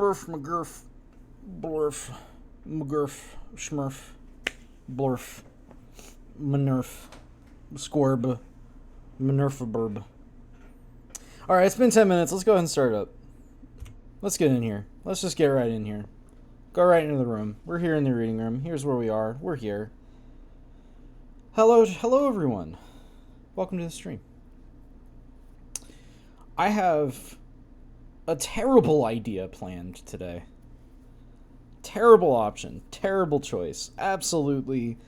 Blurf, McGurf, Blurf, McGurf, Schmurf, Blurf, Minerf, Squirb, Minerfaburb. Alright, it's been 10 minutes. Let's go ahead and start up. Let's get in here. Let's just get right in here. Go right into the room. We're here in the reading room. Here's where we are. We're here. Hello everyone. Welcome to the stream. I have a terrible idea planned today. Terrible option. Terrible choice. Absolutely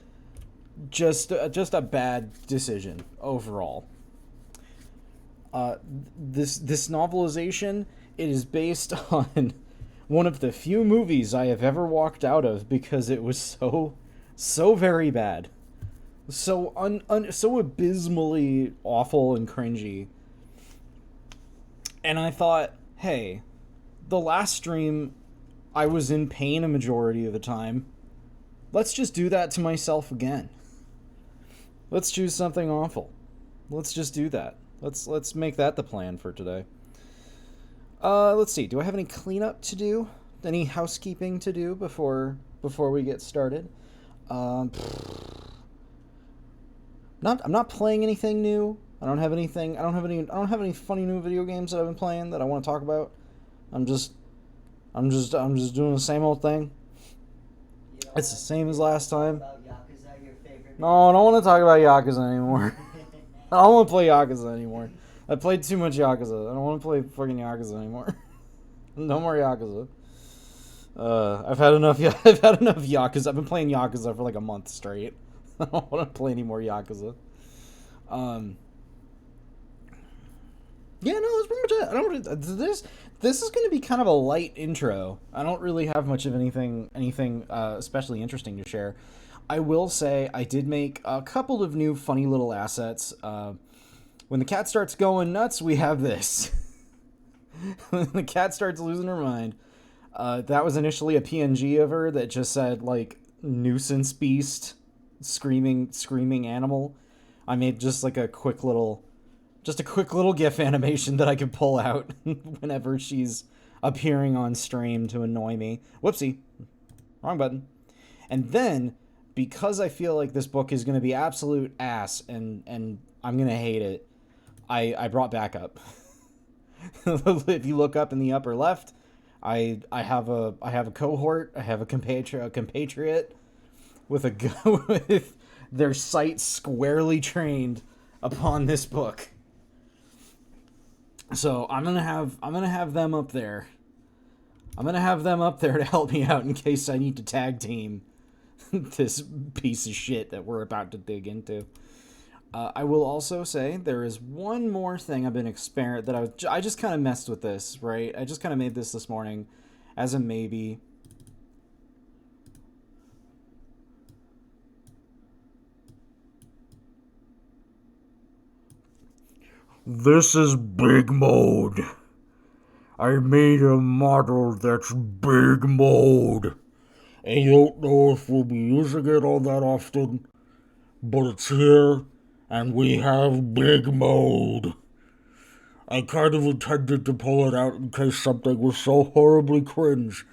just a bad decision overall. This novelization, it is based on one of the few movies I have ever walked out of because it was so very bad. So so abysmally awful and cringy. And I thought, hey, the last stream I was in pain a majority of the time. Let's just do that to myself again. Let's choose something awful. Let's just do that. Let's make that the plan for today. Let's see. Do I have any cleanup to do? Any housekeeping to do before we get started? I'm not playing anything new. I don't have any funny new video games that I've been playing that I want to talk about. I'm just doing the same old thing. It's the same as last time. Yakuza, your favorite No, I don't want to talk about Yakuza anymore. I don't want to play Yakuza anymore. I played too much Yakuza. I don't want to play fucking Yakuza anymore. No more Yakuza. I've had enough Yakuza. I've been playing Yakuza for like a month straight. I don't want to play any more Yakuza. Yeah, no, that's pretty much it. This is going to be kind of a light intro. I don't really have much of anything especially interesting to share. I will say I did make a couple of new funny little assets. When the cat starts going nuts, we have this. When the cat starts losing her mind, that was initially a PNG of her that just said like nuisance beast, screaming animal. I made just like a quick little GIF animation that I could pull out whenever she's appearing on stream to annoy me. Whoopsie. Wrong button. And then, because I feel like this book is going to be absolute ass and I'm going to hate it, I brought backup. If you look up in the upper left, I have a cohort, I have a compatriot with their sights squarely trained upon this book. So I'm gonna have them up there. I'm gonna have them up there to help me out in case I need to tag team this piece of shit that we're about to dig into. I will also say there is one more thing I've been I just kind of messed with this, right? I just kind of made this morning as a maybe. This is big mode. I made a model that's big mode. I don't know if we'll be using it all that often, but it's here, and we have big mode. I kind of intended to pull it out in case something was so horribly cringe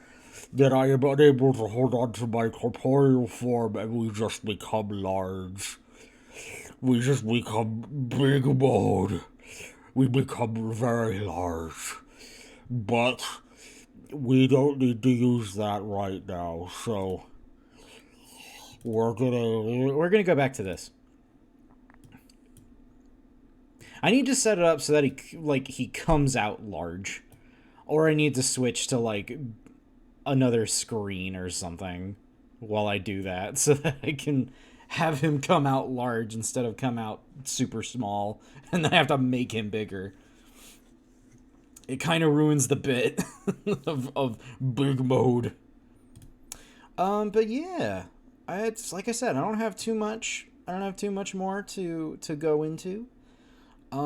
that I am unable to hold on to my corporeal form and we just become large. We just become big mode. We become very large. But we don't need to use that right now, so we're gonna go back to this. I need to set it up so that he comes out large. Or I need to switch to like another screen or something while I do that so that I can have him come out large instead of come out super small, and then I have to make him bigger. It kind of ruins the bit of big mode. But yeah, it's like I said, I don't have too much more to go into. We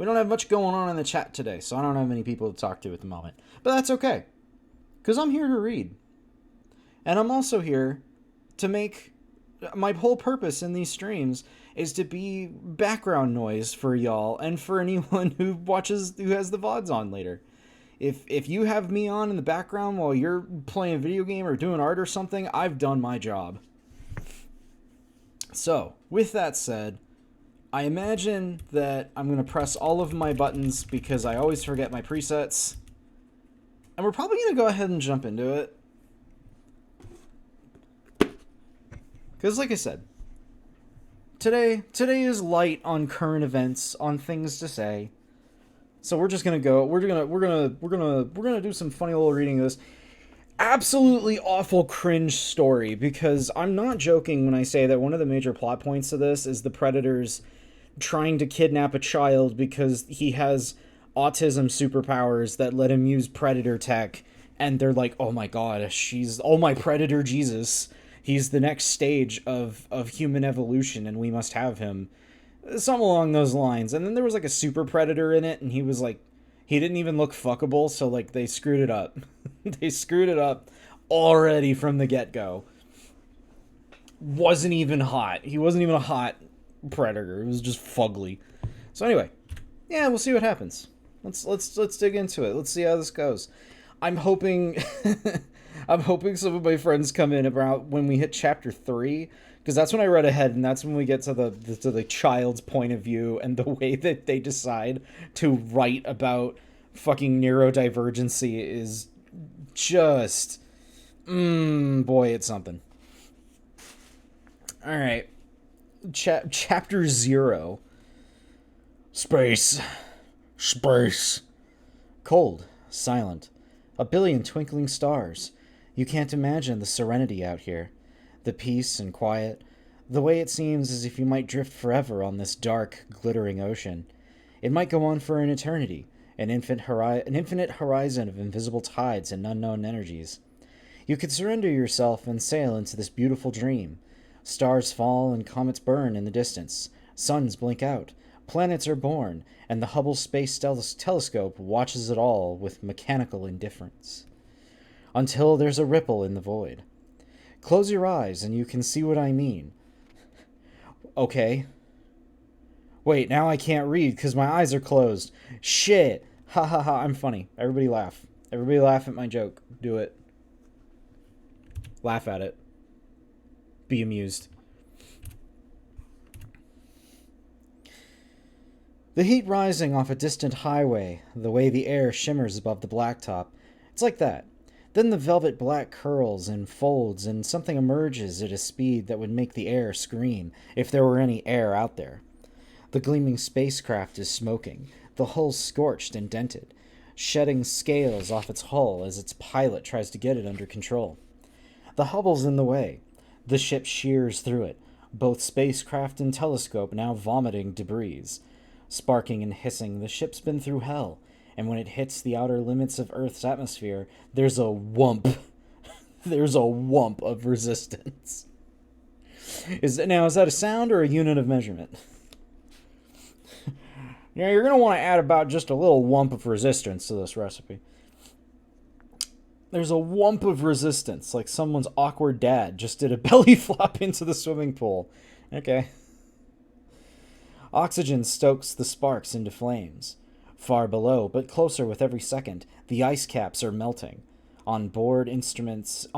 don't have much going on in the chat today, so I don't have many people to talk to at the moment. But that's okay, because I'm here to read. And I'm also here to make... My whole purpose in these streams is to be background noise for y'all and for anyone who has the VODs on later. If you have me on in the background while you're playing a video game or doing art or something, I've done my job. So, with that said, I imagine that I'm going to press all of my buttons because I always forget my presets. And we're probably going to go ahead and jump into it. Because like I said, today is light on current events, on things to say. So we're just going to go, we're going to do some funny little reading of this absolutely awful cringe story, because I'm not joking when I say that one of the major plot points of this is the Predators trying to kidnap a child because he has autism superpowers that let him use Predator tech, and they're like, oh my god, oh my Predator Jesus, he's the next stage of human evolution and we must have him. Something along those lines. And then there was like a super Predator in it, and he was like, he didn't even look fuckable, so like they screwed it up. They screwed it up already from the get-go. Wasn't even hot. He wasn't even a hot Predator. It was just fugly. So anyway, yeah, we'll see what happens. Let's dig into it. Let's see how this goes. I'm hoping I'm hoping some of my friends come in about when we hit chapter 3, because that's when I read ahead, and that's when we get to the child's point of view and the way that they decide to write about fucking neurodivergency is just boy, it's something. All right. Chapter 0. Space. Cold, silent. A billion twinkling stars. You can't imagine the serenity out here. The peace and quiet. The way it seems as if you might drift forever on this dark, glittering ocean. It might go on for an eternity, an infinite horizon of invisible tides and unknown energies. You could surrender yourself and sail into this beautiful dream. Stars fall and comets burn in the distance. Suns blink out. Planets are born, and the Hubble Space Telescope watches it all with mechanical indifference. Until there's a ripple in the void. Close your eyes and you can see what I mean. Okay. Wait, now I can't read because my eyes are closed. Shit. Ha ha ha, I'm funny. Everybody laugh. Everybody laugh at my joke. Do it. Laugh at it. Be amused. The heat rising off a distant highway, the way the air shimmers above the blacktop. It's like that. Then the velvet black curls and folds, and something emerges at a speed that would make the air scream, if there were any air out there. The gleaming spacecraft is smoking, the hull scorched and dented, shedding scales off its hull as its pilot tries to get it under control. The Hubble's in the way. The ship shears through it, both spacecraft and telescope now vomiting debris. Sparking and hissing, the ship's been through hell, and when it hits the outer limits of Earth's atmosphere, there's a whump. There's a whump of resistance. Is that a sound or a unit of measurement? Yeah, you're going to want to add about just a little whump of resistance to this recipe. There's a whump of resistance, like someone's awkward dad just did a belly flop into the swimming pool. Okay. Oxygen stokes the sparks into flames. Far below, but closer with every second, the ice caps are melting. Onboard instruments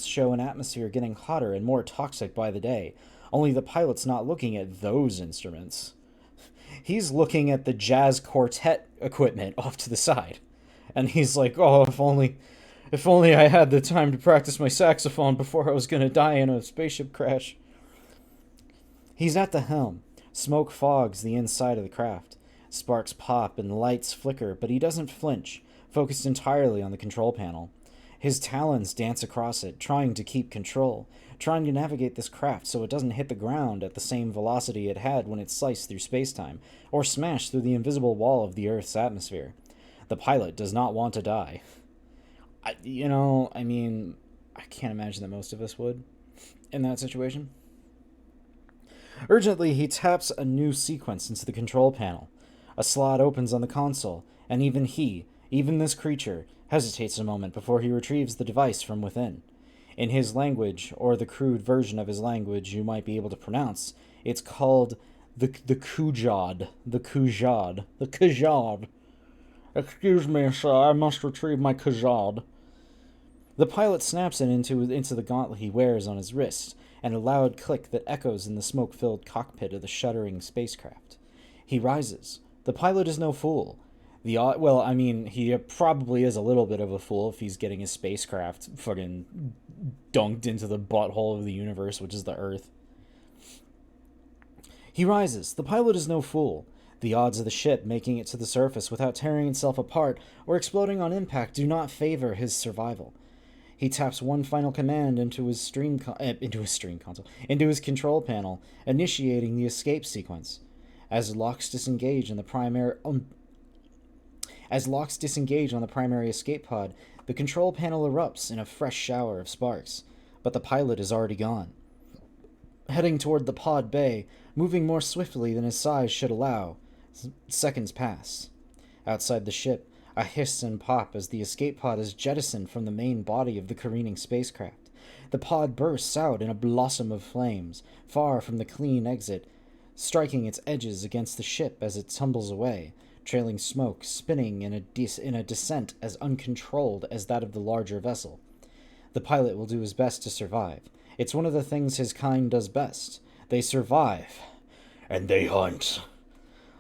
show an atmosphere getting hotter and more toxic by the day. Only the pilot's not looking at those instruments. He's looking at the jazz quartet equipment off to the side. And he's like, oh, if only I had the time to practice my saxophone before I was going to die in a spaceship crash. He's at the helm. Smoke fogs the inside of the craft. Sparks pop and lights flicker, but he doesn't flinch, focused entirely on the control panel. His talons dance across it, trying to keep control, trying to navigate this craft so it doesn't hit the ground at the same velocity it had when it sliced through spacetime, or smash through the invisible wall of the Earth's atmosphere. The pilot does not want to die. I can't imagine that most of us would in that situation. Urgently, he taps a new sequence into the control panel. A slot opens on the console, and even this creature, hesitates a moment before he retrieves the device from within. In his language, or the crude version of his language you might be able to pronounce, it's called the Kujad. The Kujad. Excuse me, sir, I must retrieve my kazad. The pilot snaps it into the gauntlet he wears on his wrist, and a loud click that echoes in the smoke-filled cockpit of the shuddering spacecraft. He rises. The pilot is no fool. He probably is a little bit of a fool if he's getting his spacecraft fucking dunked into the butthole of the universe, which is the Earth. He rises. The pilot is no fool. The odds of the ship making it to the surface without tearing itself apart or exploding on impact do not favor his survival. He taps one final command into his control panel, initiating the escape sequence. As locks disengage on the primary escape pod, the control panel erupts in a fresh shower of sparks. But the pilot is already gone. Heading toward the pod bay, moving more swiftly than his size should allow, seconds pass. Outside the ship, a hiss and pop as the escape pod is jettisoned from the main body of the careening spacecraft. The pod bursts out in a blossom of flames, far from the clean exit, striking its edges against the ship as it tumbles away, trailing smoke spinning in a descent as uncontrolled as that of the larger vessel. The pilot will do his best to survive. It's one of the things his kind does best. They survive. And they hunt.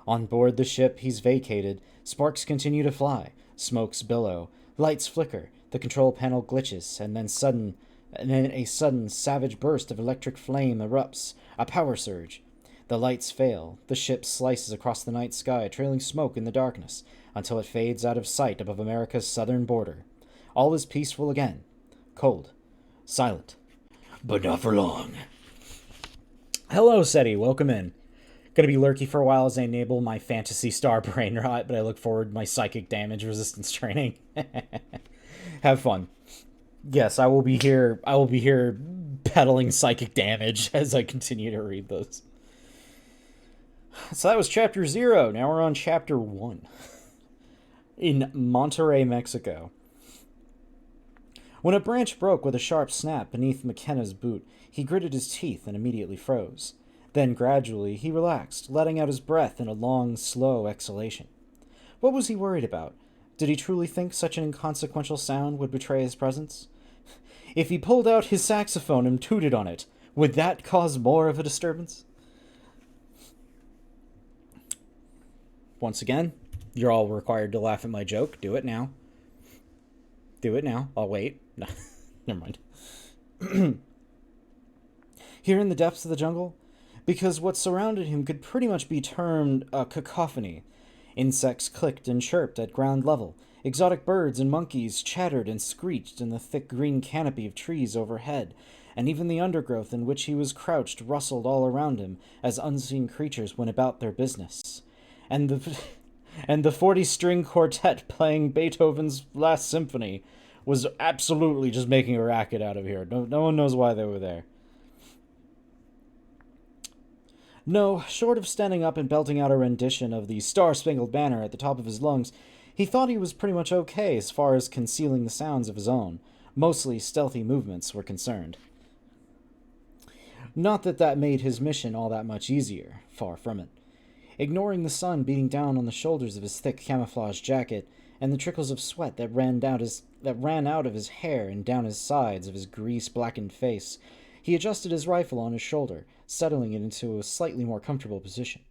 On board the ship he's vacated, sparks continue to fly, smokes billow, lights flicker, the control panel glitches, and then a sudden savage burst of electric flame erupts, a power surge. The lights fail, the ship slices across the night sky, trailing smoke in the darkness, until it fades out of sight above America's southern border. All is peaceful again. Cold. Silent. But not for long. Hello, SETI. Welcome in. Gonna be lurky for a while as I enable my Phantasy Star brain rot, but I look forward to my psychic damage resistance training. Have fun. Yes, I will be here. I will be here peddling psychic damage as I continue to read those. So that was chapter 0. Now we're on chapter 1. In Monterrey, Mexico. When a branch broke with a sharp snap beneath McKenna's boot, he gritted his teeth and immediately froze. Then, gradually, he relaxed, letting out his breath in a long, slow exhalation. What was he worried about? Did he truly think such an inconsequential sound would betray his presence? If he pulled out his saxophone and tooted on it, would that cause more of a disturbance? Once again, you're all required to laugh at my joke. Do it now. Do it now. I'll wait. No, never mind. Here in the depths of the jungle, because what surrounded him could pretty much be termed a cacophony. Insects clicked and chirped at ground level. Exotic birds and monkeys chattered and screeched in the thick green canopy of trees overhead, and even the undergrowth in which he was crouched rustled all around him as unseen creatures went about their business. And the 40-string quartet playing Beethoven's Last Symphony was absolutely just making a racket out of here. No one knows why they were there. No, short of standing up and belting out a rendition of the Star-Spangled Banner at the top of his lungs, he thought he was pretty much okay as far as concealing the sounds of his own. Mostly stealthy movements were concerned. Not that that made his mission all that much easier, far from it. Ignoring the sun beating down on the shoulders of his thick camouflage jacket and the trickles of sweat that ran out of his hair and down his sides of his grease-blackened face, he adjusted his rifle on his shoulder, settling it into a slightly more comfortable position.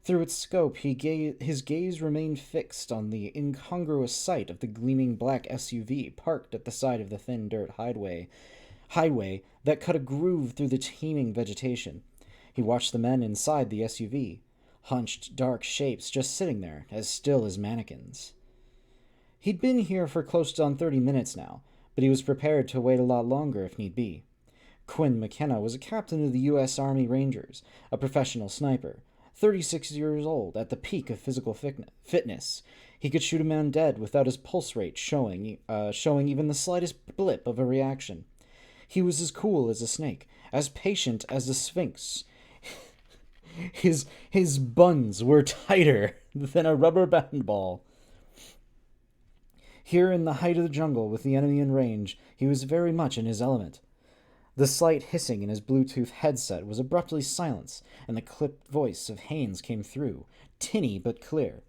Through its scope, his gaze remained fixed on the incongruous sight of the gleaming black SUV parked at the side of the thin dirt highway that cut a groove through the teeming vegetation. He watched the men inside the SUV, hunched dark shapes just sitting there, as still as mannequins. He'd been here for close on 30 minutes now, but he was prepared to wait a lot longer if need be. Quinn McKenna was a captain of the U.S. Army Rangers, a professional sniper, 36 years old, at the peak of physical fitness. He could shoot a man dead without his pulse rate showing even the slightest blip of a reaction. He was as cool as a snake, as patient as a sphinx. His buns were tighter than a rubber band ball. Here in the height of the jungle, with the enemy in range, he was very much in his element. The slight hissing in his Bluetooth headset was abruptly silenced, and the clipped voice of Haynes came through, tinny but clear.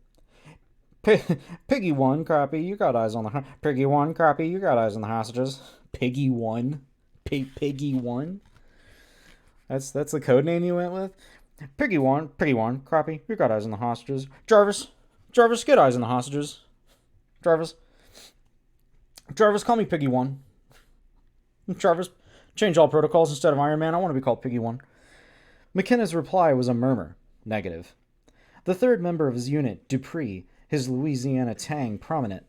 Piggy 1, copy, you got eyes on the... Piggy 1, copy, you got eyes on the hostages. Piggy 1? Piggy 1? That's the code name you went with? Piggy 1, copy, you got eyes on the hostages. Jarvis, get eyes on the hostages. Jarvis, call me Piggy 1. Jarvis, change all protocols instead of Iron Man. I want to be called Piggy 1. McKenna's reply was a murmur. Negative. The third member of his unit, Dupree, his Louisiana tang prominent.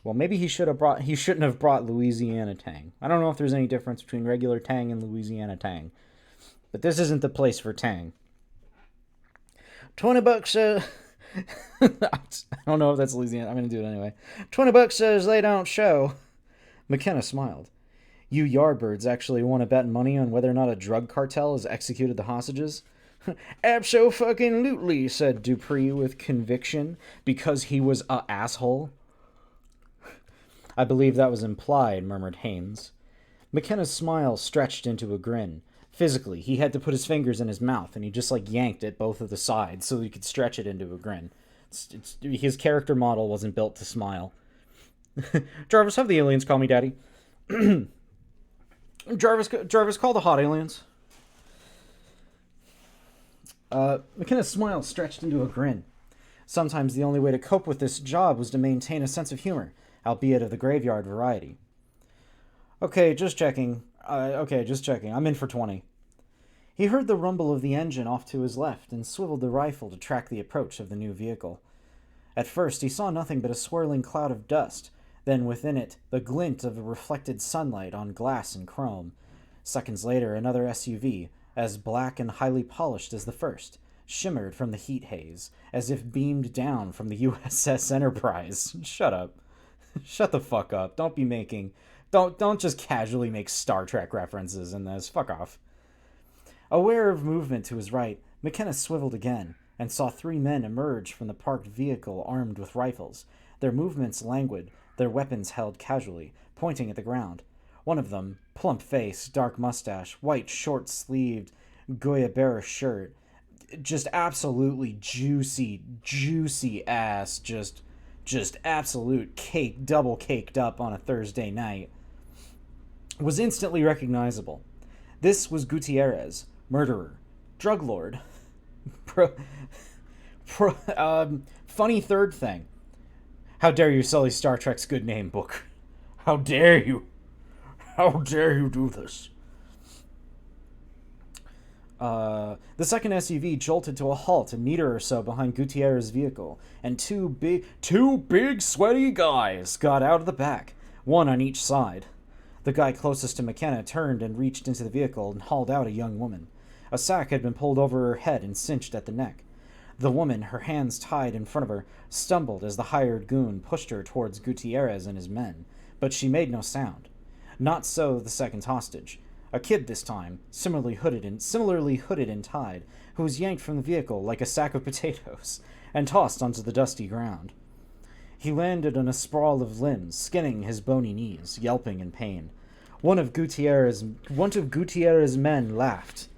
Well, maybe he shouldn't have brought Louisiana tang. I don't know if there's any difference between regular tang and Louisiana tang. But this isn't the place for tang. $20, I don't know if that's Louisiana. I'm going to do it anyway. $20 says they don't show. McKenna smiled. You yardbirds actually want to bet money on whether or not a drug cartel has executed the hostages? Abso-fucking-lutely, said Dupree with conviction, because he was a asshole. I believe that was implied, murmured Haynes. McKenna's smile stretched into a grin. Physically, he had to put his fingers in his mouth, and he just, yanked at both of the sides so he could stretch it into a grin. His character model wasn't built to smile. Jarvis, have the aliens call me daddy. Jarvis, call the hot aliens. McKenna's smile stretched into a grin. Sometimes the only way to cope with this job was to maintain a sense of humor, albeit of the graveyard variety. Okay, just checking. I'm in for 20. He heard the rumble of the engine off to his left and swiveled the rifle to track the approach of the new vehicle. At first, he saw nothing but a swirling cloud of dust, then within it, the glint of the reflected sunlight on glass and chrome. Seconds later, another SUV, as black and highly polished as the first, shimmered from the heat haze, as if beamed down from the USS Enterprise. Shut up. Shut the fuck up. Don't just casually make Star Trek references in this. Fuck off. Aware of movement to his right, McKenna swiveled again, and saw 3 men emerge from the parked vehicle armed with rifles, their movements languid, their weapons held casually, pointing at the ground. One of them, plump face, dark mustache, white short-sleeved Goya-Bear shirt, just absolutely juicy ass, just absolute cake, double caked up on a Thursday night, was instantly recognizable. This was Gutierrez, murderer, drug lord. Funny third thing. How dare you sully Star Trek's good name book? How dare you? How dare you do this? The second SUV jolted to a halt a meter or so behind Gutierrez's vehicle, and two big sweaty guys got out of the back, one on each side. The guy closest to McKenna turned and reached into the vehicle and hauled out a young woman. A sack had been pulled over her head and cinched at the neck. The woman, her hands tied in front of her, stumbled as the hired goon pushed her towards Gutierrez and his men, but she made no sound. Not so the second hostage. A kid this time, similarly hooded and tied, who was yanked from the vehicle like a sack of potatoes and tossed onto the dusty ground. He landed on a sprawl of limbs, skinning his bony knees, yelping in pain. One of Gutierrez's men laughed.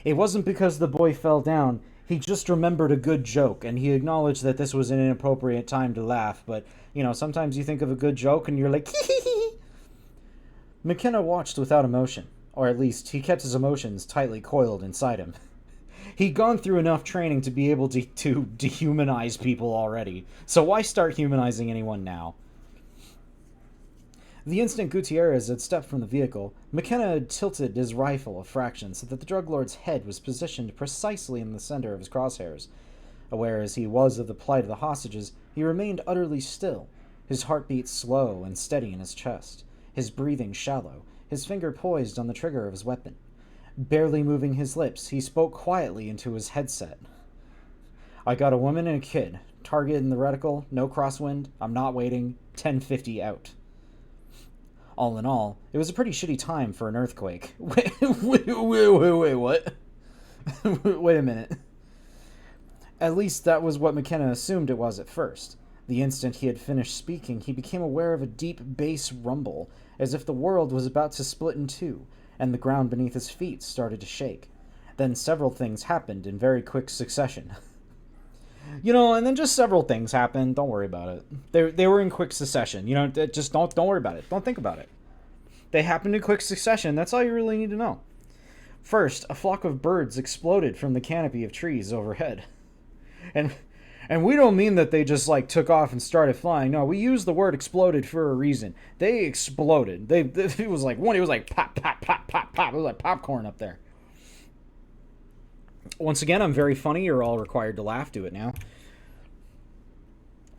It wasn't because the boy fell down. He just remembered a good joke, and he acknowledged that this was an inappropriate time to laugh, but, sometimes you think of a good joke and you're like, hee hee hee. McKenna watched without emotion, or at least he kept his emotions tightly coiled inside him. He'd gone through enough training to be able to dehumanize people already, so why start humanizing anyone now? The instant Gutierrez had stepped from the vehicle, McKenna had tilted his rifle a fraction so that the drug lord's head was positioned precisely in the center of his crosshairs. Aware as he was of the plight of the hostages, he remained utterly still, his heartbeat slow and steady in his chest, his breathing shallow, his finger poised on the trigger of his weapon. Barely moving his lips, he spoke quietly into his headset. I got a woman and a kid. Target in the reticle, no crosswind, I'm not waiting, 1050 out. All in all, it was a pretty shitty time for an earthquake. Wait, what? Wait a minute. At least that was what McKenna assumed it was at first. The instant he had finished speaking, he became aware of a deep bass rumble, as if the world was about to split in two, and the ground beneath his feet started to shake. Then several things happened in very quick succession. And then just several things happened. Don't worry about it. They were in quick succession. Just don't worry about it. Don't think about it. They happened in quick succession. That's all you really need to know. First, a flock of birds exploded from the canopy of trees overhead. And we don't mean that they just took off and started flying. No, we use the word exploded for a reason. They exploded. It was like pop, pop, pop, pop, pop. It was like popcorn up there. Once again, I'm very funny. You're all required to laugh. Do it now.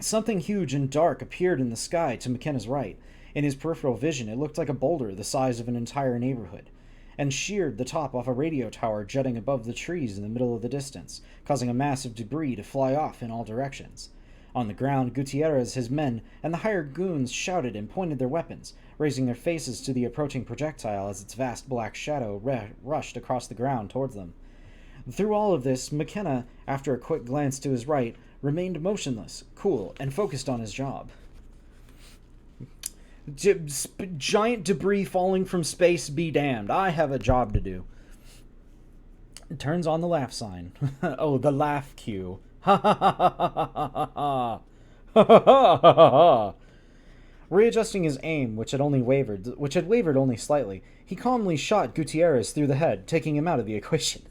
Something huge and dark appeared in the sky to McKenna's right. In his peripheral vision, it looked like a boulder the size of an entire neighborhood, and sheared the top off a radio tower jutting above the trees in the middle of the distance, causing a mass of debris to fly off in all directions. On the ground, Gutierrez, his men, and the hired goons shouted and pointed their weapons, raising their faces to the approaching projectile as its vast black shadow rushed across the ground towards them. Through all of this, McKenna, after a quick glance to his right, remained motionless, cool, and focused on his job. Giant debris falling from space be damned. I have a job to do. It turns on the laugh sign. Oh, the laugh cue. Ha ha ha ha ha ha ha ha ha ha ha. Readjusting his aim, which had wavered only slightly, he calmly shot Gutierrez through the head, taking him out of the equation.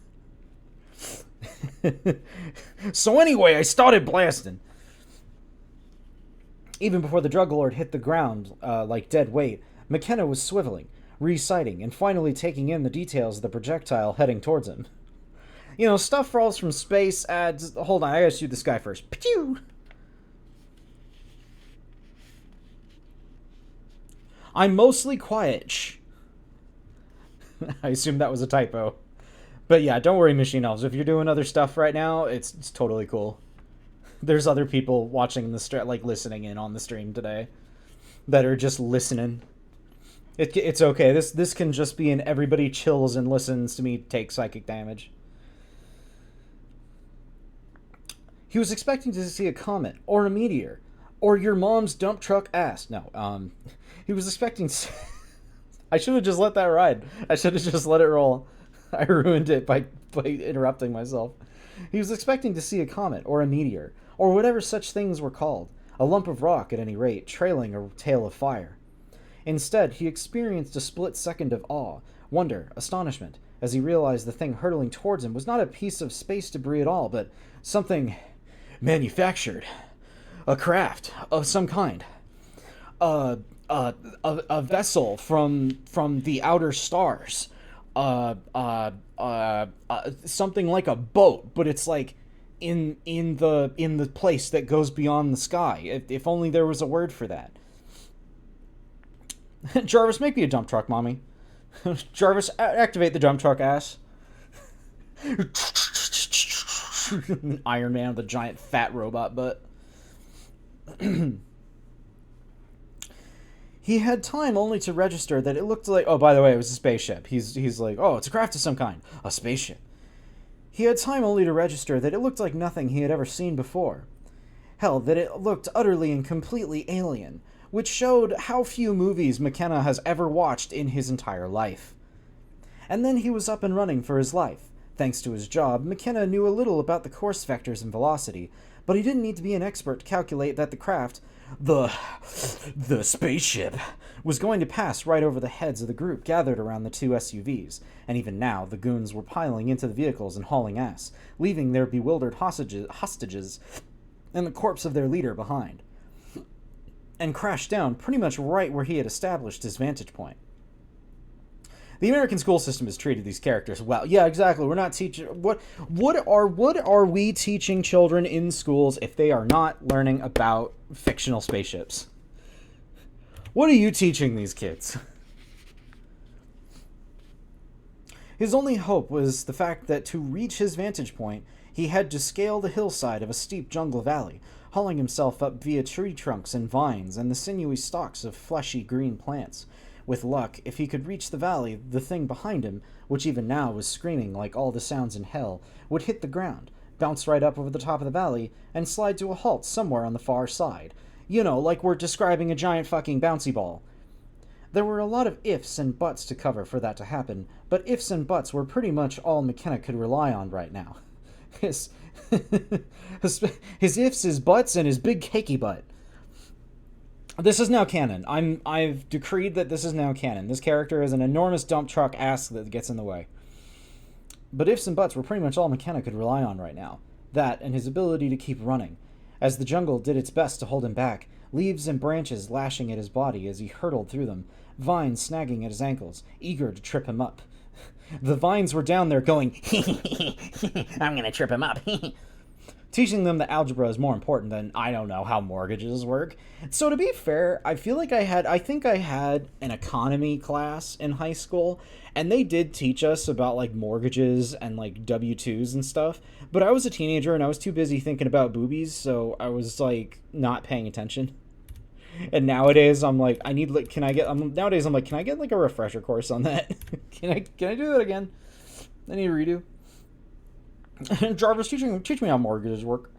So anyway, I started blasting. Even before the drug lord hit the ground like dead weight, McKenna was swiveling, reciting, and finally taking in the details of the projectile heading towards him. Stuff falls from space. Hold on, I gotta shoot this guy first. Pew! I'm mostly quiet. Shh. I assume that was a typo. But yeah, don't worry, Machine Elves. If you're doing other stuff right now, it's totally cool. There's other people watching listening in on the stream today that are just listening. It's okay. This can just be an everybody chills and listens to me take psychic damage. He was expecting to see a comet or a meteor or your mom's dump truck ass. No, he was expecting. I should have just let that ride. I should have just let it roll. I ruined it by interrupting myself. He was expecting to see a comet or a meteor, or whatever such things were called, a lump of rock at any rate, trailing a tail of fire. Instead, he experienced a split second of awe, wonder, astonishment, as he realized the thing hurtling towards him was not a piece of space debris at all, but something manufactured. A craft of some kind. A vessel from the outer stars. Something like a boat, but it's in the place that goes beyond the sky. If only there was a word for that. Jarvis, make me a dump truck, mommy. Jarvis, activate the dump truck ass. Iron Man with a giant fat robot butt. He had time only to register that it looked like... Oh, by the way, it was a spaceship. He's like, oh, it's a craft of some kind. A spaceship. He had time only to register that it looked like nothing he had ever seen before. Hell, that it looked utterly and completely alien, which showed how few movies McKenna has ever watched in his entire life. And then he was up and running for his life. Thanks to his job, McKenna knew a little about the course vectors and velocity, but he didn't need to be an expert to calculate that the craft... The spaceship was going to pass right over the heads of the group gathered around the two SUVs, and even now the goons were piling into the vehicles and hauling ass, leaving their bewildered hostages and the corpse of their leader behind, and crashed down pretty much right where he had established his vantage point. The American school system has treated these characters well. Yeah, exactly. We're not teaching... What are we teaching children in schools if they are not learning about fictional spaceships? What are you teaching these kids? His only hope was the fact that to reach his vantage point, he had to scale the hillside of a steep jungle valley, hauling himself up via tree trunks and vines and the sinewy stalks of fleshy green plants. With luck, if he could reach the valley, the thing behind him, which even now was screaming like all the sounds in hell, would hit the ground, bounce right up over the top of the valley, and slide to a halt somewhere on the far side. Like we're describing a giant fucking bouncy ball. There were a lot of ifs and buts to cover for that to happen, but ifs and buts were pretty much all McKenna could rely on right now. His, his ifs, his buts, and his big cakey butt. This is now canon. I've decreed that this is now canon. This character is an enormous dump truck ass that gets in the way. But ifs and buts were pretty much all McKenna could rely on right now. That and his ability to keep running. As the jungle did its best to hold him back, leaves and branches lashing at his body as he hurtled through them, vines snagging at his ankles, eager to trip him up. The vines were down there going, I'm gonna trip him up. Teaching them that algebra is more important than, I don't know, how mortgages work. So to be fair, I think I had an economy class in high school, and they did teach us about, like, mortgages and, like, W-2s and stuff, but I was a teenager and I was too busy thinking about boobies, so I was, like, not paying attention. And nowadays I'm like, nowadays I'm like, can I get, like, a refresher course on that? Can I do that again? I need a redo. Jarvis, teach me how mortgages work.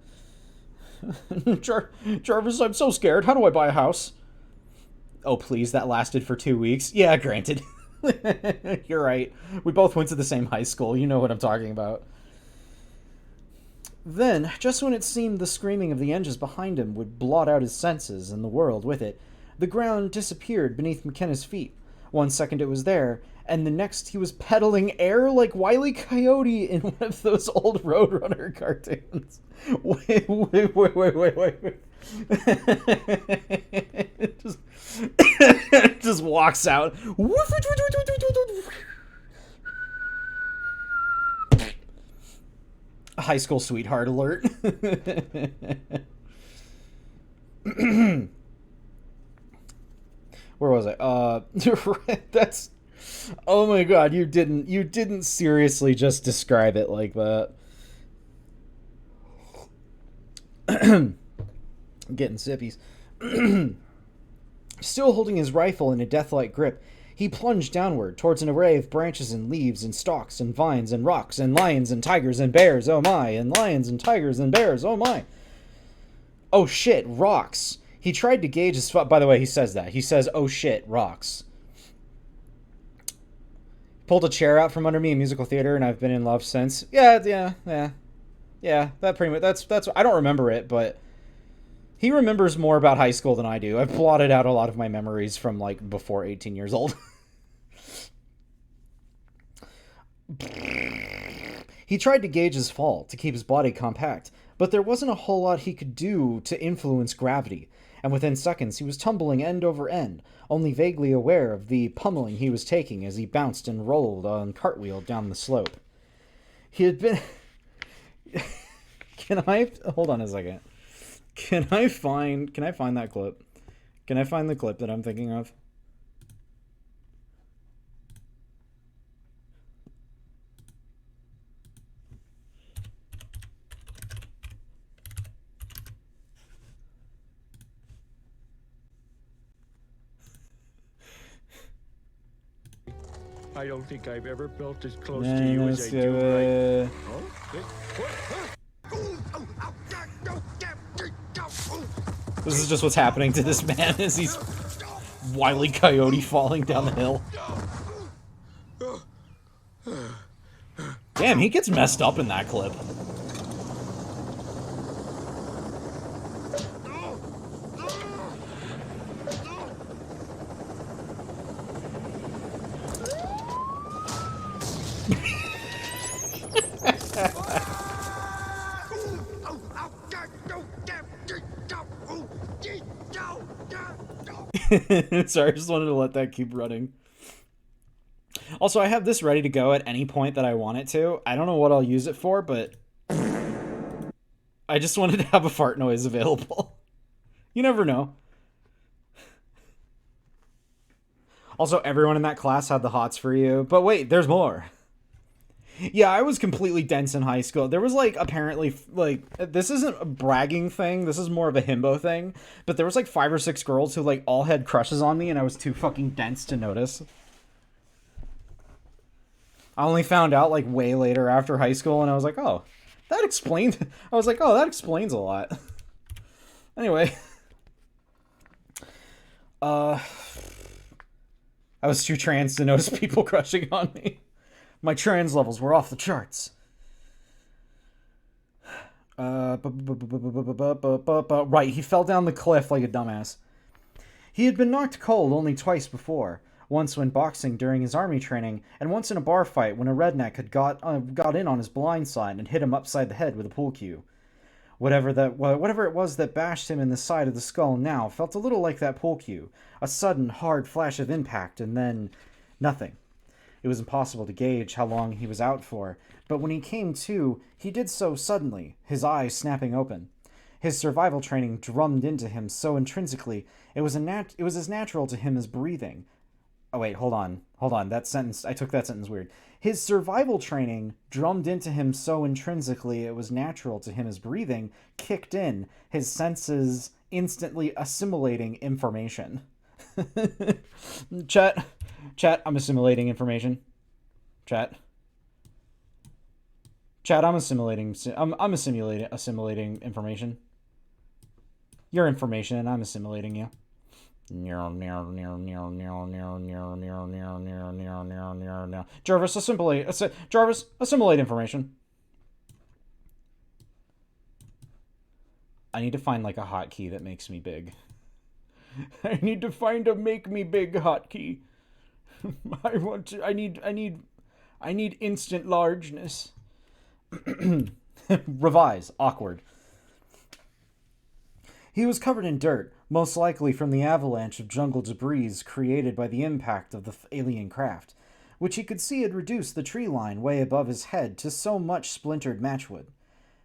Jarvis, I'm so scared. How do I buy a house? Oh, please, that lasted for 2 weeks. Yeah, granted. You're right. We both went to the same high school. You know what I'm talking about. Then, just when it seemed the screaming of the engines behind him would blot out his senses and the world with it, the ground disappeared beneath McKenna's feet. 1 second it was there, and the next he was pedaling air like Wile E. Coyote in one of those old Roadrunner cartoons. Wait. just walks out. High school sweetheart alert. Where was I? That's... Oh my god, you didn't seriously just describe it like that. I'm getting sippies. Still holding his rifle in a death-like grip, he plunged downward towards an array of branches and leaves and stalks and vines and rocks and lions and tigers and bears, oh my, and lions and tigers and bears, oh my. Oh shit, rocks. He tried to gauge his... By the way, he says that. He says, oh shit, rocks. Pulled a chair out from under me in musical theater, and I've been in love since. Yeah, that pretty much... That's... I don't remember it, but... He remembers more about high school than I do. I've blotted out a lot of my memories from, like, before 18 years old. He tried to gauge his fall, to keep his body compact, but there wasn't a whole lot he could do to influence gravity, and within seconds he was tumbling end over end, only vaguely aware of the pummeling he was taking as he bounced and rolled on cartwheel down the slope. He had been... Hold on a second. Can I find that clip? Can I find the clip that I'm thinking of? I don't think I've ever felt as close to you as I do This is just what's happening to this man as he's Wile E. Coyote falling down the hill. Damn, he gets messed up in that clip. Sorry, I just wanted to let that keep running. Also, I have this ready to go at any point that I want it to. I don't know what I'll use it for, but I just wanted to have a fart noise available. You never know. Also, everyone in that class had the hots for you. But wait, there's more. Yeah, I was completely dense in high school. There was, like, apparently, like, this isn't a bragging thing. This is more of a himbo thing. But there was, like, 5 or 6 girls who, like, all had crushes on me, and I was too fucking dense to notice. I only found out, like, way later after high school, and I was like, oh, that explains... I was like, oh, that explains a lot. Anyway. I was too trans to notice people crushing on me. My trans levels were off the charts. Right, he fell down the cliff like a dumbass. He had been knocked cold only twice before. Once when boxing during his army training, and once in a bar fight when a redneck had got in on his blind side and hit him upside the head with a pool cue. Whatever it was that bashed him in the side of the skull now felt a little like that pool cue. A sudden, hard flash of impact, and then nothing. It was impossible to gauge how long he was out for, but when he came to, he did so suddenly, his eyes snapping open. His survival training drummed into him so intrinsically, it was as natural to him as breathing. Oh wait, hold on. That sentence, I took that sentence weird. His survival training drummed into him so intrinsically it was natural to him as breathing kicked in, his senses instantly assimilating information. Chat, I'm assimilating information. Chat, I'm assimilating information. Your information, and I'm assimilating you. Jarvis, assimilate information. I need to find like a hotkey that makes me big. I need to find a make me big hotkey. I need instant largeness. Revise. Awkward. He was covered in dirt, most likely from the avalanche of jungle debris created by the impact of the alien craft, which he could see had reduced the tree line way above his head to so much splintered matchwood.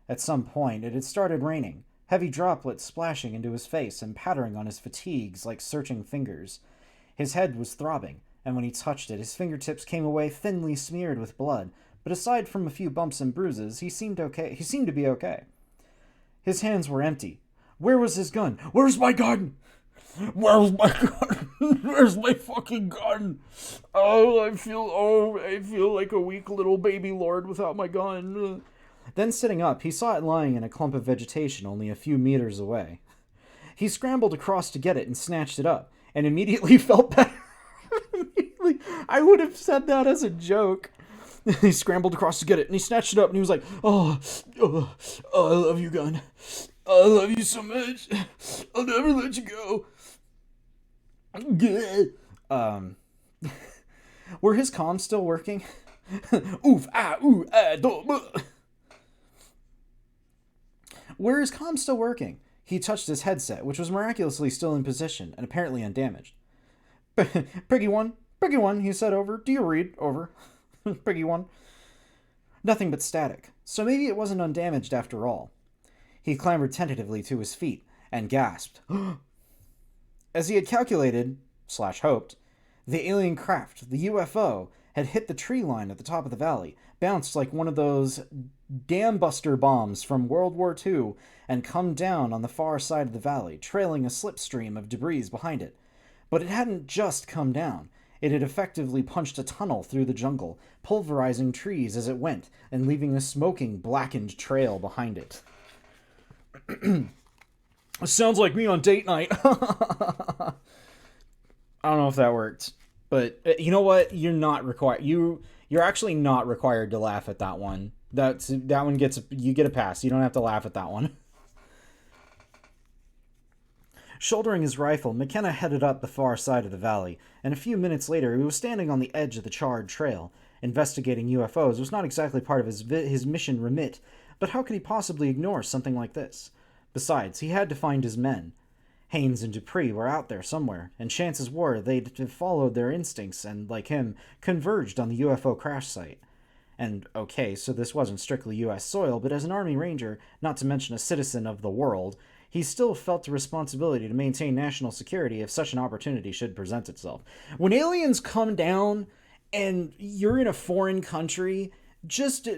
At some point, it had started raining, heavy droplets splashing into his face and pattering on his fatigues like searching fingers. His head was throbbing, and when he touched it, his fingertips came away thinly smeared with blood, but aside from a few bumps and bruises, he seemed to be okay. His hands were empty. Where was his gun? Where's my gun? Where's my gun? Where's my fucking gun? I feel like a weak little baby lord without my gun. Then sitting up, he saw it lying in a clump of vegetation only a few meters away. He scrambled across to get it and snatched it up, and immediately felt better. I would have said that as a joke. He scrambled across to get it, and he snatched it up, and he was like, oh, I love you, gun. I love you so much. I'll never let you go. Were his comms still working? Oof, ah, ooh, ah, do. Were his comms still working? He touched his headset, which was miraculously still in position and apparently undamaged. Priggy one, he said over. Do you read? Over. Priggy one. Nothing but static, so maybe it wasn't undamaged after all. He clambered tentatively to his feet and gasped. As he had calculated, / hoped, the alien craft, the UFO, had hit the tree line at the top of the valley, bounced like one of those dam buster bombs from World War II, and come down on the far side of the valley, trailing a slipstream of debris behind it. But it hadn't just come down. It had effectively punched a tunnel through the jungle, pulverizing trees as it went, and leaving a smoking, blackened trail behind it. Sounds like me on date night. I don't know if that worked, but you know what? You're not required. You're actually not required to laugh at that one. That one you get a pass. You don't have to laugh at that one. Shouldering his rifle, McKenna headed up the far side of the valley, and a few minutes later he was standing on the edge of the charred trail. Investigating UFOs was not exactly part of his mission remit, but how could he possibly ignore something like this? Besides, he had to find his men. Haynes and Dupree were out there somewhere, and chances were they'd have followed their instincts and, like him, converged on the UFO crash site. And, okay, so this wasn't strictly U.S. soil, but as an Army Ranger, not to mention a citizen of the world, he still felt the responsibility to maintain national security if such an opportunity should present itself. When aliens come down and you're in a foreign country, just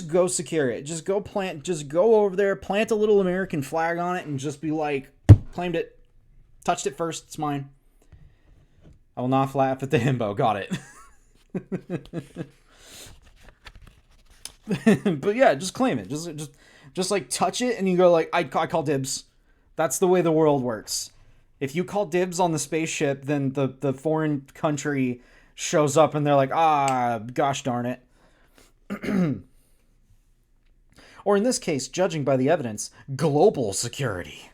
go secure it. Just go over there, plant a little American flag on it, and just be like, claimed it, touched it first, it's mine. I will not laugh at the himbo, got it. But yeah, just claim it. Just like touch it, and you go like, I call dibs. That's the way the world works. If you call dibs on the spaceship, then the foreign country shows up and they're like, ah, gosh darn it. Or in this case, judging by the evidence, global security.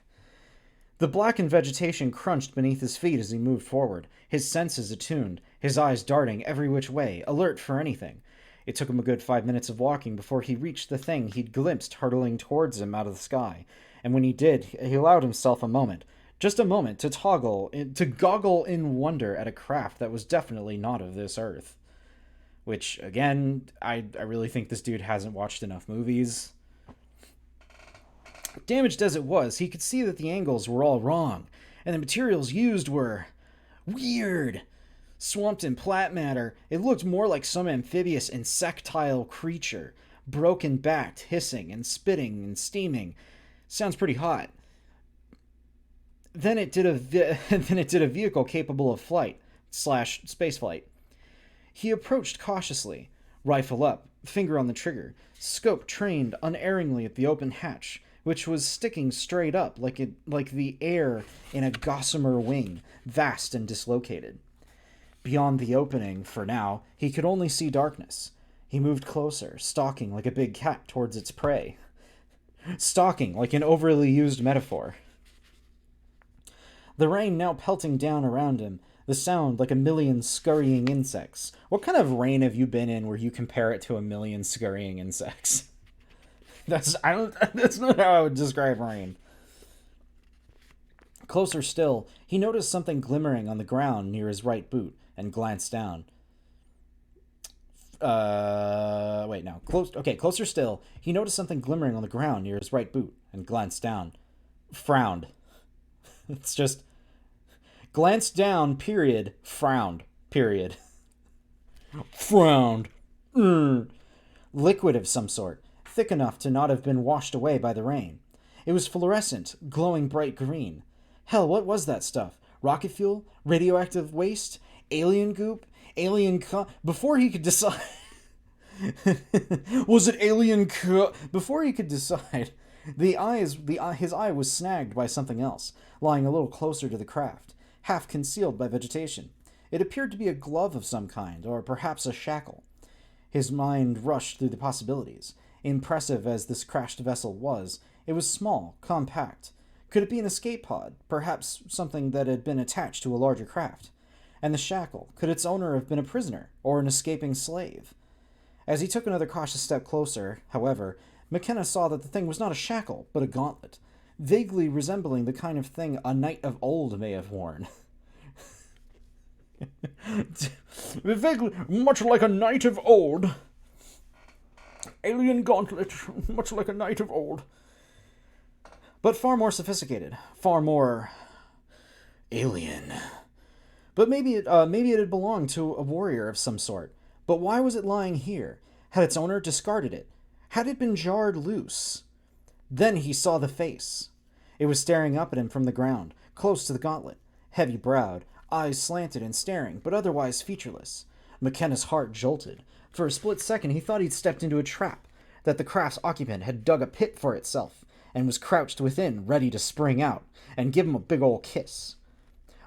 The blackened vegetation crunched beneath his feet as he moved forward, his senses attuned, his eyes darting every which way, alert for anything. It took him a good 5 minutes of walking before he reached the thing he'd glimpsed hurtling towards him out of the sky, and when he did, he allowed himself a moment, just a moment, to goggle in wonder at a craft that was definitely not of this earth. Which, again, I really think this dude hasn't watched enough movies. Damaged as it was, he could see that the angles were all wrong, and the materials used were weird. Swamped in plant matter, it looked more like some amphibious insectile creature, broken-backed, hissing and spitting and steaming. Sounds pretty hot. Then it did a vehicle capable of flight / space flight. He approached cautiously, rifle up, finger on the trigger, scope trained unerringly at the open hatch, which was sticking straight up like the air in a gossamer wing, vast and dislocated. Beyond the opening, for now, he could only see darkness. He moved closer, stalking like a big cat towards its prey. Stalking, like an overly used metaphor. The rain now pelting down around him, the sound like a million scurrying insects. What kind of rain have you been in where you compare it to a million scurrying insects? That's not how I would describe rain. Closer still, he noticed something glimmering on the ground near his right boot and glanced down. Closer still, he noticed something glimmering on the ground near his right boot and glanced down. Frowned. It's just glanced down, period, frowned, period. Frowned. Liquid of some sort, thick enough to not have been washed away by the rain. It was fluorescent, glowing bright green. Hell, what was that stuff? Rocket fuel? Radioactive waste? Alien goop? Before he could decide... Was it alien Before he could decide, his eye was snagged by something else, lying a little closer to the craft, half concealed by vegetation. It appeared to be a glove of some kind, or perhaps a shackle. His mind rushed through the possibilities. Impressive as this crashed vessel was, it was small, compact. Could it be an escape pod, perhaps something that had been attached to a larger craft? And the shackle, could its owner have been a prisoner, or an escaping slave? As he took another cautious step closer, however, McKenna saw that the thing was not a shackle, but a gauntlet, vaguely resembling the kind of thing a knight of old may have worn. Vaguely, much like a knight of old. Alien gauntlet, much like a knight of old. But far more sophisticated, far more alien. But maybe it had belonged to a warrior of some sort. But why was it lying here? Had its owner discarded it? Had it been jarred loose? Then he saw the face. It was staring up at him from the ground, close to the gauntlet, heavy-browed, eyes slanted and staring, but otherwise featureless. McKenna's heart jolted. For a split second he thought he'd stepped into a trap, that the craft's occupant had dug a pit for itself, and was crouched within, ready to spring out, and give him a big old kiss.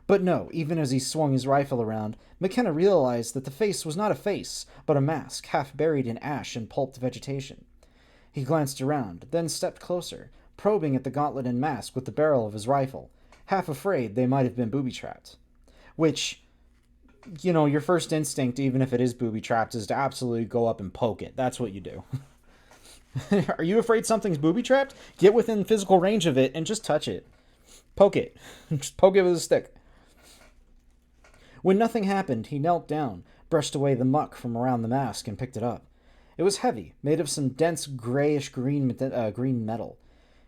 But no, even as he swung his rifle around, McKenna realized that the face was not a face, but a mask half buried in ash and pulped vegetation. He glanced around, then stepped closer, probing at the gauntlet and mask with the barrel of his rifle, half afraid they might have been booby-trapped. Which, your first instinct, even if it is booby-trapped, is to absolutely go up and poke it. That's what you do. Are you afraid something's booby-trapped? Get within physical range of it and just touch it. Poke it. Just poke it with a stick. When nothing happened, he knelt down, brushed away the muck from around the mask, and picked it up. It was heavy, made of some dense grayish-green metal.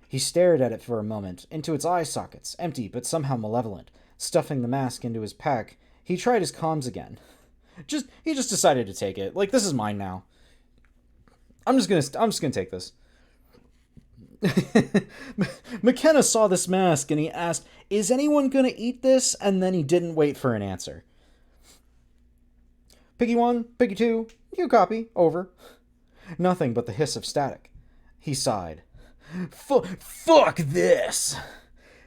He stared at it for a moment, into its eye sockets, empty but somehow malevolent. Stuffing the mask into his pack, he tried his comms again. He just decided to take it. Like, this is mine now. I'm just gonna take this. McKenna saw this mask and he asked, "Is anyone gonna eat this?" And then he didn't wait for an answer. Piggy 1, Piggy 2, you copy, over. Nothing but the hiss of static. He sighed. Fuck this!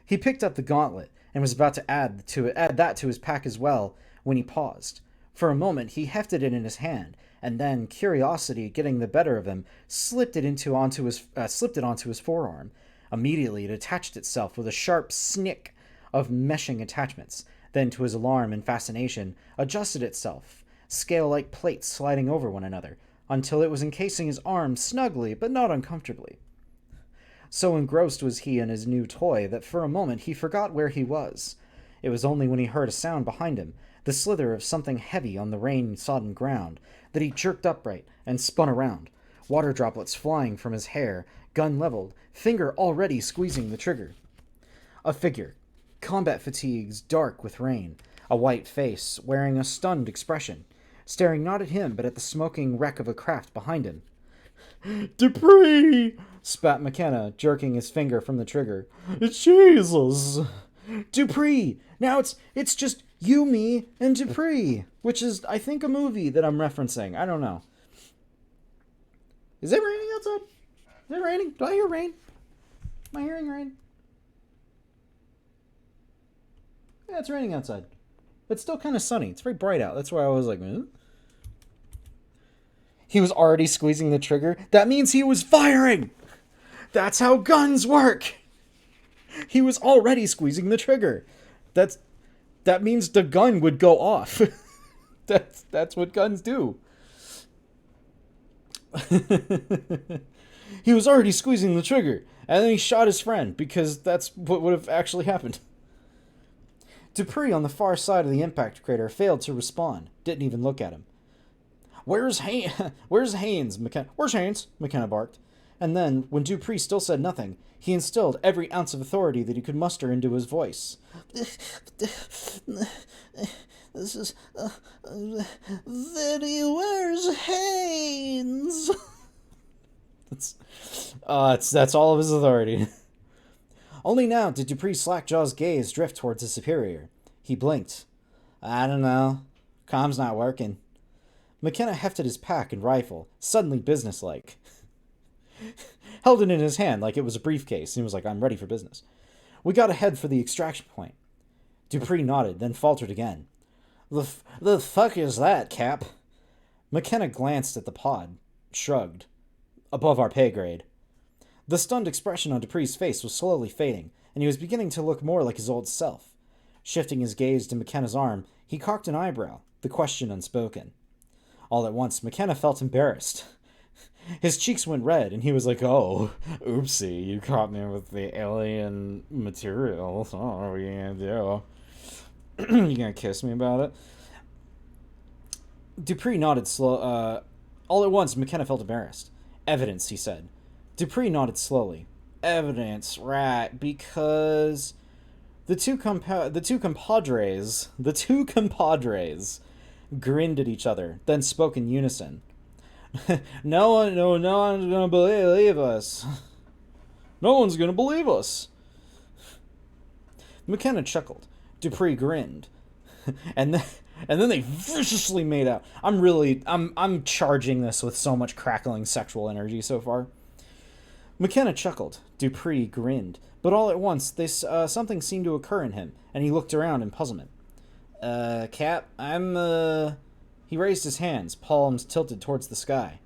He picked up the gauntlet and was about to add that to his pack as well when he paused. For a moment he hefted it in his hand, and then, curiosity getting the better of him, slipped it onto his forearm. Immediately it attached itself with a sharp snick of meshing attachments, then to his alarm and fascination adjusted itself, scale-like plates sliding over one another, until it was encasing his arm snugly but not uncomfortably. So engrossed was he in his new toy that for a moment he forgot where he was. It was only when he heard a sound behind him, the slither of something heavy on the rain-sodden ground, that he jerked upright and spun around, water droplets flying from his hair, gun leveled, finger already squeezing the trigger. A figure, combat fatigues dark with rain, a white face wearing a stunned expression, staring not at him but at the smoking wreck of a craft behind him. "Dupree!" spat McKenna, jerking his finger from the trigger. "Jesus!" "Dupree! Now it's just you, me, and Dupree," which is, I think, a movie that I'm referencing. I don't know. Is it raining outside? Is it raining? Do I hear rain? Am I hearing rain? Yeah, it's raining outside. It's still kind of sunny. It's very bright out. That's why I was like, He was already squeezing the trigger. That means he was firing! That's how guns work! He was already squeezing the trigger. That means the gun would go off. That's what guns do. He was already squeezing the trigger, and then he shot his friend, because that's what would have actually happened. Dupree on the far side of the impact crater failed to respond, didn't even look at him. Where's Haynes? Where's Haynes? McKenna barked. And then, when Dupree still said nothing, he instilled every ounce of authority that he could muster into his voice. This is... Vinny, where's Haynes? That's all of his authority. Only now did Dupree's slack-jaw's gaze drift towards his superior. He blinked. I don't know. Comms not working. McKenna hefted his pack and rifle, suddenly businesslike. Held it in his hand like it was a briefcase, and he was like, I'm ready for business. We got to head for the extraction point. Dupree nodded, then faltered again. The fuck is that, Cap? McKenna glanced at the pod, shrugged. Above our pay grade. The stunned expression on Dupree's face was slowly fading, and he was beginning to look more like his old self. Shifting his gaze to McKenna's arm, he cocked an eyebrow, the question unspoken. All at once, McKenna felt embarrassed. His cheeks went red, and he was like, oh, oopsie, you caught me with the alien material. Oh, what are you gonna do? You gonna kiss me about it? Dupree nodded slow. All at once, McKenna felt embarrassed. Evidence, he said. Dupree nodded slowly. Evidence, right, because the two compadres grinned at each other, then spoke in unison. No one's gonna believe us. No one's gonna believe us. McKenna chuckled. Dupree grinned. And then they viciously made out. I'm charging this with so much crackling sexual energy so far. McKenna chuckled. Dupree grinned. But all at once, something seemed to occur in him, and he looked around in puzzlement. Cap, He raised his hands, palms tilted towards the sky.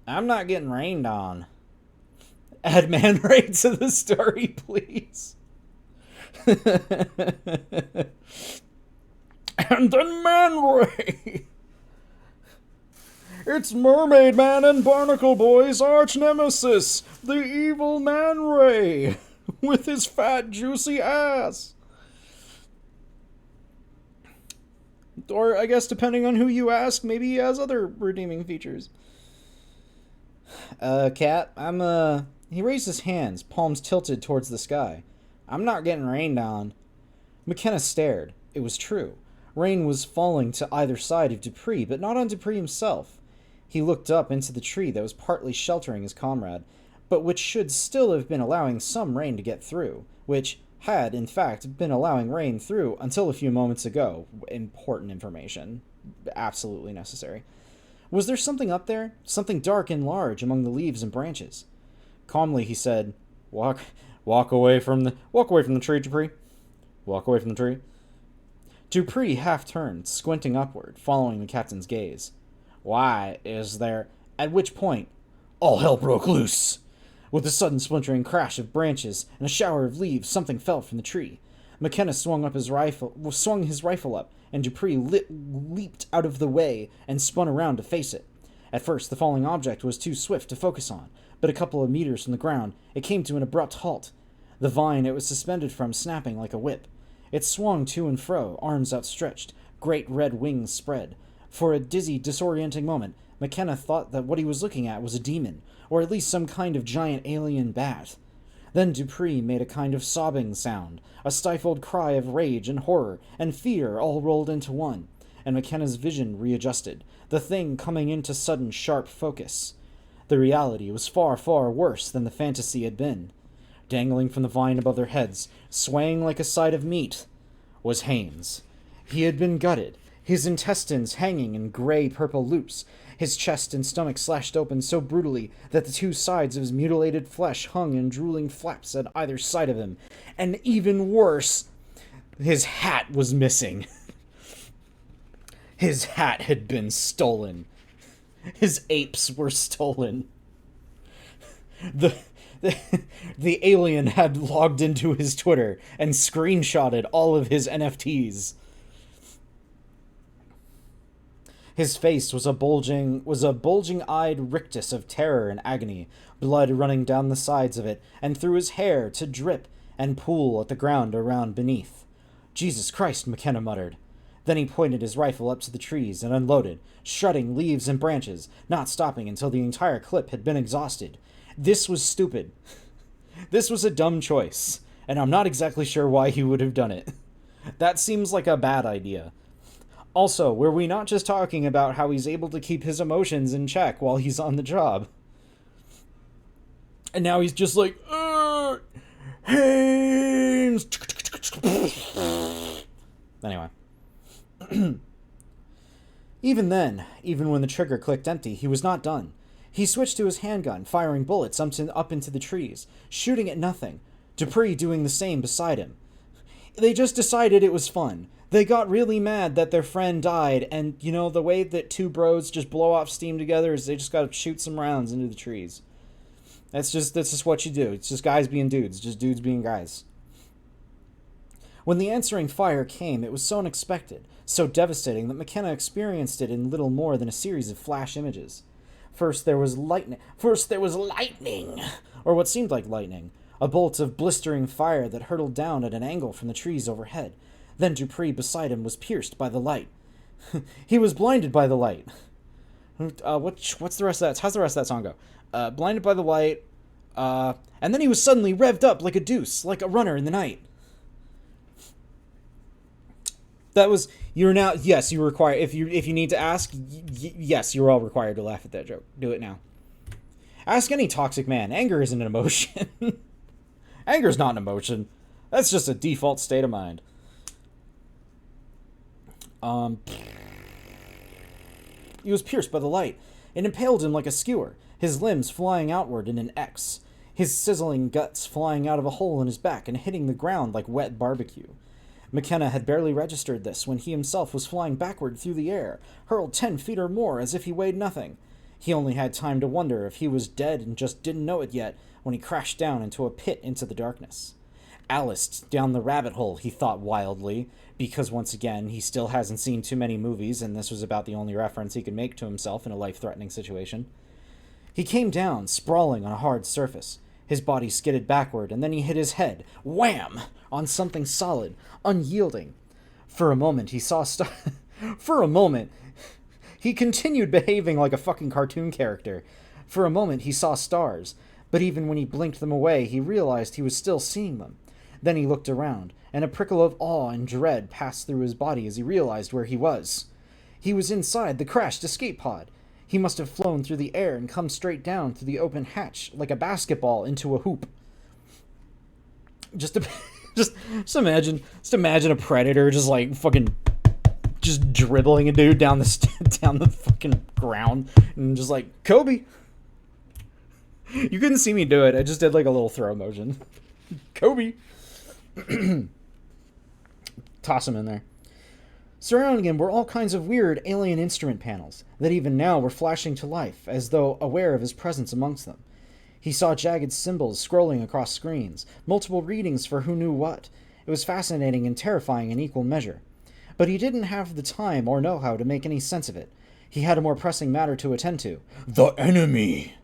I'm not getting rained on. Add Man Ray to the story, please. And then Man Ray. It's Mermaid Man and Barnacle Boy's arch nemesis, the evil Man Ray, with his fat, juicy ass. Or, I guess, depending on who you ask, maybe he has other redeeming features. Cat, He raised his hands, palms tilted towards the sky. I'm not getting rained on. McKenna stared. It was true. Rain was falling to either side of Dupree, but not on Dupree himself. He looked up into the tree that was partly sheltering his comrade, but which should still have been allowing some rain to get through, which had, in fact, been allowing rain through until a few moments ago. Important information. Absolutely necessary. Was there something up there? Something dark and large among the leaves and branches? Calmly he said, Walk away from the tree, Dupree. Walk away from the tree. Dupree half turned, squinting upward, following the captain's gaze. Why, is there... At which point, all hell broke loose. With a sudden splintering crash of branches and a shower of leaves, something fell from the tree. McKenna swung his rifle up, and Dupree leaped out of the way and spun around to face it. At first, the falling object was too swift to focus on, but a couple of meters from the ground, it came to an abrupt halt. The vine it was suspended from snapping like a whip. It swung to and fro, arms outstretched, great red wings spread. For a dizzy, disorienting moment, McKenna thought that what he was looking at was a demon, or at least some kind of giant alien bat. Then Dupree made a kind of sobbing sound, a stifled cry of rage and horror and fear all rolled into one, and McKenna's vision readjusted, the thing coming into sudden sharp focus. The reality was far, far worse than the fantasy had been. Dangling from the vine above their heads, swaying like a side of meat, was Haynes. He had been gutted, his intestines hanging in gray-purple loops, his chest and stomach slashed open so brutally that the two sides of his mutilated flesh hung in drooling flaps at either side of him. And even worse, his hat was missing. His hat had been stolen. His apes were stolen. The alien had logged into his Twitter and screenshotted all of his NFTs. His face was a bulging-eyed rictus of terror and agony, blood running down the sides of it, and through his hair to drip and pool at the ground around beneath. Jesus Christ, McKenna muttered. Then he pointed his rifle up to the trees and unloaded, shredding leaves and branches, not stopping until the entire clip had been exhausted. This was stupid. This was a dumb choice, and I'm not exactly sure why he would have done it. That seems like a bad idea. Also, were we not just talking about how he's able to keep his emotions in check while he's on the job? And now he's just like, Haynes! Anyway. Even then, even when the trigger clicked empty, he was not done. He switched to his handgun, firing bullets up into the trees, shooting at nothing, Dupree doing the same beside him. They just decided it was fun. They got really mad that their friend died, and, you know, the way that two bros just blow off steam together is they just gotta shoot some rounds into the trees. That's just what you do. It's just guys being dudes, just dudes being guys. When the answering fire came, it was so unexpected, so devastating that McKenna experienced it in little more than a series of flash images. First there was lightning, or what seemed like lightning, a bolt of blistering fire that hurtled down at an angle from the trees overhead. Then Dupree beside him was pierced by the light. He was blinded by the light. What's the rest of that? How's the rest of that song go? Blinded by the light, and then he was suddenly revved up like a deuce, like a runner in the night. That was, you're now, yes, you require, if you need to ask, yes, you're all required to laugh at that joke. Do it now. Ask any toxic man. Anger isn't an emotion. Anger's not an emotion. That's just a default state of mind. He was pierced by the light. It impaled him like a skewer, his limbs flying outward in an X, his sizzling guts flying out of a hole in his back and hitting the ground like wet barbecue. McKenna had barely registered this when he himself was flying backward through the air, hurled 10 feet or more as if he weighed nothing. He only had time to wonder if he was dead and just didn't know it yet when he crashed down into a pit into the darkness. Alice down the rabbit hole, he thought wildly, because once again, he still hasn't seen too many movies, and this was about the only reference he could make to himself in a life-threatening situation. He came down, sprawling on a hard surface. His body skidded backward, and then he hit his head, wham, on something solid, unyielding. For a moment, he saw For a moment, he continued behaving like a fucking cartoon character. For a moment, he saw stars, but even when he blinked them away, he realized he was still seeing them. Then he looked around, and a prickle of awe and dread passed through his body as he realized where he was. He was inside the crashed escape pod. He must have flown through the air and come straight down through the open hatch like a basketball into a hoop. Just imagine a predator just like fucking just dribbling a dude down the fucking ground and just like, Kobe. You couldn't see me do it. I just did like a little throw motion. Kobe. Toss him in there. Surrounding him were all kinds of weird alien instrument panels that even now were flashing to life, as though aware of his presence amongst them. He saw jagged symbols scrolling across screens, multiple readings for who knew what. It was fascinating and terrifying in equal measure. But he didn't have the time or know-how to make any sense of it. He had a more pressing matter to attend to. The enemy!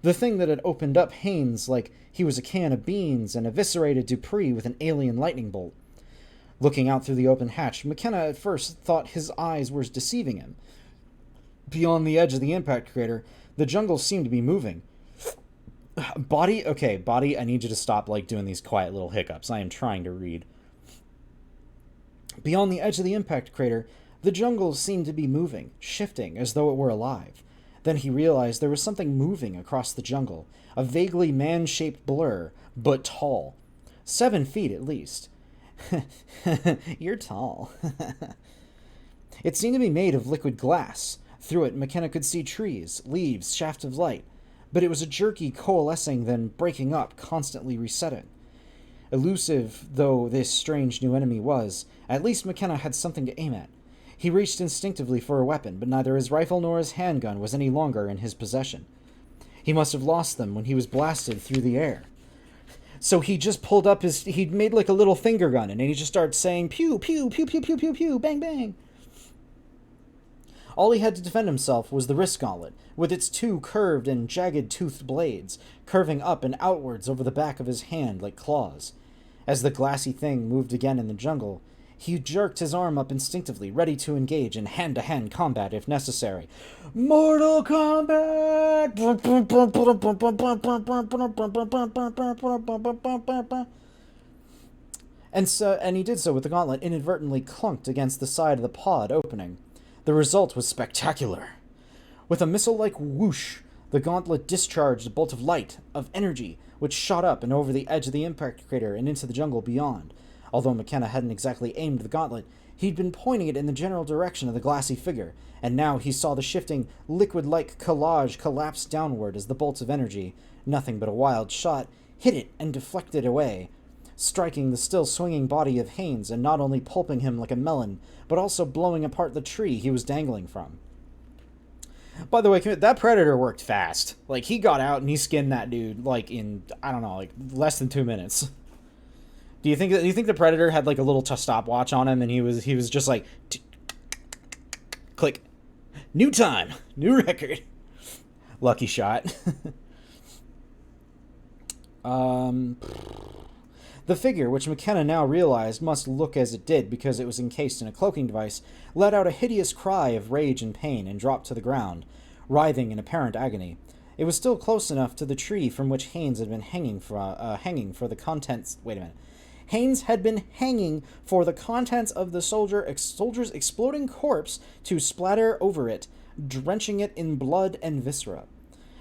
The thing that had opened up Haynes like he was a can of beans and eviscerated Dupree with an alien lightning bolt. Looking out through the open hatch, McKenna at first thought his eyes were deceiving him. Beyond the edge of the impact crater, the jungle seemed to be moving. Body, I need you to stop doing these quiet little hiccups. I am trying to read. Beyond the edge of the impact crater, the jungle seemed to be moving, shifting, as though it were alive. Then he realized there was something moving across the jungle, a vaguely man-shaped blur, but tall. 7 feet at least. You're tall. It seemed to be made of liquid glass. Through it, McKenna could see trees, leaves, shafts of light. But it was a jerky coalescing, then breaking up, constantly resetting. Elusive though this strange new enemy was, at least McKenna had something to aim at. He reached instinctively for a weapon, but neither his rifle nor his handgun was any longer in his possession. He must have lost them when he was blasted through the air. So he just pulled up he'd made a little finger gun, and he just started saying, pew, pew, pew, pew, pew, pew, pew, bang, bang. All he had to defend himself was the wrist gauntlet, with its 2 curved and jagged-toothed blades, curving up and outwards over the back of his hand like claws. As the glassy thing moved again in the jungle, he jerked his arm up instinctively, ready to engage in hand-to-hand combat if necessary. Mortal Kombat! And he did so with the gauntlet inadvertently clunked against the side of the pod opening. The result was spectacular. With a missile-like whoosh, the gauntlet discharged a bolt of light, of energy, which shot up and over the edge of the impact crater and into the jungle beyond. Although McKenna hadn't exactly aimed the gauntlet, he'd been pointing it in the general direction of the glassy figure, and now he saw the shifting, liquid-like collage collapse downward as the bolts of energy, nothing but a wild shot, hit it and deflected away, striking the still swinging body of Haynes and not only pulping him like a melon, but also blowing apart the tree he was dangling from. By the way, that Predator worked fast. He got out and he skinned that dude, in, I don't know, less than 2 minutes. Do you think the Predator had a little stopwatch on him, and he was just click, new time, new record, lucky shot. The figure, which McKenna now realized must look as it did because it was encased in a cloaking device, let out a hideous cry of rage and pain and dropped to the ground, writhing in apparent agony. It was still close enough to the tree from which Haynes had been hanging for the contents. Wait a minute. Haynes had been hanging for the contents of the soldier's exploding corpse to splatter over it, drenching it in blood and viscera.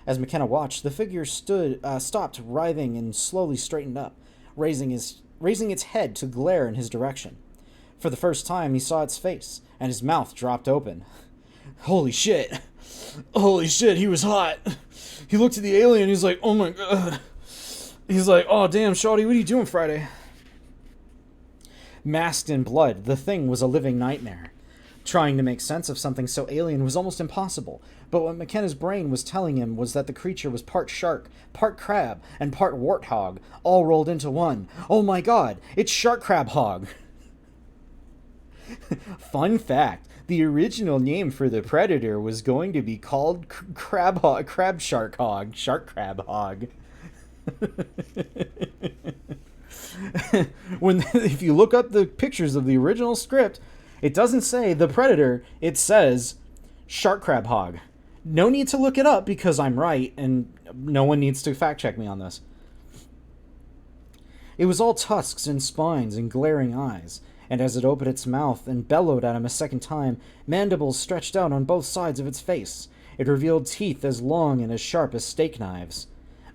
As McKenna watched, the figure stopped writhing and slowly straightened up, raising its head to glare in his direction. For the first time, he saw its face, and his mouth dropped open. Holy shit! Holy shit, he was hot! He looked at the alien, he's like, oh my god. He's like, oh damn, shawty, what are you doing Friday? Masked in blood, the thing was a living nightmare. Trying to make sense of something so alien was almost impossible, but what McKenna's brain was telling him was that the creature was part shark, part crab, and part warthog, all rolled into one. Oh my god, it's Shark Crab Hog! Fun fact, the original name for the Predator was going to be called Crab Shark Hog. Shark Crab Hog. If you look up the pictures of the original script, it doesn't say the Predator, it says Shark Crab Hog. No need to look it up because I'm right, and no one needs to fact check me on this. It was all tusks and spines and glaring eyes, and as it opened its mouth and bellowed at him a second time, mandibles stretched out on both sides of its face. It revealed teeth as long and as sharp as steak knives.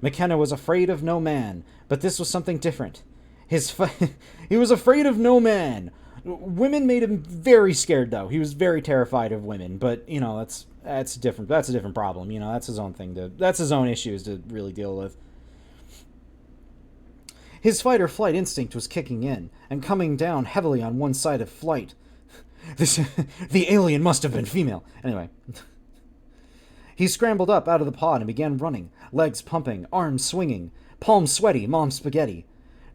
McKenna was afraid of no man, but this was something different. He was afraid of no man. Women made him very scared, though. He was very terrified of women, but that's different. That's a different problem. That's his own thing that's his own issues to really deal with. His fight or flight instinct was kicking in and coming down heavily on one side of flight. This, the alien must have been female. Anyway. He scrambled up out of the pod and began running, legs pumping, arms swinging, palms sweaty, mom spaghetti.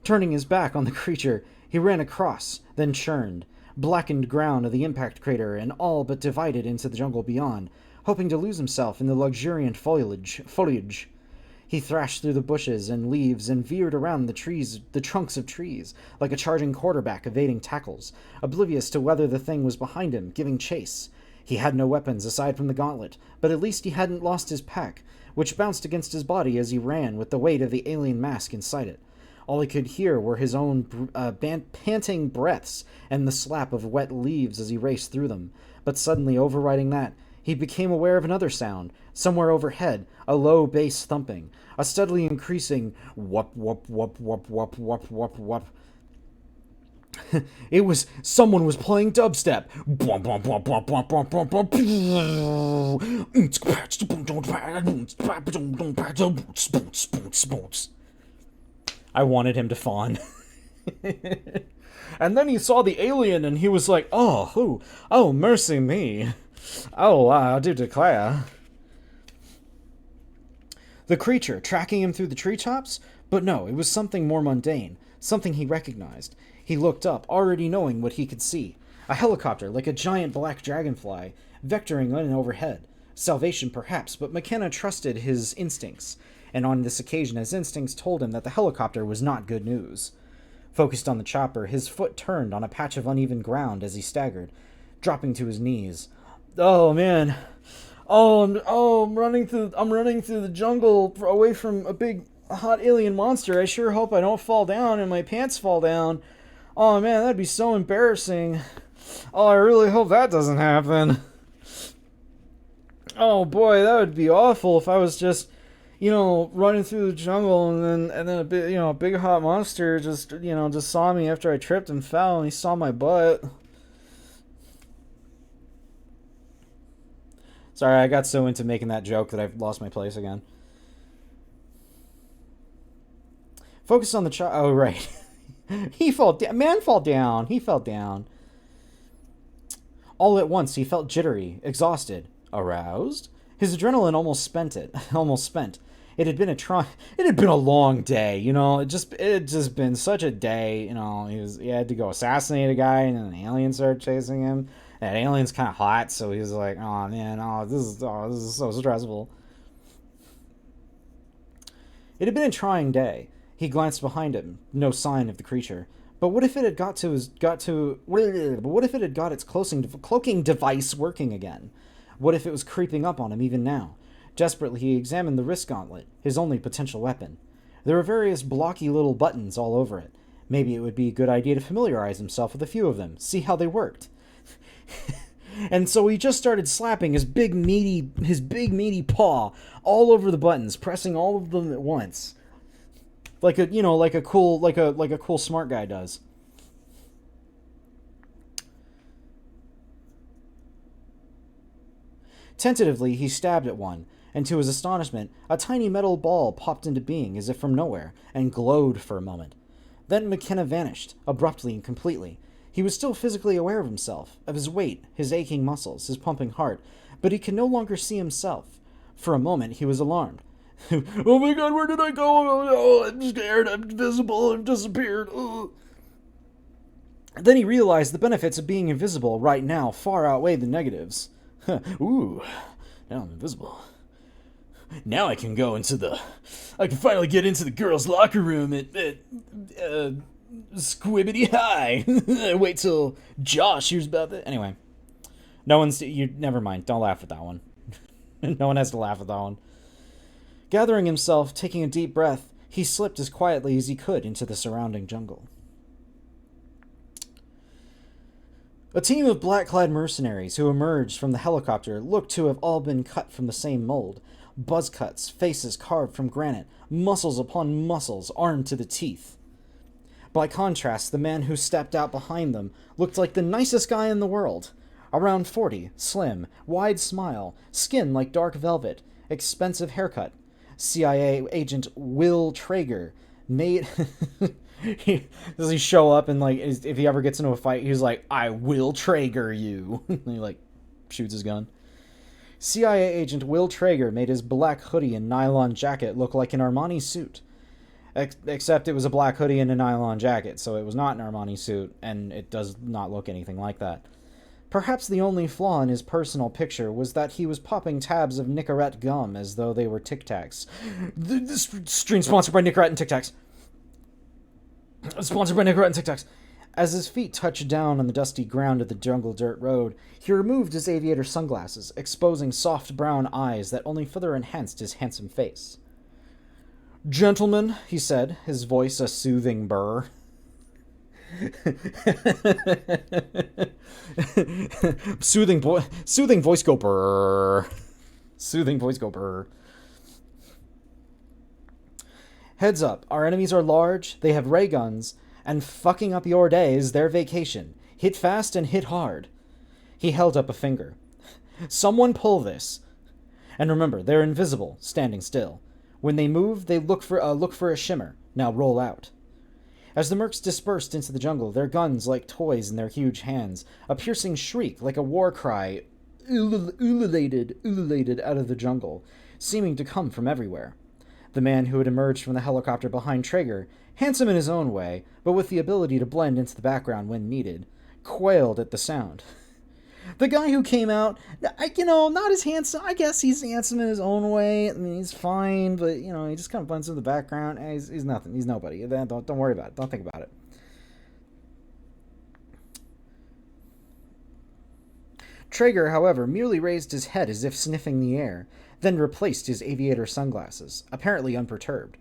Turning his back on the creature, he ran across, then churned, blackened ground of the impact crater and all but divided into the jungle beyond, hoping to lose himself in the luxuriant foliage. He thrashed through the bushes and leaves and veered around the trunks of trees, like a charging quarterback evading tackles, oblivious to whether the thing was behind him, giving chase. He had no weapons aside from the gauntlet, but at least he hadn't lost his pack, which bounced against his body as he ran with the weight of the alien mask inside it. All he could hear were his own panting breaths and the slap of wet leaves as he raced through them. But suddenly, overriding that, he became aware of another sound, somewhere overhead, a low bass thumping, a steadily increasing whup whup whup whup whup whup whup whup. It was someone was playing dubstep. I wanted him to fawn. And then he saw the alien and he was like, oh, mercy me. Oh, I do declare. The creature tracking him through the treetops? But no, it was something more mundane, something he recognized. He looked up, already knowing what he could see. A helicopter, like a giant black dragonfly, vectoring in overhead. Salvation, perhaps, but McKenna trusted his instincts, and on this occasion his instincts told him that the helicopter was not good news. Focused on the chopper, his foot turned on a patch of uneven ground as he staggered, dropping to his knees. Oh, man. I'm running through the jungle away from a big hot alien monster. I sure hope I don't fall down and my pants fall down. Oh, man, that'd be so embarrassing. Oh, I really hope that doesn't happen. Oh, boy, that would be awful if I was just, running through the jungle and then a big hot monster just saw me after I tripped and fell and he saw my butt. Sorry, I got so into making that joke that I've lost my place again. Focus on the child. Oh, right. He fell down. He fell down. All at once, he felt jittery, exhausted, aroused. His adrenaline almost spent. It had been a long day, It had just been such a day, He had to go assassinate a guy, and then an alien started chasing him. That alien's kind of hot, so he was like, "Oh man, this is so stressful." It had been a trying day. He glanced behind him, no sign of the creature. But what if it had got its cloaking device working again? What if it was creeping up on him even now? Desperately, he examined the wrist gauntlet, his only potential weapon. There were various blocky little buttons all over it. Maybe it would be a good idea to familiarize himself with a few of them, see how they worked. And so he just started slapping his big meaty paw all over the buttons, pressing all of them at once. Like a cool smart guy does. Tentatively, he stabbed at one, and to his astonishment, a tiny metal ball popped into being as if from nowhere, and glowed for a moment. Then McKenna vanished, abruptly and completely. He was still physically aware of himself, of his weight, his aching muscles, his pumping heart, but he could no longer see himself. For a moment, he was alarmed. Oh my god, where did I go? Oh, I'm scared, I'm invisible, I've disappeared. Oh. Then he realized the benefits of being invisible right now far outweigh the negatives. Ooh, now I'm invisible. Now I can finally get into the girls' locker room at Squibbity High. Wait till Josh hears about that. Anyway, never mind. Don't laugh at that one. No one has to laugh at that one. Gathering himself, taking a deep breath, he slipped as quietly as he could into the surrounding jungle. A team of black-clad mercenaries who emerged from the helicopter looked to have all been cut from the same mold. Buzz cuts, faces carved from granite, muscles upon muscles, armed to the teeth. By contrast, the man who stepped out behind them looked like the nicest guy in the world. Around 40, slim, wide smile, skin like dark velvet, expensive haircut. CIA agent Will Traeger Does he show up and like if he ever gets into a fight, he's like, "I will Traeger you." And he like shoots his gun. CIA agent Will Traeger made his black hoodie and nylon jacket look like an Armani suit. Except it was a black hoodie and a nylon jacket, so it was not an Armani suit, and it does not look anything like that. Perhaps the only flaw in his personal picture was that he was popping tabs of Nicorette gum as though they were Tic Tacs. This stream sponsored by Nicorette and Tic Tacs. Sponsored by Nicorette and Tic Tacs. As his feet touched down on the dusty ground of the jungle dirt road, he removed his aviator sunglasses, exposing soft brown eyes that only further enhanced his handsome face. "Gentlemen," he said, his voice a soothing burr. Soothing voice go brrr. Soothing voice go brrr. "Heads up, our enemies are large, they have ray guns, and fucking up your day is their vacation. Hit fast and hit hard." He held up a finger. "Someone pull this. And remember, they're invisible, standing still. When they move, they look for a shimmer. Now roll out." As the mercs dispersed into the jungle, their guns like toys in their huge hands, a piercing shriek like a war cry ululated out of the jungle, seeming to come from everywhere. The man who had emerged from the helicopter behind Traeger, handsome in his own way, but with the ability to blend into the background when needed, quailed at the sound. The guy who came out, not as handsome. I guess he's handsome in his own way. I mean, he's fine, but, he just kind of blends into the background. He's nothing. He's nobody. Don't worry about it. Don't think about it. Traeger, however, merely raised his head as if sniffing the air, then replaced his aviator sunglasses, apparently unperturbed.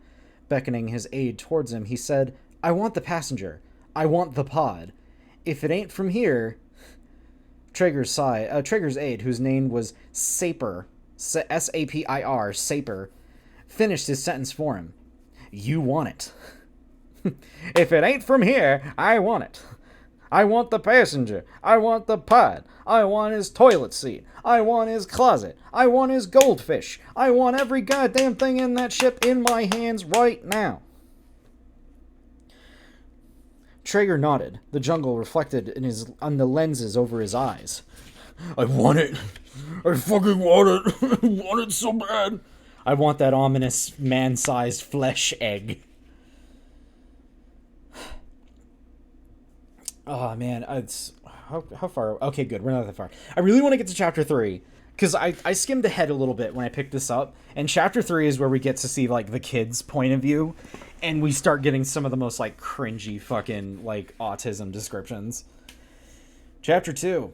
Beckoning his aide towards him, he said, "I want the passenger. I want the pod. If it ain't from here..." Traeger's aide, whose name was Sapir, Sapir, Sapir, finished his sentence for him. "You want it." "If it ain't from here, I want it. I want the passenger. I want the pod. I want his toilet seat. I want his closet. I want his goldfish. I want every goddamn thing in that ship in my hands right now." Traeger nodded, the jungle reflected on the lenses over his eyes. "I want it. I fucking want it. I want it so bad. I want that ominous man-sized flesh egg." Oh, man. It's how far? Okay, good. We're not that far. I really want to get to chapter 3. Because I skimmed ahead a little bit when I picked this up. And chapter 3 is where we get to see, like, the kid's point of view. And we start getting some of the most, like, cringy fucking, like, autism descriptions. Chapter 2.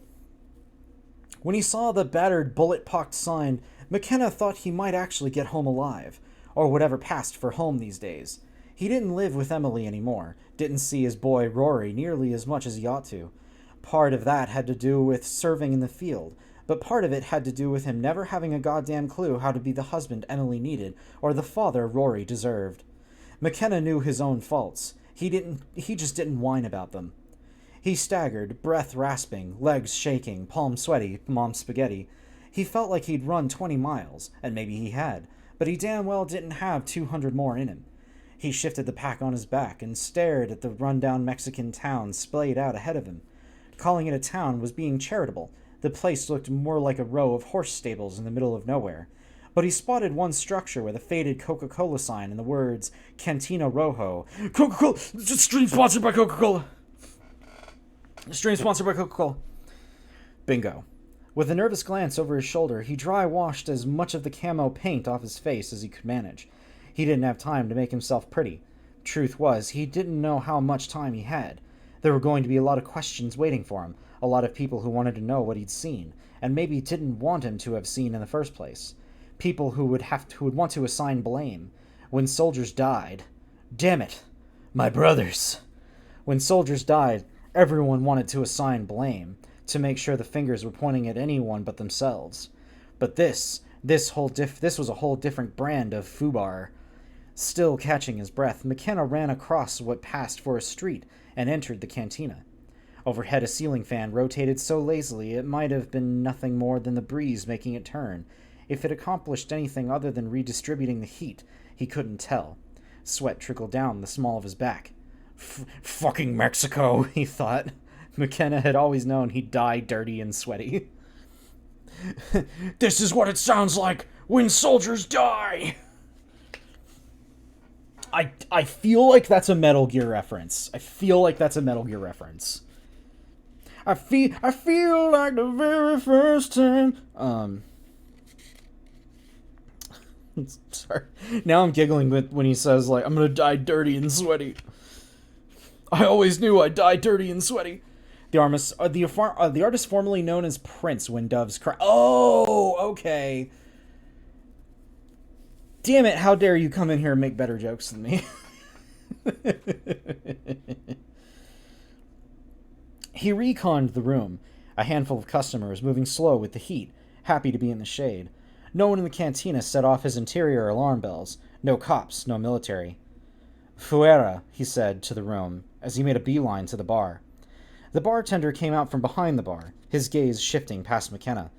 When he saw the battered, bullet-pocked sign, McKenna thought he might actually get home alive. Or whatever passed for home these days. He didn't live with Emily anymore. Didn't see his boy Rory nearly as much as he ought to. Part of that had to do with serving in the field. But part of it had to do with him never having a goddamn clue how to be the husband Emily needed, or the father Rory deserved. McKenna knew his own faults. He just didn't whine about them. He staggered, breath rasping, legs shaking, palms sweaty, mom spaghetti. He felt like he'd run 20 miles, and maybe he had, but he damn well didn't have 200 more in him. He shifted the pack on his back and stared at the rundown Mexican town splayed out ahead of him. Calling it a town was being charitable. The place looked more like a row of horse stables in the middle of nowhere. But he spotted one structure with a faded Coca-Cola sign and the words, Cantina Rojo. Coca-Cola! Stream sponsored by Coca-Cola! Stream sponsored by Coca-Cola. Bingo. With a nervous glance over his shoulder, he dry-washed as much of the camo paint off his face as he could manage. He didn't have time to make himself pretty. Truth was, he didn't know how much time he had. There were going to be a lot of questions waiting for him, a lot of people who wanted to know what he'd seen, and maybe didn't want him to have seen in the first place. People who would want to assign blame. When soldiers died. Damn it! My brothers! When soldiers died, everyone wanted to assign blame, to make sure the fingers were pointing at anyone but themselves. But this was a whole different brand of foobar. Still catching his breath, McKenna ran across what passed for a street and entered the cantina. Overhead, a ceiling fan rotated so lazily it might have been nothing more than the breeze making it turn. If it accomplished anything other than redistributing the heat, he couldn't tell. Sweat trickled down the small of his back. Fucking Mexico, he thought. McKenna had always known he'd die dirty and sweaty. This is what it sounds like when soldiers die! I feel like that's a Metal Gear reference. I feel like the very first time. Sorry. Now I'm giggling when he says, like, I'm gonna die dirty and sweaty. I always knew I'd die dirty and sweaty. The artist formerly known as Prince, When Doves Cry. Oh, okay. Damn it, how dare you come in here and make better jokes than me. He reconned the room, a handful of customers moving slow with the heat, happy to be in the shade. No one in the cantina set off his interior alarm bells. No cops, no military. Fuera, he said to the room, as he made a beeline to the bar. The bartender came out from behind the bar, his gaze shifting past McKenna.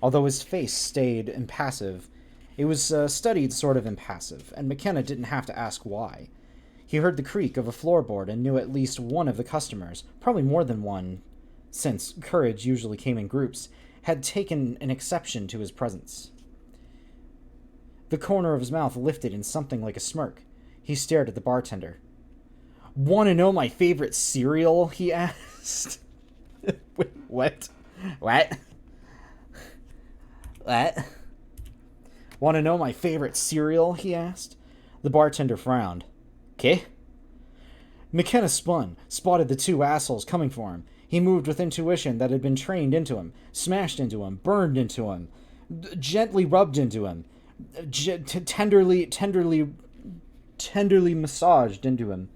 Although his face stayed impassive, it was studied sort of impassive, and McKenna didn't have to ask why. He heard the creak of a floorboard and knew at least one of the customers, probably more than one, since courage usually came in groups, had taken an exception to his presence. The corner of his mouth lifted in something like a smirk. He stared at the bartender. "Want to know my favorite cereal?" he asked. Wait, what? What? Want to know my favorite cereal? He asked. The bartender frowned. "'Kay?" McKenna spun, spotted the two assholes coming for him. He moved with intuition that had been trained into him, smashed into him, burned into him, gently rubbed into him, tenderly massaged into him.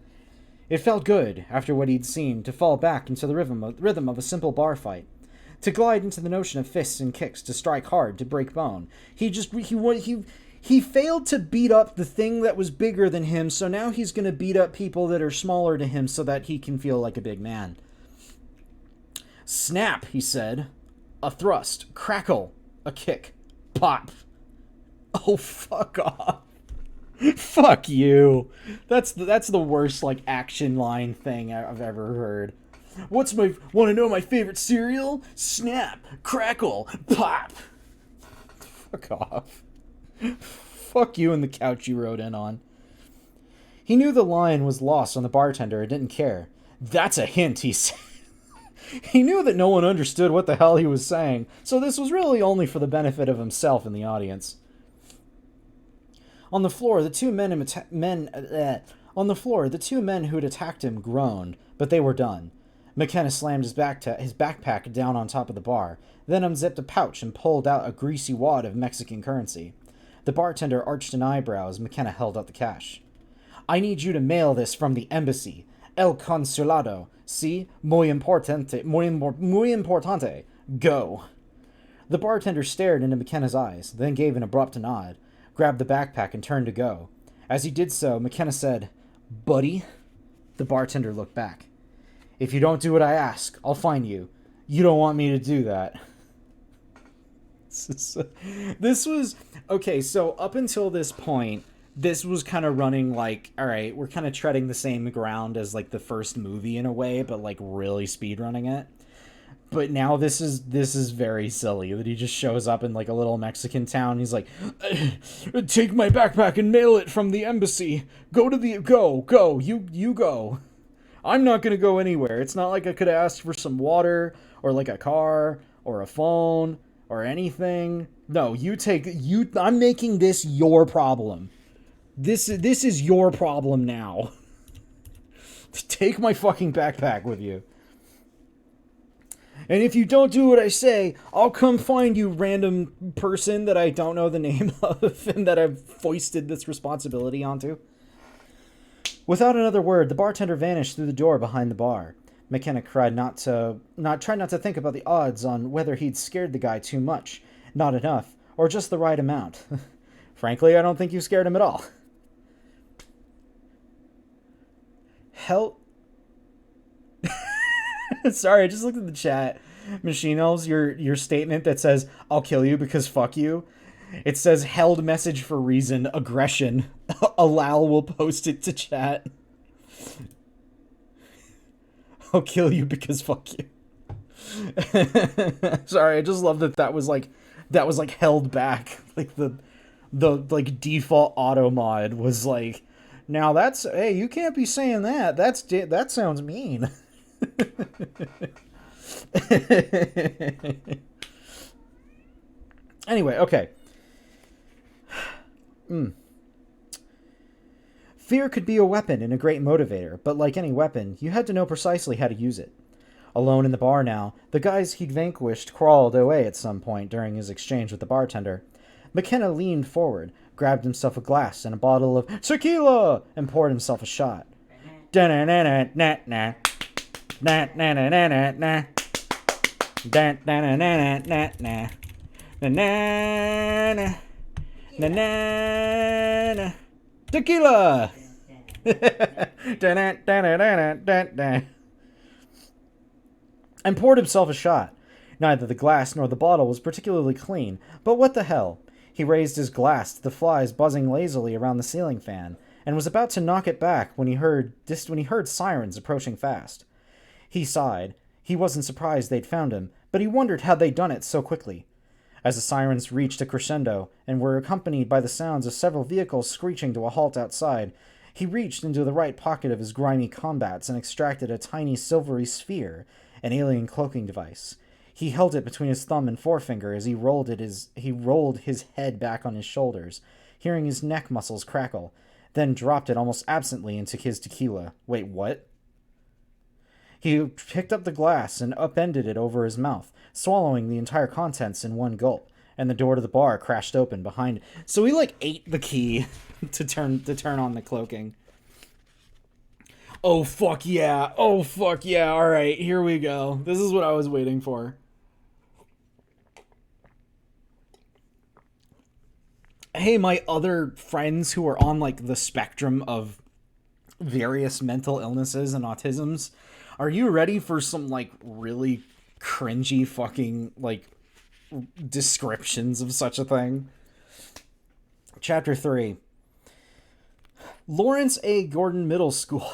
It felt good, after what he'd seen, to fall back into the rhythm of a simple bar fight. To glide into the notion of fists and kicks, to strike hard, to break bone. He failed to beat up the thing that was bigger than him, so now he's going to beat up people that are smaller to him so that he can feel like a big man. "Snap," he said. A thrust. Crackle. A kick. Pop. Oh, fuck off. Fuck you. That's the worst, like, action line thing I've ever heard. Want to know my favorite cereal? Snap, crackle, pop. Fuck off. Fuck you and the couch you rode in on. He knew the line was lost on the bartender and didn't care. "That's a hint," he said. He knew that no one understood what the hell he was saying, so this was really only for the benefit of himself and the audience. On the floor, the two men who'd attacked him groaned, but they were done. McKenna slammed his backpack down on top of the bar, then unzipped a pouch and pulled out a greasy wad of Mexican currency. The bartender arched an eyebrow as McKenna held out the cash. "I need you to mail this from the embassy. El consulado. Sí, muy importante. Muy importante. Go." The bartender stared into McKenna's eyes, then gave an abrupt nod, grabbed the backpack and turned to go. As he did so, McKenna said, "Buddy?" The bartender looked back. "If you don't do what I ask, I'll fine you. You don't want me to do that." This was... Okay, so up until this point, this was kind of running like, alright, we're kind of treading the same ground as, like, the first movie in a way, but, like, really speedrunning it. But now this is very silly that he just shows up in, like, a little Mexican town. He's like, "Take my backpack and mail it from the embassy. Go, you go. I'm not gonna go anywhere. It's not like I could have asked for some water, or, like, a car, or a phone, or anything. No, I'm making this your problem. This is your problem now. Take my fucking backpack with you. And if you don't do what I say, I'll come find you, random person that I don't know the name of and that I've foisted this responsibility onto." Without another word, the bartender vanished through the door behind the bar. McKenna tried not to think about the odds on whether he'd scared the guy too much, not enough, or just the right amount. Frankly, I don't think you scared him at all. Hell... Sorry, I just looked at the chat. Machine Elves, your statement that says, "I'll kill you because fuck you." It says, "Held message for reason, aggression." Alal will post it to chat. I'll kill you because fuck you. Sorry, I just love that that was like held back. Like the like default auto mod was like, now that's, hey, you can't be saying that. That sounds mean. Anyway, okay. Fear could be a weapon and a great motivator, but like any weapon, you had to know precisely how to use it. Alone in the bar now, the guys he'd vanquished crawled away at some point during his exchange with the bartender. McKenna leaned forward, grabbed himself a glass and a bottle of tequila, and poured himself a shot. Da-na-na-na-na-na. Na-na-na-na-na-na. Da-na-na-na-na-na. Na-na-na. Na-na-na. Tequila! Da-na-na-na-na-na-na. And poured himself a shot. Neither the glass nor the bottle was particularly clean, but what the hell? He raised his glass to the flies buzzing lazily around the ceiling fan, and was about to knock it back when he heard sirens approaching fast. He sighed. He wasn't surprised they'd found him, but he wondered how they'd done it so quickly. As the sirens reached a crescendo and were accompanied by the sounds of several vehicles screeching to a halt outside, he reached into the right pocket of his grimy combats and extracted a tiny silvery sphere, an alien cloaking device. He held it between his thumb and forefinger as he rolled his head back on his shoulders, hearing his neck muscles crackle, then dropped it almost absently into his tequila. Wait, what? He picked up the glass and upended it over his mouth, swallowing the entire contents in one gulp, and the door to the bar crashed open behind. So he like ate the key to turn on the cloaking. Oh fuck yeah. Oh fuck yeah. All right, here we go. This is what I was waiting for. Hey, my other friends who are on like the spectrum of various mental illnesses and autisms, are you ready for some like really cringy fucking like descriptions of such a thing? Chapter 3. Lawrence A. Gordon Middle School.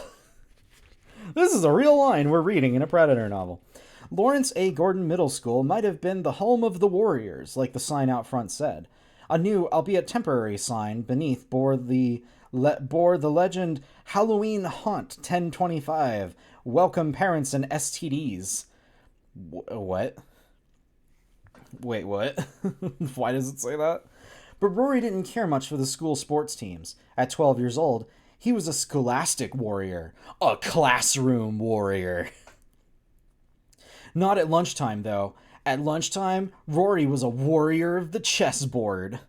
This is a real line we're reading in a Predator novel. Lawrence A. Gordon Middle School might have been the home of the Warriors, like the sign out front said. A new, albeit temporary, sign beneath bore the legend Halloween Haunt 1025. Welcome parents and STDs. What? Wait, what? Why does it say that? But Rory didn't care much for the school sports teams. At 12 years old, he was a scholastic warrior. A classroom warrior. Not at lunchtime, though. At lunchtime, Rory was a warrior of the chessboard.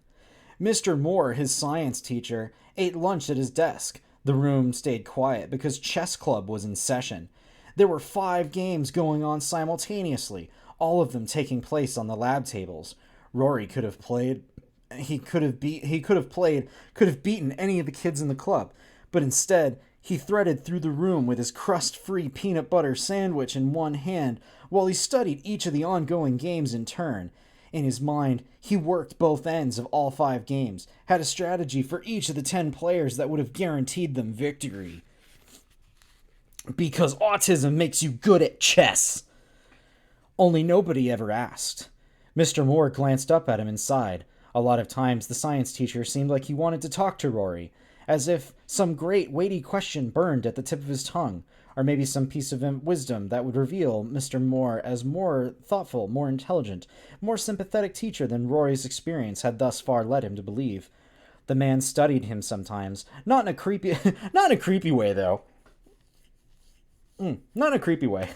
Mr. Moore, his science teacher, ate lunch at his desk. The room stayed quiet because chess club was in session. There were 5 games going on simultaneously, all of them taking place on the lab tables. Rory could have beaten any of the kids in the club, but instead he threaded through the room with his crust-free peanut butter sandwich in one hand while he studied each of the ongoing games in turn. In his mind, he worked both ends of all 5 games, had a strategy for each of the 10 players that would have guaranteed them victory. Because autism makes you good at chess. Only nobody ever asked. Mr. Moore glanced up at him and sighed. A lot of times the science teacher seemed like he wanted to talk to Rory, as if some great weighty question burned at the tip of his tongue, or maybe some piece of wisdom that would reveal Mr. Moore as more thoughtful, more intelligent, more sympathetic teacher than Rory's experience had thus far led him to believe. The man studied him sometimes, not in a creepy way though. Not in a creepy way.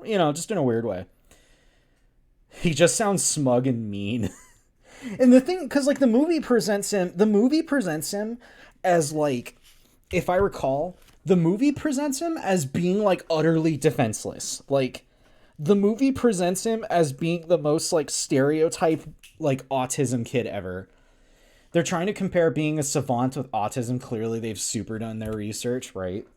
Just in a weird way. He just sounds smug and mean. And the thing, because like the movie presents him as like, if I recall, the movie presents him as being like utterly defenseless. Like, the movie presents him as being the most like stereotype like autism kid ever. They're trying to compare being a savant with autism. Clearly, they've super done their research, right?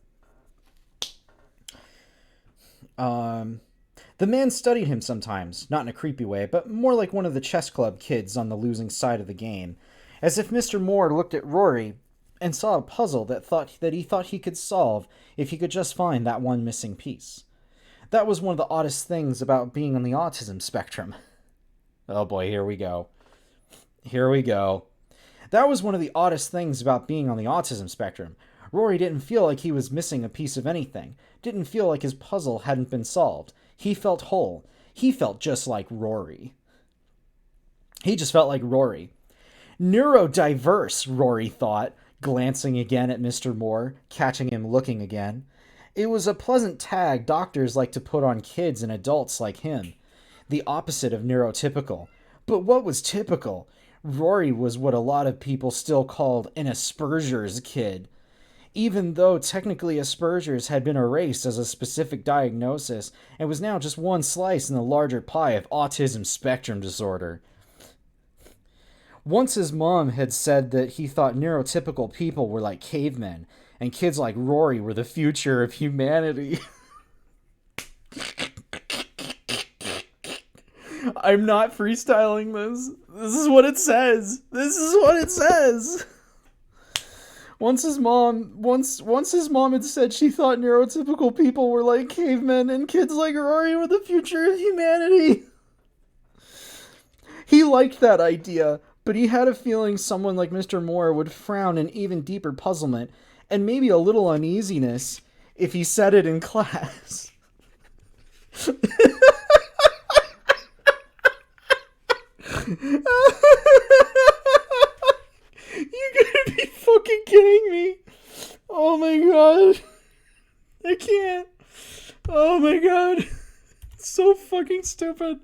The man studied him sometimes, not in a creepy way, but more like one of the chess club kids on the losing side of the game, as if Mr. Moore looked at Rory and saw a puzzle that he thought he could solve if he could just find that one missing piece. That was one of the oddest things about being on the autism spectrum. Oh boy, here we go. Here we go. That was one of the oddest things about being on the autism spectrum. Rory didn't feel like he was missing a piece of anything. Didn't feel like his puzzle hadn't been solved. He felt whole. He felt just like Rory. He just felt like Rory. Neurodiverse, Rory thought, glancing again at Mr. Moore, catching him looking again. It was a pleasant tag doctors like to put on kids and adults like him. The opposite of neurotypical. But what was typical? Rory was what a lot of people still called an Asperger's kid. Even though technically Asperger's had been erased as a specific diagnosis and was now just one slice in the larger pie of autism spectrum disorder. Once his mom had said that he thought neurotypical people were like cavemen, and kids like Rory were the future of humanity. I'm not freestyling this. This is what it says. This is what it says. Once his mom had said she thought neurotypical people were like cavemen and kids like Rory were the future of humanity. He liked that idea, but he had a feeling someone like Mr. Moore would frown in even deeper puzzlement and maybe a little uneasiness if he said it in class. You gotta be fucking kidding me. Oh my god. I can't. Oh my god. It's so fucking stupid.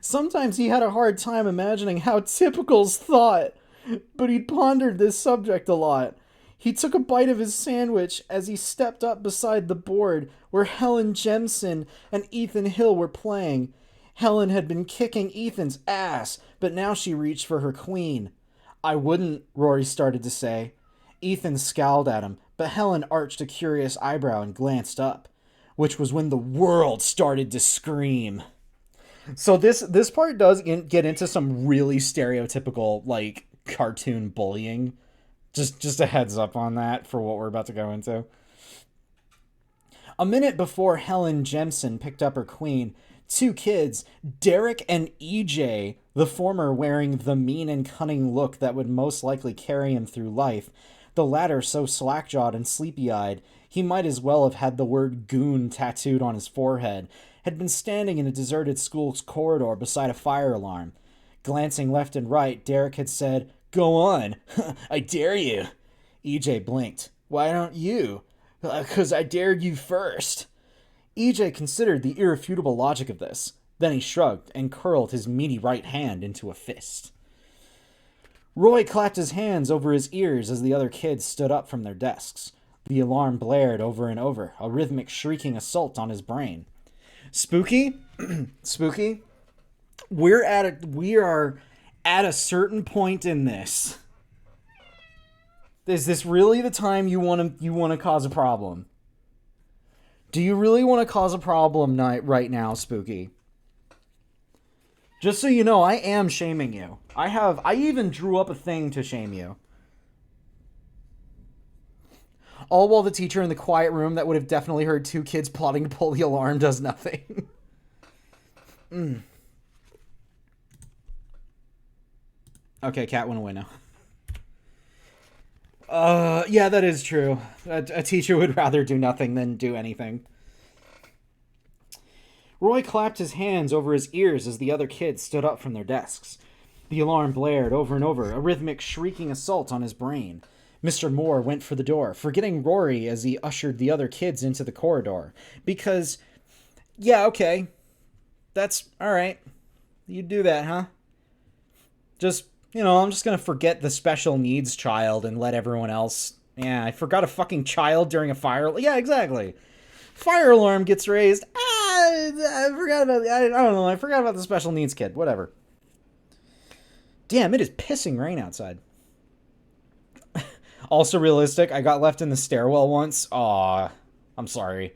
Sometimes he had a hard time imagining how typicals thought, but he'd pondered this subject a lot. He took a bite of his sandwich as he stepped up beside the board where Helen Jemison and Ethan Hill were playing. Helen had been kicking Ethan's ass, but now she reached for her queen. I wouldn't, Rory started to say. Ethan scowled at him, but Helen arched a curious eyebrow and glanced up, which was when the world started to scream. So this part does get into some really stereotypical, like, cartoon bullying. Just a heads up on that for what we're about to go into. A minute before Helen Jemison picked up her queen, two kids, Derek and EJ, the former wearing the mean and cunning look that would most likely carry him through life, the latter so slack-jawed and sleepy-eyed he might as well have had the word goon tattooed on his forehead, had been standing in a deserted school's corridor beside a fire alarm. Glancing left and right, Derek had said, "Go on, I dare you." EJ blinked. "Why don't you?" "'Cause I dared you first." EJ considered the irrefutable logic of this. Then he shrugged and curled his meaty right hand into a fist. Roy clapped his hands over his ears as the other kids stood up from their desks. The alarm blared over and over, a rhythmic shrieking assault on his brain. Spooky? Spooky? We are at a certain point in this. Is this really the time you want to cause a problem? Do you really want to cause a problem right now, Spooky? Just so you know, I am shaming you. I even drew up a thing to shame you. All while the teacher in the quiet room that would have definitely heard two kids plotting to pull the alarm does nothing. Okay, cat went away now. Yeah, that is true. A teacher would rather do nothing than do anything. Roy clapped his hands over his ears as the other kids stood up from their desks. The alarm blared over and over, a rhythmic shrieking assault on his brain. Mr. Moore went for the door, forgetting Rory as he ushered the other kids into the corridor. Because, yeah, okay. That's alright. You do that, huh? Just, I'm just gonna forget the special needs child and let everyone else... Yeah, I forgot a fucking child during a fire... Yeah, exactly. Fire alarm gets raised. I forgot about... I don't know, I forgot about the special needs kid. Whatever. Damn, it is pissing rain outside. Also realistic, I got left in the stairwell once. Aw, I'm sorry.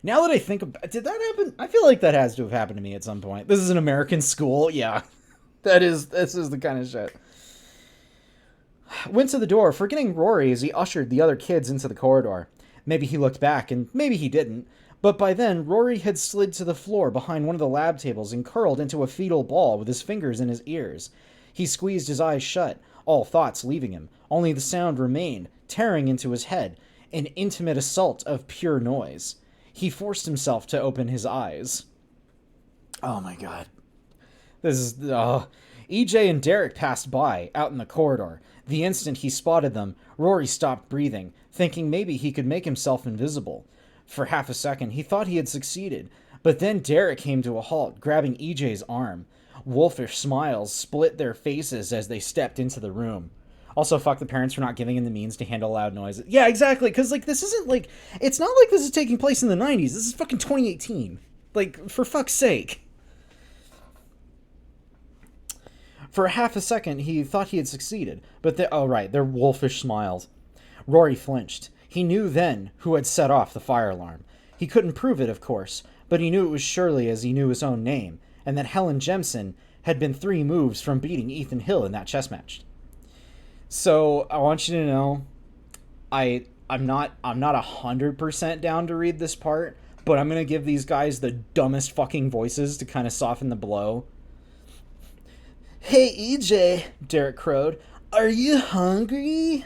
Now that I think about... Did that happen? I feel like that has to have happened to me at some point. This is an American school. Yeah. This is the kind of shit. Went to the door, forgetting Rory as he ushered the other kids into the corridor. Maybe he looked back, and maybe he didn't. But by then, Rory had slid to the floor behind one of the lab tables and curled into a fetal ball with his fingers in his ears. He squeezed his eyes shut, all thoughts leaving him. Only the sound remained, tearing into his head, an intimate assault of pure noise. He forced himself to open his eyes. Oh my god. This is... EJ and Derek passed by, out in the corridor. The instant he spotted them, Rory stopped breathing, thinking maybe he could make himself invisible. For half a second, he thought he had succeeded, but then Derek came to a halt, grabbing EJ's arm. Wolfish smiles split their faces as they stepped into the room. Also, fuck the parents for not giving him the means to handle loud noises. Yeah, exactly, because, like, this isn't, like... It's not like this is taking place in the 90s. This is fucking 2018. Like, for fuck's sake. For half a second, he thought he had succeeded, but their wolfish smiles. Rory flinched. He knew then who had set off the fire alarm. He couldn't prove it, of course, but he knew it was surely as he knew his own name, and that Helen Jemison had been 3 moves from beating Ethan Hill in that chess match. So, I want you to know, I'm not 100% down to read this part, but I'm gonna give these guys the dumbest fucking voices to kind of soften the blow. "Hey, EJ," Derek crowed. "Are you hungry?"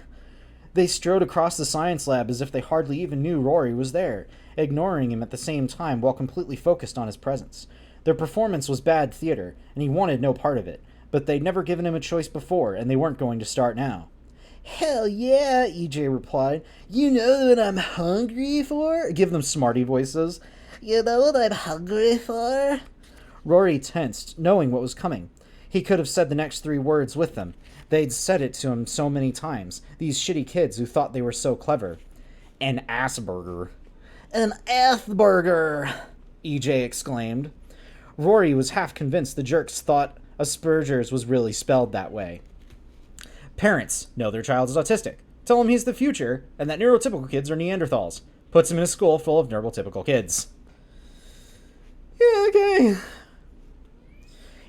They strode across the science lab as if they hardly even knew Rory was there, ignoring him at the same time while completely focused on his presence. Their performance was bad theater, and he wanted no part of it, but they'd never given him a choice before, and they weren't going to start now. "Hell yeah," EJ replied. "You know what I'm hungry for?" Give them smarty voices. "You know what I'm hungry for?" Rory tensed, knowing what was coming. He could have said the next 3 words with them. They'd said it to him so many times, these shitty kids who thought they were so clever. "An Asperger." "An Asperger," EJ exclaimed. Rory was half convinced the jerks thought Asperger's was really spelled that way. Parents know their child is autistic. Tell him he's the future, and that neurotypical kids are Neanderthals. Puts him in a school full of neurotypical kids. Yeah, okay.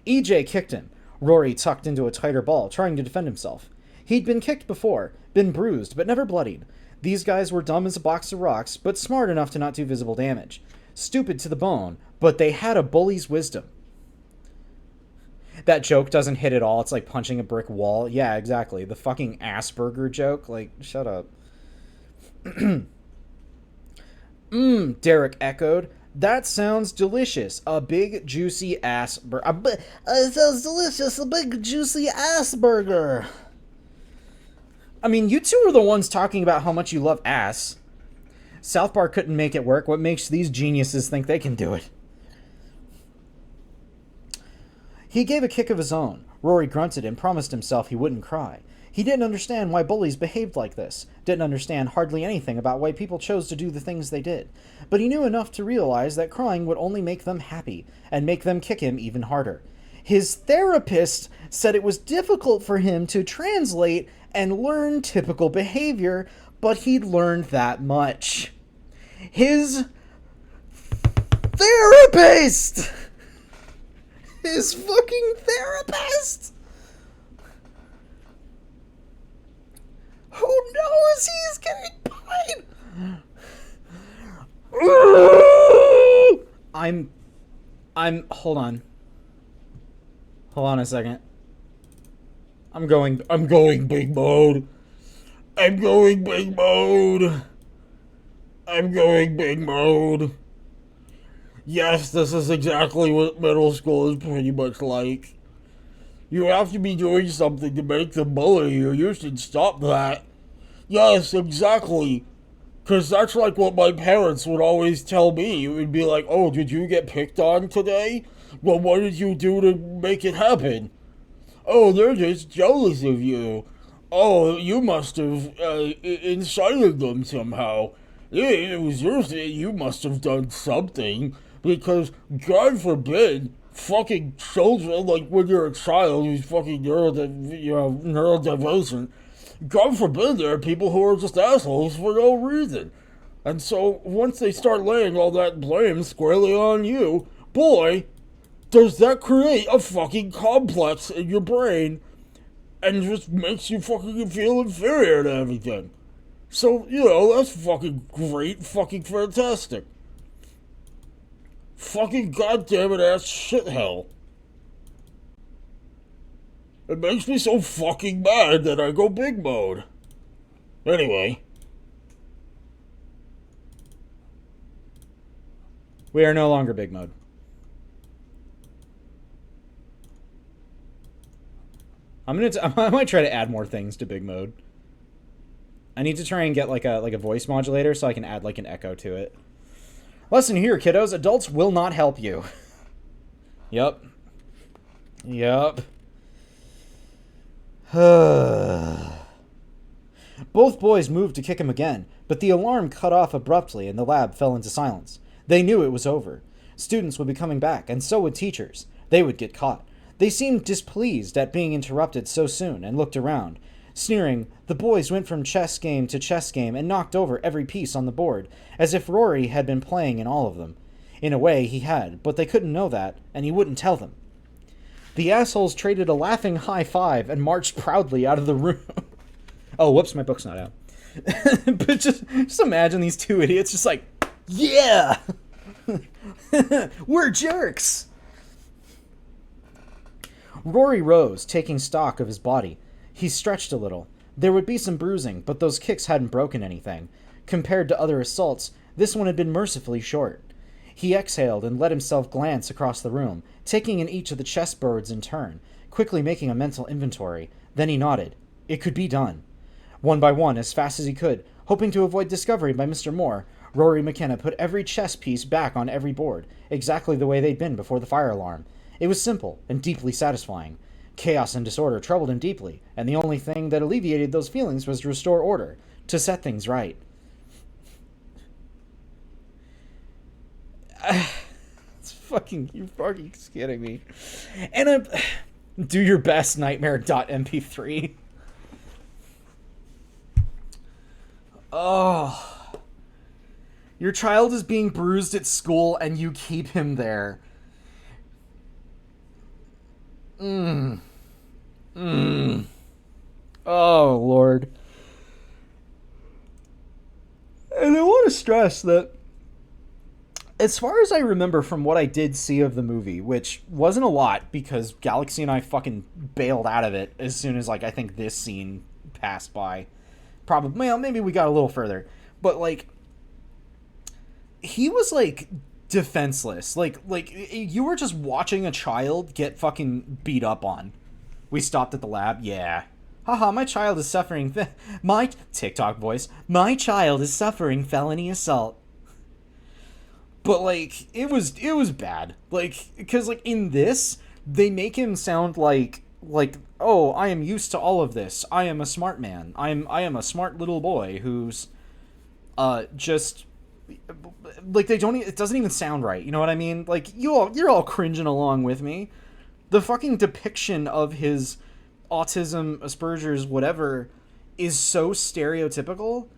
EJ kicked him. Rory tucked into a tighter ball, trying to defend himself. He'd been kicked before, been bruised, but never bloodied. These guys were dumb as a box of rocks, but smart enough to not do visible damage. Stupid to the bone, but they had a bully's wisdom. That joke doesn't hit at all. It's like punching a brick wall. Yeah, exactly. The fucking Asperger joke. Like, shut up. Derek echoed. That sounds delicious. A big, juicy ass burger. It sounds delicious. A big, juicy ass burger. I mean, you two are the ones talking about how much you love ass. South Park couldn't make it work. What makes these geniuses think they can do it? He gave a kick of his own. Rory grunted and promised himself he wouldn't cry. He didn't understand why bullies behaved like this, didn't understand hardly anything about why people chose to do the things they did, but he knew enough to realize that crying would only make them happy, and make them kick him even harder. His therapist said it was difficult for him to translate and learn typical behavior, but he'd learned that much. His therapist! His fucking therapist! Who knows he's getting paid? Hold on. Hold on a second. I'm going big mode. I'm going big mode. Yes, this is exactly what middle school is pretty much like. You have to be doing something to make them bully you. You should stop that. Yes, exactly. Because that's like what my parents would always tell me. It would be like, oh, did you get picked on today? Well, what did you do to make it happen? Oh, they're just jealous of you. Oh, you must have incited them somehow. It was your thing. You must have done something. Because, God forbid, fucking children, like when you're a child who's fucking neurodivergent, God forbid there are people who are just assholes for no reason. And so, once they start laying all that blame squarely on you, boy, does that create a fucking complex in your brain and just makes you fucking feel inferior to everything. So, that's fucking great, fucking fantastic. Fucking goddamn it ass shit hell. It makes me so fucking mad that I go big mode. Anyway. We are no longer big mode. I might try to add more things to big mode. I need to try and get like a voice modulator so I can add like an echo to it. Lesson here, kiddos. Adults will not help you. Yep. Yep. Both boys moved to kick him again, but the alarm cut off abruptly and the lab fell into silence. They knew it was over. Students would be coming back, and so would teachers. They would get caught. They seemed displeased at being interrupted so soon and looked around. Sneering, the boys went from chess game to chess game and knocked over every piece on the board, as if Rory had been playing in all of them. In a way, he had, but they couldn't know that, and he wouldn't tell them. The assholes traded a laughing high five and marched proudly out of the room. Oh, whoops, my book's not out. But just imagine these two idiots just like, yeah! We're jerks! Rory rose, taking stock of his body. He stretched a little. There would be some bruising, but those kicks hadn't broken anything. Compared to other assaults, this one had been mercifully short. He exhaled and let himself glance across the room, taking in each of the chessboards in turn, quickly making a mental inventory. Then he nodded. It could be done. One by one, as fast as he could, hoping to avoid discovery by Mr. Moore, Rory McKenna put every chess piece back on every board, exactly the way they'd been before the fire alarm. It was simple and deeply satisfying. Chaos and disorder troubled him deeply, and the only thing that alleviated those feelings was to restore order, to set things right. You're fucking kidding me. And do your best, nightmare.mp3. Oh. Your child is being bruised at school and you keep him there. Oh, Lord. And I want to stress that as far as I remember from what I did see of the movie, which wasn't a lot because Galaxy and I fucking bailed out of it as soon as, like, I think this scene passed by. Probably, well, maybe we got a little further. But, like, he was, like, defenseless. Like, you were just watching a child get fucking beat up on. We stopped at the lab. Yeah. Haha, my child is suffering... my... TikTok voice. My child is suffering felony assault. But, like, it was bad. Like, because, like, in this, they make him sound like, oh, I am used to all of this. I am a smart man. I am a smart little boy who's, just, like, it doesn't even sound right. You know what I mean? Like, you're all cringing along with me. The fucking depiction of his autism, Asperger's, whatever, is so stereotypical.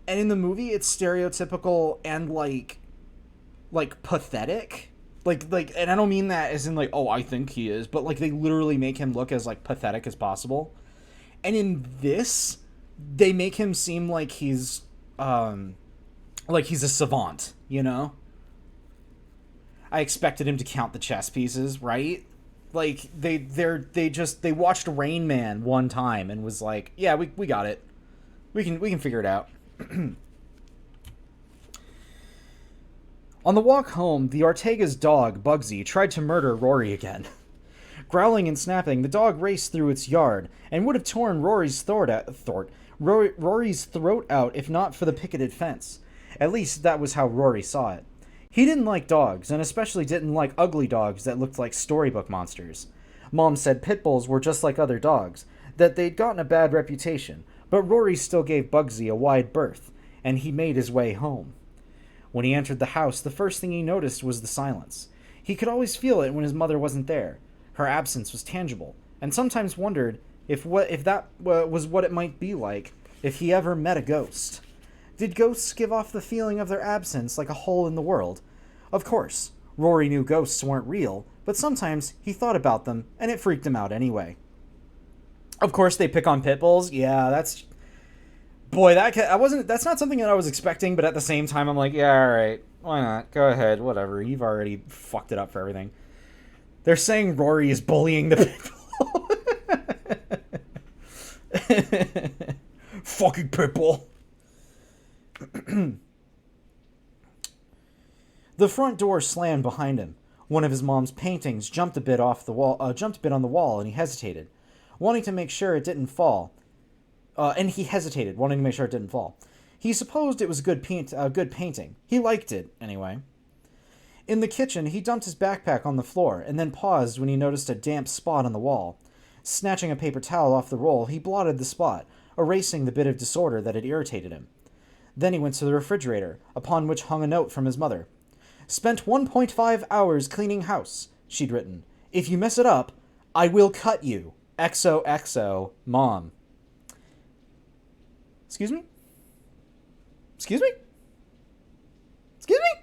And in the movie, it's stereotypical and, like pathetic, like, and I don't mean that as in, like, oh, I think he is, but, like, they literally make him look as, like, pathetic as possible. And in this, they make him seem like he's a savant, you know? I expected him to count the chess pieces, right? Like, they watched Rain Man one time and was like, yeah, we got it. We can figure it out. On the walk home, the Ortega's dog, Bugsy, tried to murder Rory again. Growling and snapping, the dog raced through its yard and would have torn Rory's throat out if not for the picketed fence. At least that was how Rory saw it. He didn't like dogs, and especially didn't like ugly dogs that looked like storybook monsters. Mom said pit bulls were just like other dogs, that they'd gotten a bad reputation, but Rory still gave Bugsy a wide berth, and he made his way home. When he entered the house, the first thing he noticed was the silence. He could always feel it when his mother wasn't there. Her absence was tangible, and sometimes wondered if that was what it might be like if he ever met a ghost. Did ghosts give off the feeling of their absence like a hole in the world? Of course, Rory knew ghosts weren't real, but sometimes he thought about them, and it freaked him out anyway. Of course, they pick on pit bulls. Yeah, Boy, that's not something that I was expecting, but at the same time, I'm like, yeah, all right, why not? Go ahead, whatever. You've already fucked it up for everything. They're saying Rory is bullying the people. Fucking pitbull. The front door slammed behind him. One of his mom's paintings jumped a bit off the wall, jumped a bit on the wall, and he hesitated, wanting to make sure it didn't fall. Wanting to make sure it didn't fall. He supposed it was a good painting. He liked it, anyway. In the kitchen, he dumped his backpack on the floor, and then paused when he noticed a damp spot on the wall. Snatching a paper towel off the roll, he blotted the spot, erasing the bit of disorder that had irritated him. Then he went to the refrigerator, upon which hung a note from his mother. "Spent 1.5 hours cleaning house," she'd written. "If you mess it up, I will cut you. XOXO, Mom." Excuse me? Excuse me? Excuse me?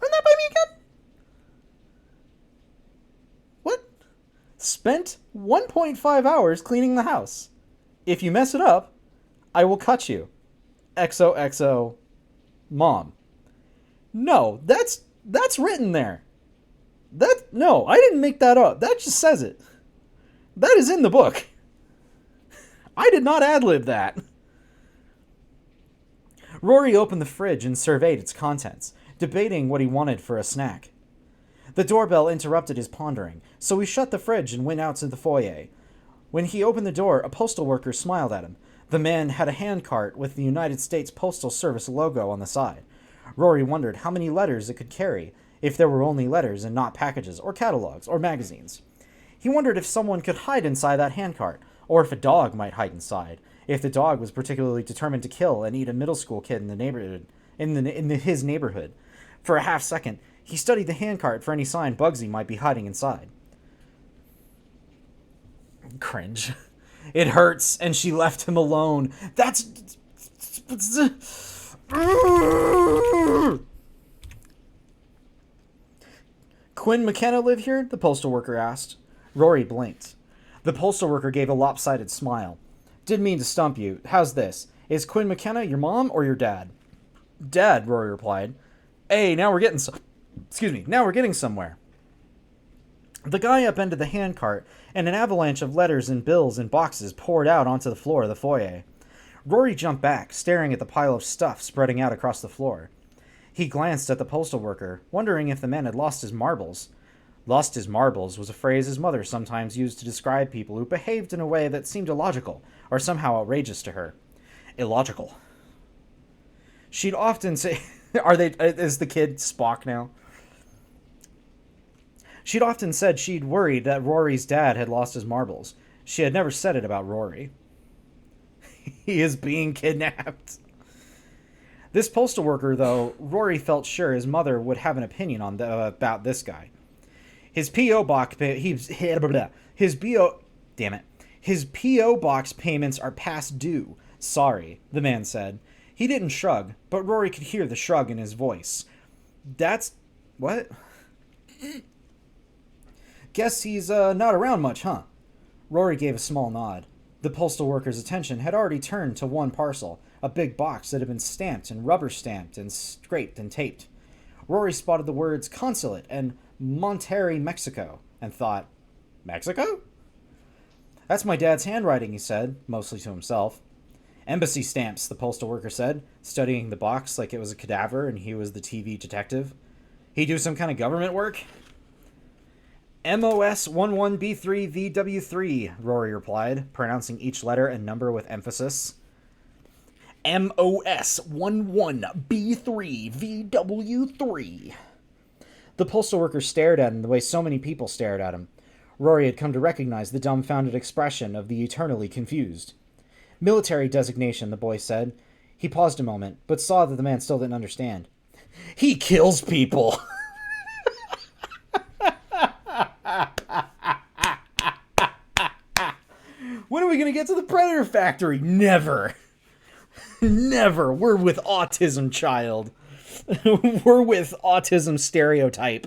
Run that by me again? What? Spent 1.5 hours cleaning the house. If you mess it up, I will cut you. XOXO, Mom. No, that's written there. No, I didn't make that up. That just says it. That is in the book. I did not ad-lib that. Rory opened the fridge and surveyed its contents, debating what he wanted for a snack. The doorbell interrupted his pondering, so he shut the fridge and went out to the foyer. When he opened the door, a postal worker smiled at him. The man had a handcart with the United States Postal Service logo on the side. Rory wondered how many letters it could carry, if there were only letters and not packages or catalogs or magazines. He wondered if someone could hide inside that handcart, or if a dog might hide inside, if the dog was particularly determined to kill and eat a middle school kid in the neighborhood, his neighborhood. For a half second, he studied the handcart for any sign Bugsy might be hiding inside. Cringe. It hurts, and she left him alone. That's... Quinn McKenna live here? The postal worker asked. Rory blinked. The postal worker gave a lopsided smile. Didn't mean to stump you. How's this? Is Quinn McKenna your mom or your dad? Dad, Rory replied. Hey, now we're getting somewhere. The guy upended the handcart, and an avalanche of letters and bills and boxes poured out onto the floor of the foyer. Rory jumped back, staring at the pile of stuff spreading out across the floor. He glanced at the postal worker, wondering if the man had lost his marbles. Lost his marbles was a phrase his mother sometimes used to describe people who behaved in a way that seemed illogical or somehow outrageous to her. Illogical. She'd often say... Is the kid Spock now? She'd often said she'd worried that Rory's dad had lost his marbles. She had never said it about Rory. He is being kidnapped. This postal worker, though, Rory felt sure his mother would have an opinion on about this guy. His P.O. box His P.O. box payments are past due. Sorry, the man said. He didn't shrug, but Rory could hear the shrug in his voice. That's... what? Guess he's not around much, huh? Rory gave a small nod. The postal worker's attention had already turned to one parcel, a big box that had been stamped and rubber stamped and scraped and taped. Rory spotted the words consulate and Monterrey, Mexico, and thought, Mexico? That's my dad's handwriting, he said, mostly to himself. Embassy stamps, the postal worker said, studying the box like it was a cadaver and he was the TV detective. He do some kind of government work? MOS 11B3VW3, Rory replied, pronouncing each letter and number with emphasis. MOS 11B3VW3. The postal worker stared at him the way so many people stared at him. Rory had come to recognize the dumbfounded expression of the eternally confused. Military designation, the boy said. He paused a moment, but saw that the man still didn't understand. He kills people! When are we going to get to the Predator Factory? Never. Never. We're with autism, child. We're with autism stereotype.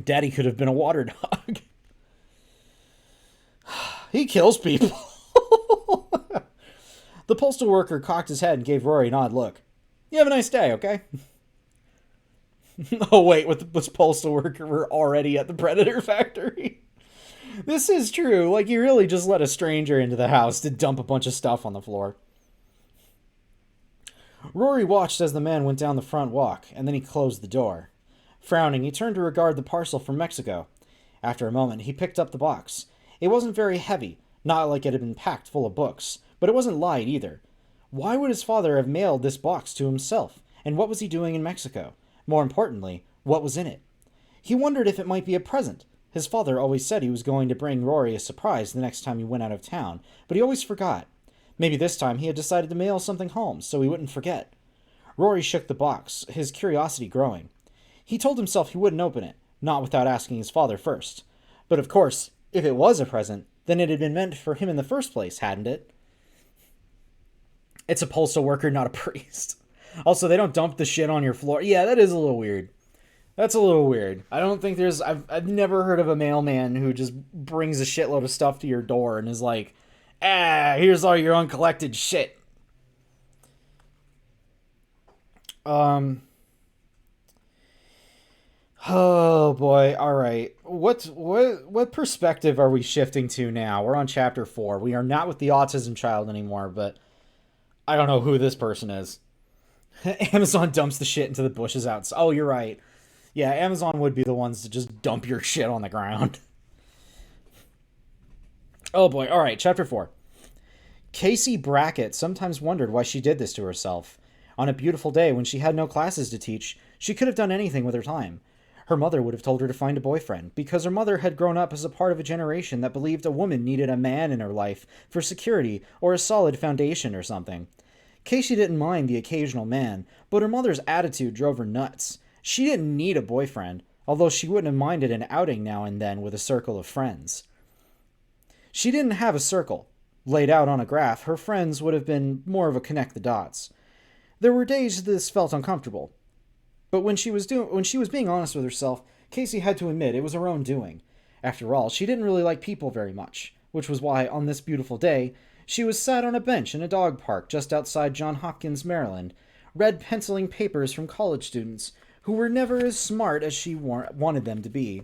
Daddy could have been a water dog. He kills people. The postal worker cocked his head and gave Rory an odd look. You have a nice day, okay? Oh, wait, with this postal worker, we're already at the Predator factory. This is true. Like, you really just let a stranger into the house to dump a bunch of stuff on the floor. Rory watched as the man went down the front walk, and then he closed the door. Frowning, he turned to regard the parcel from Mexico. After a moment, he picked up the box. It wasn't very heavy, not like it had been packed full of books, but it wasn't light either. Why would his father have mailed this box to himself, and what was he doing in Mexico? More importantly, what was in it? He wondered if it might be a present. His father always said he was going to bring Rory a surprise the next time he went out of town, but he always forgot. Maybe this time he had decided to mail something home, so he wouldn't forget. Rory shook the box, his curiosity growing. He told himself he wouldn't open it, not without asking his father first. But of course, if it was a present, then it had been meant for him in the first place, hadn't it? It's a postal worker, not a priest. Also, they don't dump the shit on your floor. Yeah, that is a little weird. That's a little weird. I don't think there's... I've never heard of a mailman who just brings a shitload of stuff to your door and is like, here's all your uncollected shit. Oh boy, alright. What perspective are we shifting to now? We're on chapter 4. We are not with the autism child anymore, but I don't know who this person is. Amazon dumps the shit into the bushes outside. Oh, you're right. Yeah, Amazon would be the ones to just dump your shit on the ground. Oh boy, alright, chapter 4. Casey Brackett sometimes wondered why she did this to herself. On a beautiful day when she had no classes to teach, she could have done anything with her time. Her mother would have told her to find a boyfriend, because her mother had grown up as a part of a generation that believed a woman needed a man in her life for security or a solid foundation or something. Casey didn't mind the occasional man, but her mother's attitude drove her nuts. She didn't need a boyfriend, although she wouldn't have minded an outing now and then with a circle of friends. She didn't have a circle. Laid out on a graph, her friends would have been more of a connect the dots. There were days this felt uncomfortable. But when she was being honest with herself, Casey had to admit it was her own doing. After all, she didn't really like people very much, which was why, on this beautiful day, she was sat on a bench in a dog park just outside John Hopkins, Maryland, red penciling papers from college students who were never as smart as she wanted them to be.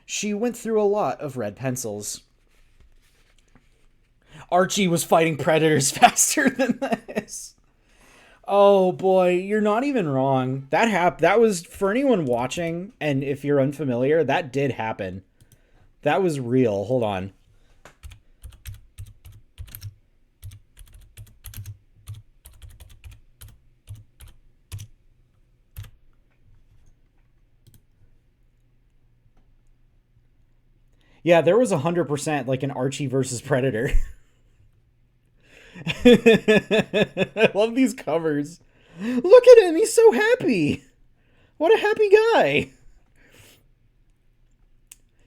She went through a lot of red pencils. Archie was fighting predators faster than this. Oh boy, you're not even wrong. That was, for anyone watching, and if you're unfamiliar, that did happen. That was real. Hold on. Yeah, there was 100% like an Archie versus Predator. I love these covers. Look at him, he's so happy. What a happy guy.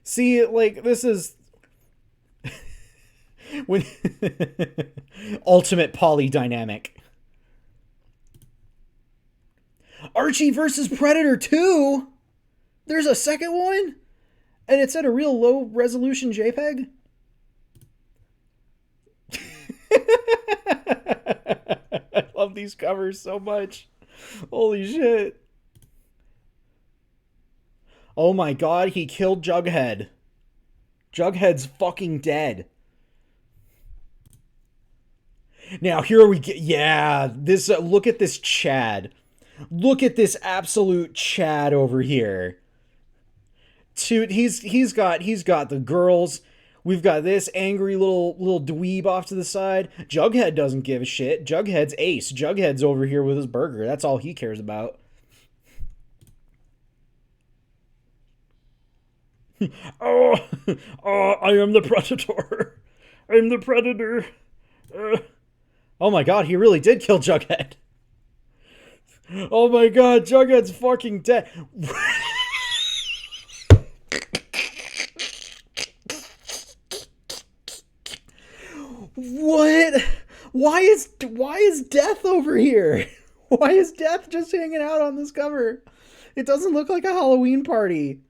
See, like, this is when ultimate polydynamic. Archie versus Predator 2? There's a second one? And it's at a real low resolution JPEG? I love these covers so much. Holy shit. Oh my god, he killed Jughead. Jughead's fucking dead. Now here we get, yeah, this, look at this Chad. Look at this absolute Chad over here. He's got the girls. We've got this angry little dweeb off to the side. Jughead doesn't give a shit. Jughead's ace. Jughead's over here with his burger. That's all he cares about. Oh, I am the predator. I'm the predator. Oh my god, he really did kill Jughead. Oh my god, Jughead's fucking dead. What? Why is Death over here? Why is Death just hanging out on this cover? It doesn't look like a Halloween party.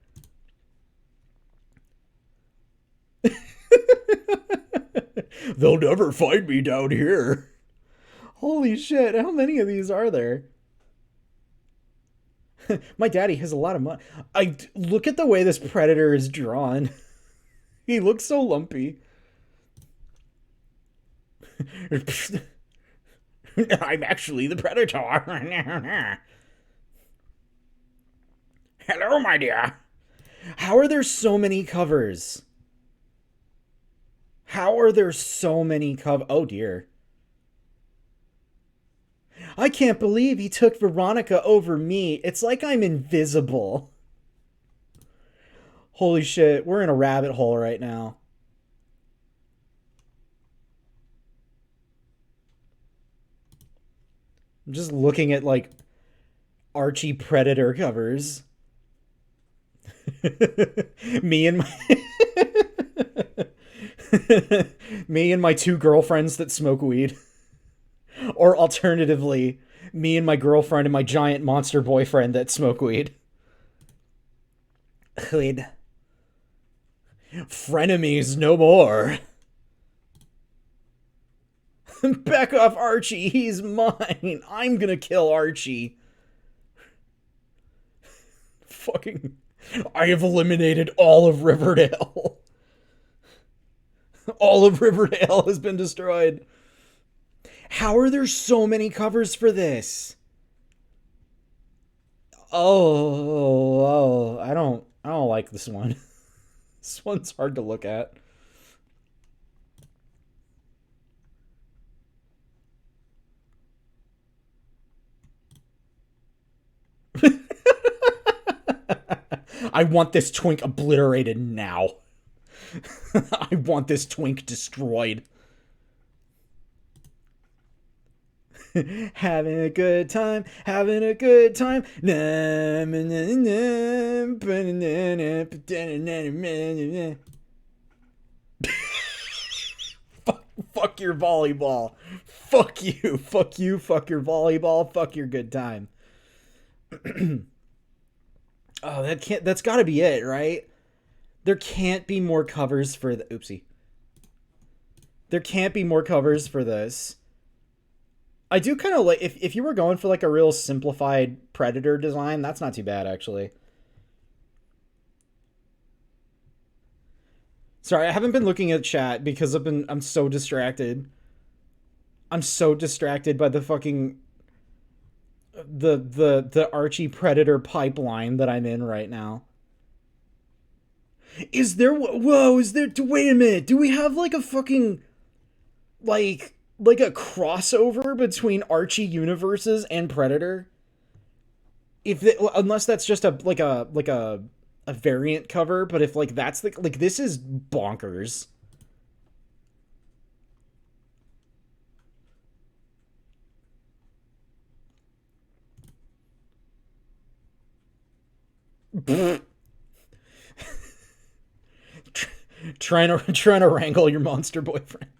They'll never find me down here. Holy shit, how many of these are there? My daddy has a lot of money. Look at the way this predator is drawn. He looks so lumpy. I'm actually the predator. Hello, my dear. How are there so many covers? How are there so many covers? Oh, dear. I can't believe he took Veronica over me. It's like I'm invisible. Holy shit, we're in a rabbit hole right now. I'm just looking at, like, Archie Predator covers. Me and my... Me and my 2 girlfriends that smoke weed. Or alternatively, me and my girlfriend and my giant monster boyfriend that smoke weed. Weed. Frenemies no more. Back off, Archie. He's mine. I'm gonna kill Archie. Fucking... I have eliminated all of Riverdale. All of Riverdale has been destroyed. How are there so many covers for this? Oh, I don't like this one. This one's hard to look at. I want this twink obliterated now. I want this twink destroyed. Having a good time, having a good time. Fuck your volleyball. Fuck you. Fuck you. Fuck your volleyball. Fuck your good time. Oh, that's gotta be it, right? There can't be more covers for the... Oopsie. There can't be more covers for this. I do kind of like... If you were going for, like, a real simplified Predator design, that's not too bad, actually. Sorry, I haven't been looking at chat because I'm so distracted. I'm so distracted by the fucking... The Archie Predator pipeline that I'm in right now. Is there... Whoa, is there... Wait a minute. Do we have, like, a fucking... Like a crossover between Archie universes and Predator? Unless that's just a variant cover, but if, like, that's the... Like, this is bonkers. trying to wrangle your monster boyfriend.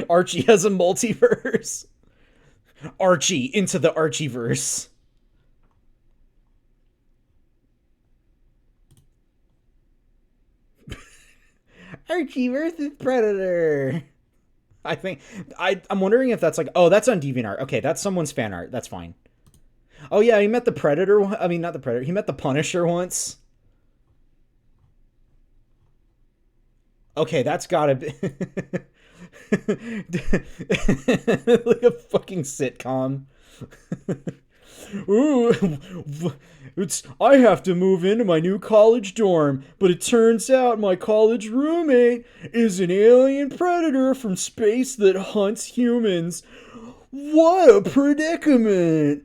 Archie has a multiverse. Archie into the Archieverse. Archie versus Predator. I think I'm wondering if that's like... Oh, that's on DeviantArt. Okay, that's someone's fan art. That's fine. Oh yeah, he met the Predator. I mean, not the Predator. He met the Punisher once. Okay, that's gotta be... Like a fucking sitcom. Ooh, I have to move into my new college dorm, but it turns out my college roommate is an alien predator from space that hunts humans. What a predicament!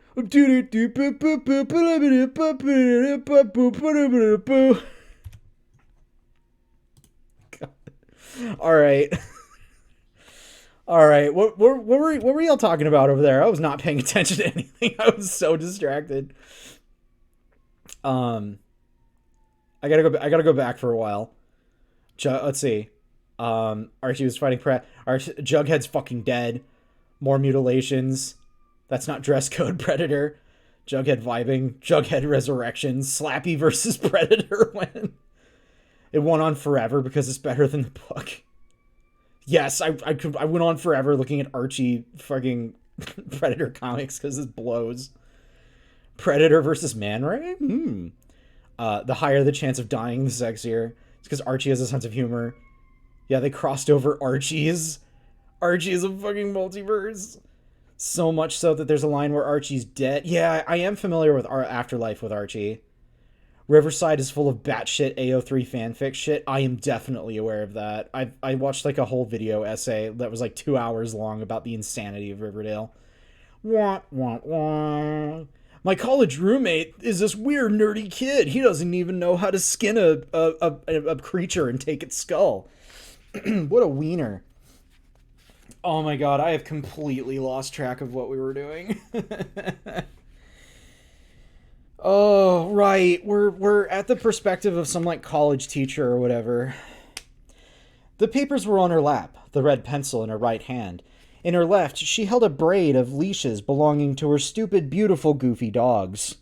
All right. All right. What were y'all talking about over there? I was not paying attention to anything. I was so distracted. I gotta go back for a while. Let's see. Archie was fighting Jughead's fucking dead. More mutilations. That's not dress code Predator. Jughead vibing. Jughead resurrection. Slappy versus Predator win. It went on forever because it's better than the book. Yes, I went on forever looking at Archie fucking Predator comics because it blows. Predator versus Man Ray? The higher the chance of dying, the sexier. It's because Archie has a sense of humor. Yeah, they crossed over Archies. Archie is a fucking multiverse. So much so that there's a line where Archie's dead. Yeah, I am familiar with our Afterlife with Archie. Riverside is full of batshit AO3 fanfic shit. I am definitely aware of that. I watched like a whole video essay that was like 2 hours long about the insanity of Riverdale. Wah, wah, wah. My college roommate is this weird nerdy kid. He doesn't even know how to skin a creature and take its skull. What a wiener. Oh my god, I have completely lost track of what we were doing. Oh, right. We're at the perspective of some like college teacher or whatever. The papers were on her lap, the red pencil in her right hand. In her left, she held a braid of leashes belonging to her stupid, beautiful, goofy dogs.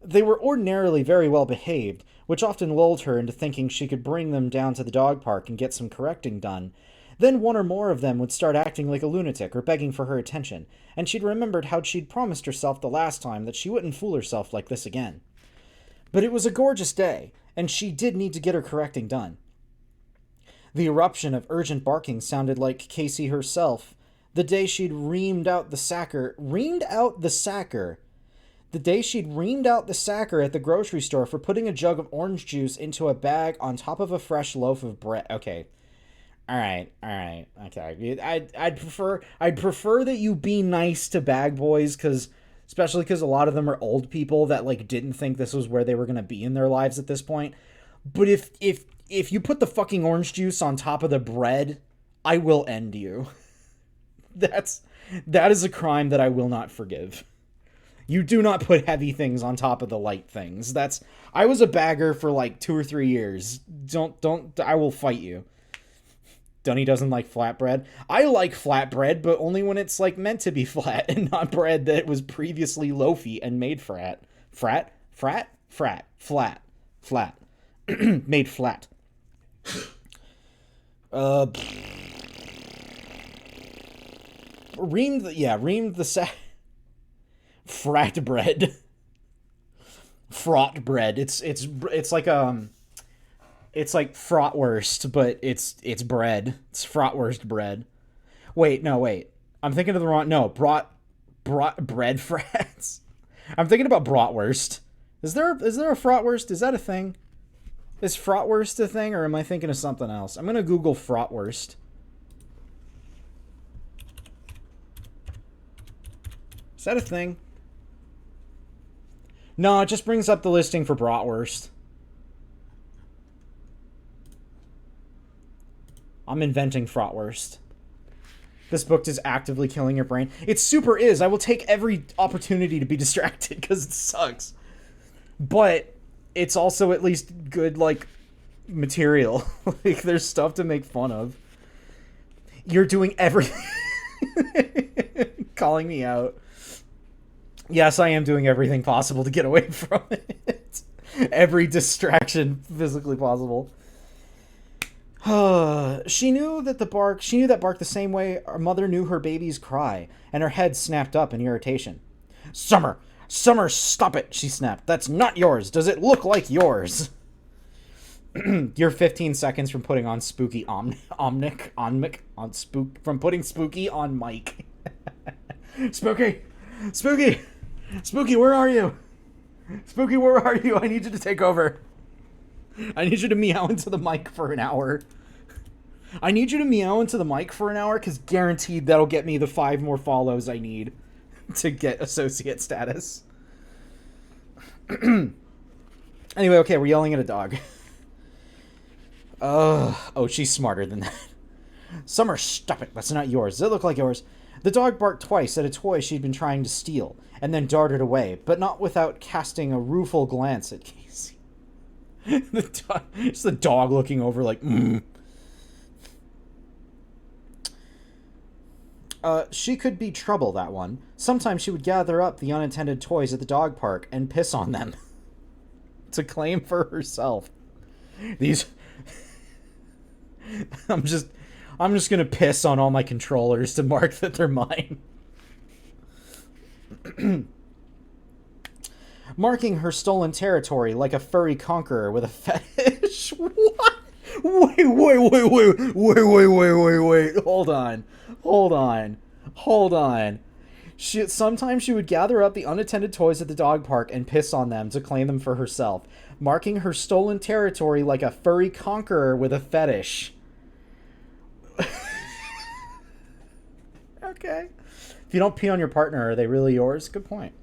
They were ordinarily very well behaved, which often lulled her into thinking she could bring them down to the dog park and get some correcting done. Then one or more of them would start acting like a lunatic or begging for her attention, and she'd remembered how she'd promised herself the last time that she wouldn't fool herself like this again. But it was a gorgeous day, and she did need to get her correcting done. The eruption of urgent barking sounded like Casey herself, the day she'd reamed out the sacker. The day she'd reamed out the sacker at the grocery store for putting a jug of orange juice into a bag on top of a fresh loaf of bread. Okay. All right. Okay. I'd prefer that you be nice to bag boys, especially because a lot of them are old people that like didn't think this was where they were gonna be in their lives at this point. But if you put the fucking orange juice on top of the bread, I will end you. That is a crime that I will not forgive. You do not put heavy things on top of the light things. I was a bagger for like 2 or 3 years. I will fight you. Dunny doesn't like flatbread. I like flatbread, but only when it's like meant to be flat and not bread that was previously loafy and made flat. Flat. Made flat. Reamed the sack. Frat bread. Fraught bread. It's like it's like frotwurst, but it's bread. It's frotwurst bread. Wait. I'm thinking of the wrong. No, bread frats. I'm thinking about bratwurst. Is there a frotwurst? Is that a thing? Is frotwurst a thing, or am I thinking of something else? I'm gonna Google frotwurst. Is that a thing? No, it just brings up the listing for bratwurst. I'm inventing frotwurst. This book is actively killing your brain. It super is. I will take every opportunity to be distracted because it sucks. But it's also at least good, like, material. Like, there's stuff to make fun of. You're doing everything. Calling me out. Yes, I am doing everything possible to get away from it. Every distraction physically possible. She knew that bark the same way our mother knew her baby's cry, and her head snapped up in irritation. Summer, stop it, she snapped. That's not yours. Does it look like yours? You're 15 seconds from putting on spooky from putting spooky on Mike. Spooky, where are you? Spooky, where are you? I need you to take over. I need you to meow into the mic for an hour. Because guaranteed that'll get me the 5 more follows I need to get associate status. Anyway, okay, we're yelling at a dog. Oh, she's smarter than that. Summer, stop it. That's not yours. Does it look like yours? The dog barked twice at a toy she'd been trying to steal, and then darted away, but not without casting a rueful glance at Casey. Just the dog looking over like, she could be trouble, that one. Sometimes she would gather up the unattended toys at the dog park and piss on them. To claim for herself. I'm just gonna piss on all my controllers to mark that they're mine. Marking her stolen territory like a furry conqueror with a fetish. What? Wait. Hold on. Sometimes she would gather up the unattended toys at the dog park and piss on them to claim them for herself, marking her stolen territory like a furry conqueror with a fetish. Okay. If you don't pee on your partner, are they really yours? Good point.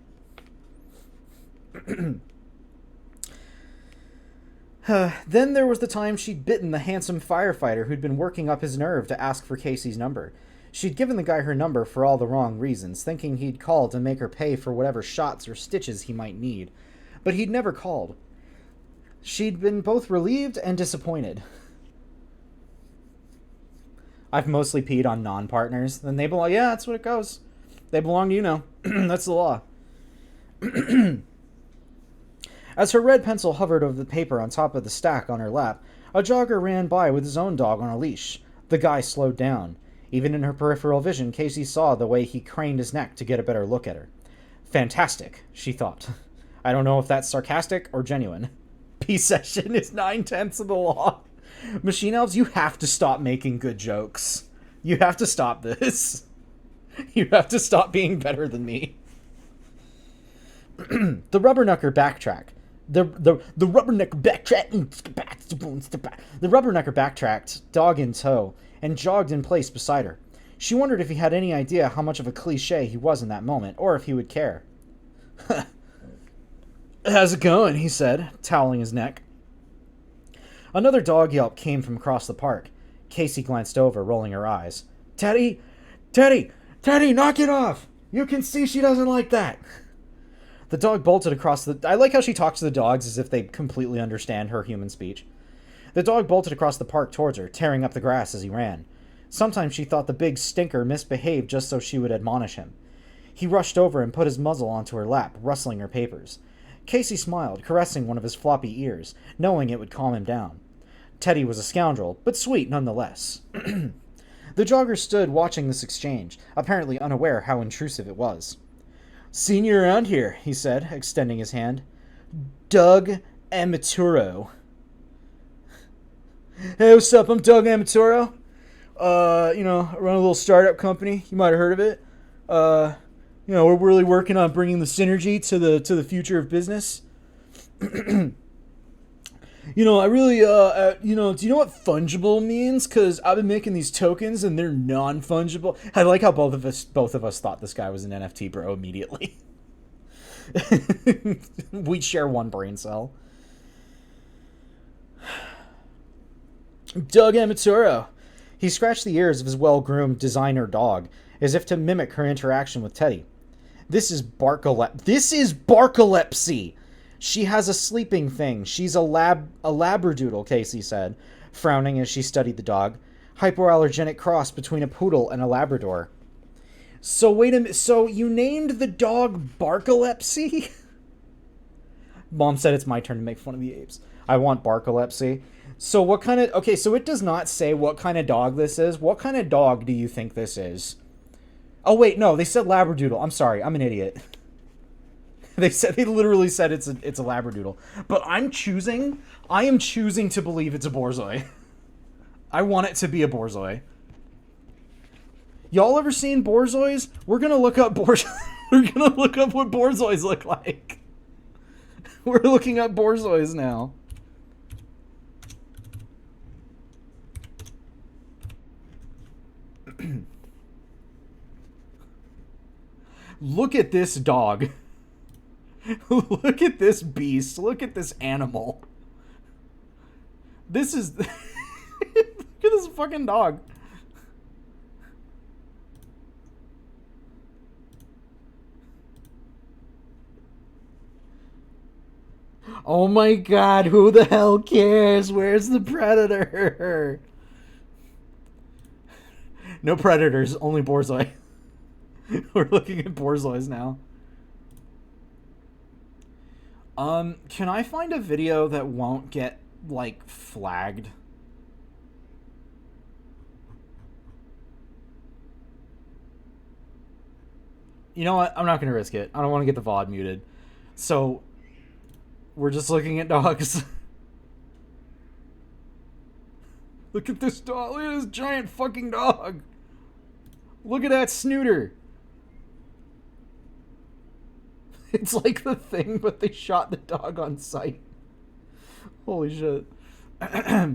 Then there was the time she'd bitten the handsome firefighter who'd been working up his nerve to ask for Casey's number. She'd given the guy her number for all the wrong reasons, thinking he'd call to make her pay for whatever shots or stitches he might need. But he'd never called. She'd been both relieved and disappointed. I've mostly peed on non-partners. Then they belong... Yeah, that's what it goes. They belong to you now. That's the law. As her red pencil hovered over the paper on top of the stack on her lap, a jogger ran by with his own dog on a leash. The guy slowed down. Even in her peripheral vision, Casey saw the way he craned his neck to get a better look at her. Fantastic, she thought. I don't know if that's sarcastic or genuine. P-session is 9/10 of the law. Machine elves, you have to stop making good jokes. You have to stop this. You have to stop being better than me. The rubbernecker backtracked. The rubbernecker backtracked, dog in tow, and jogged in place beside her. She wondered if he had any idea how much of a cliche he was in that moment, or if he would care. How's it going? He said, toweling his neck. Another dog yelp came from across the park. Casey glanced over, rolling her eyes. Teddy, knock it off! You can see she doesn't like that. The dog bolted across the... I like how she talks to the dogs as if they completely understand her human speech. The dog bolted across the park towards her, tearing up the grass as he ran. Sometimes she thought the big stinker misbehaved just so she would admonish him. He rushed over and put his muzzle onto her lap, rustling her papers. Casey smiled, caressing one of his floppy ears, knowing it would calm him down. Teddy was a scoundrel, but sweet nonetheless. The jogger stood watching this exchange, apparently unaware how intrusive it was. Seen you around here, he said, extending his hand. Doug Amaturo. Hey, what's up? I'm Doug Amaturo. I run a little startup company. You might have heard of it. We're really working on bringing the synergy to the future of business. I really, do you know what fungible means? Because I've been making these tokens and they're non-fungible. I like how both of us thought this guy was an NFT bro immediately. We share one brain cell. Doug Amaturo. He scratched the ears of his well-groomed designer dog, as if to mimic her interaction with Teddy. This is barcolepsy. She has a sleeping thing. She's a labradoodle, Casey said, frowning as she studied the dog. Hypoallergenic cross between a poodle and a Labrador. So wait a minute. So you named the dog Barcolepsy? Mom said it's my turn to make fun of the apes. I want Barcolepsy. So what kind of... Okay, so it does not say what kind of dog this is. What kind of dog do you think this is? Oh, wait, no. They said Labradoodle. I'm sorry. I'm an idiot. They literally said it's a Labradoodle. But I am choosing to believe it's a Borzoi. I want it to be a Borzoi. Y'all ever seen Borzois? We're gonna look up what Borzois look like. We're looking up Borzois now. Look at this dog. Look at this beast. Look at this animal. This is... Look at this fucking dog. Oh my god, who the hell cares? Where's the predator? No predators, only Borzoi. We're looking at Borzois now. Can I find a video that won't get, like, flagged? You know what? I'm not gonna risk it. I don't want to get the VOD muted. So, we're just looking at dogs. Look at this dog. Look at this giant fucking dog. Look at that snooter. It's like The Thing, but they shot the dog on sight. Holy shit. I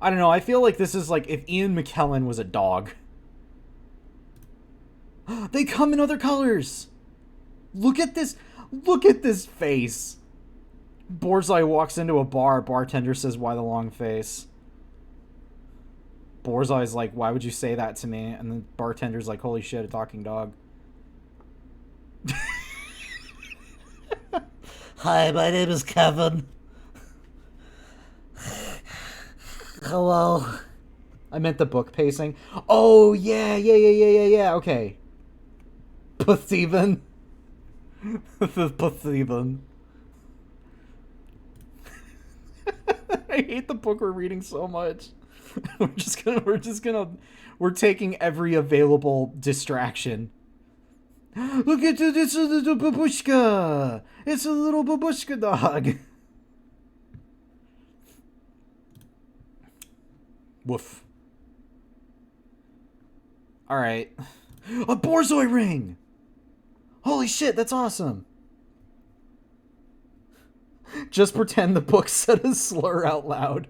don't know. I feel like this is like if Ian McKellen was a dog. They come in other colors. Look at this. Look at this face. Borzoi walks into a bar. Bartender says, "Why the long face?" Borzoi's like, "Why would you say that to me?" And the bartender's like, "Holy shit, a talking dog." Hi, my name is Kevin. Hello. I meant the book pacing. Oh, yeah. Okay. Pathiban. The Pathiban. I hate the book we're reading so much. We're taking every available distraction. Look at it, it's a little babushka. It's a little babushka dog. Woof. Alright. A Borzoi ring! Holy shit, that's awesome. Just pretend the book said a slur out loud.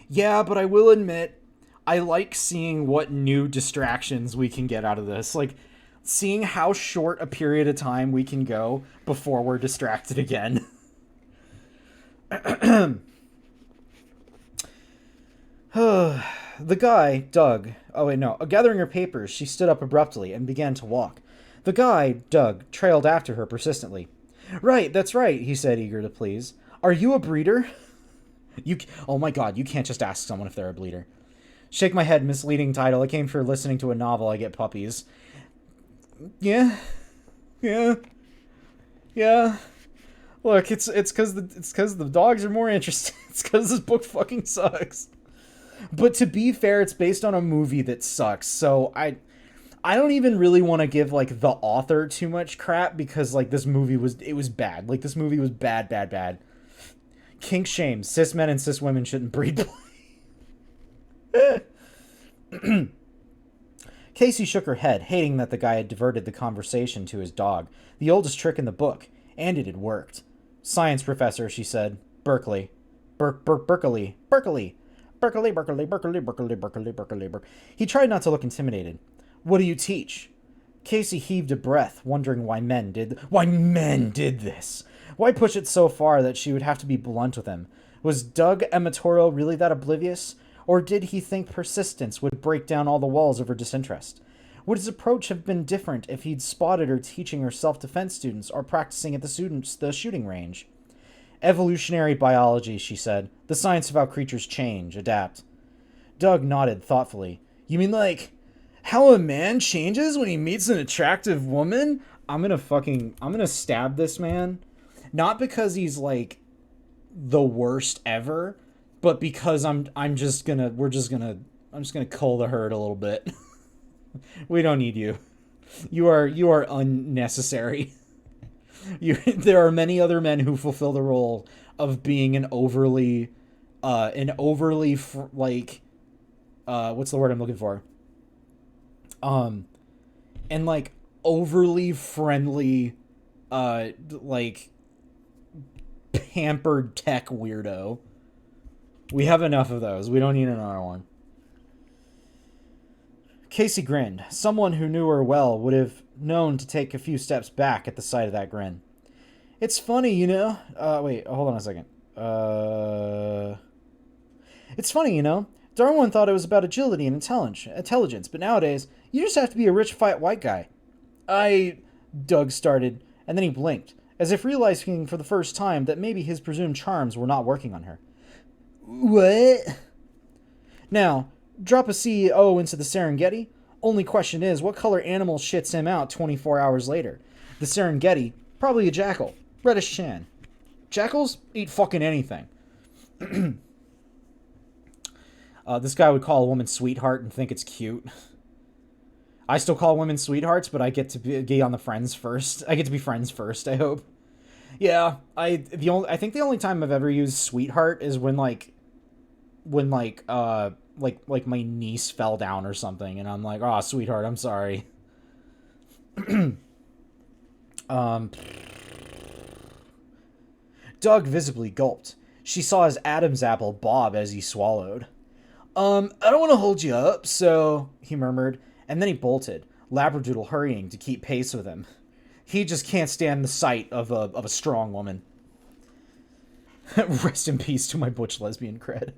Yeah, but I will admit, I like seeing what new distractions we can get out of this. Like, seeing how short a period of time we can go before we're distracted again. The guy, Doug... Oh, wait, no. Gathering her papers, she stood up abruptly and began to walk. The guy, Doug, trailed after her persistently. Right, that's right, he said, eager to please. Are you a breeder? Oh my god, you can't just ask someone if they're a breeder. Shake my head, misleading title. I came for listening to a novel. I get puppies. Yeah. Look, it's because the dogs are more interesting. It's because this book fucking sucks. But to be fair, it's based on a movie that sucks. So I don't even really want to give like the author too much crap because like this movie was bad. Like this movie was bad. Kink shame. Cis men and cis women shouldn't breed. Casey shook her head, hating that the guy had diverted the conversation to his dog, the oldest trick in the book, and it had worked. Science professor, she said. Berkeley. Berkeley. He tried not to look intimidated. What do you teach? Casey heaved a breath, wondering why men did this. Why push it so far that she would have to be blunt with him? Was Doug Ematorial really that oblivious? Or did he think persistence would break down all the walls of her disinterest? Would his approach have been different if he'd spotted her teaching her self-defense students or practicing at the shooting range? Evolutionary biology, she said. The science of how creatures change, adapt. Doug nodded thoughtfully. You mean like how a man changes when he meets an attractive woman? I'm gonna stab this man. Not because he's like the worst ever, but because I'm just gonna cull the herd a little bit. We don't need you. You are unnecessary. There are many other men who fulfill the role of being an overly what's the word I'm looking for? And like overly friendly, like pampered tech weirdo. We have enough of those. We don't need another one. Casey grinned. Someone who knew her well would have known to take a few steps back at the sight of that grin. It's funny, you know. Wait, hold on a second. It's funny, you know. Darwin thought it was about agility and intelligence, but nowadays, you just have to be a rich, fat white guy. Doug started, and then he blinked, as if realizing for the first time that maybe his presumed charms were not working on her. What? Now, drop a CEO into the Serengeti. Only question is, what color animal shits him out 24 hours later? The Serengeti, probably a jackal. Reddish tan. Jackals eat fucking anything. This guy would call a woman sweetheart and think it's cute. I still call women sweethearts, but I get to be on the friends first. I get to be friends first, I hope. Yeah, I think the only time I've ever used sweetheart is when like my niece fell down or something, and I'm like, oh, sweetheart, I'm sorry. Doug visibly gulped. She saw his Adam's apple bob as he swallowed. I don't want to hold you up, so, he murmured, and then he bolted, Labradoodle hurrying to keep pace with him. He just can't stand the sight of a strong woman. Rest in peace to my butch lesbian cred.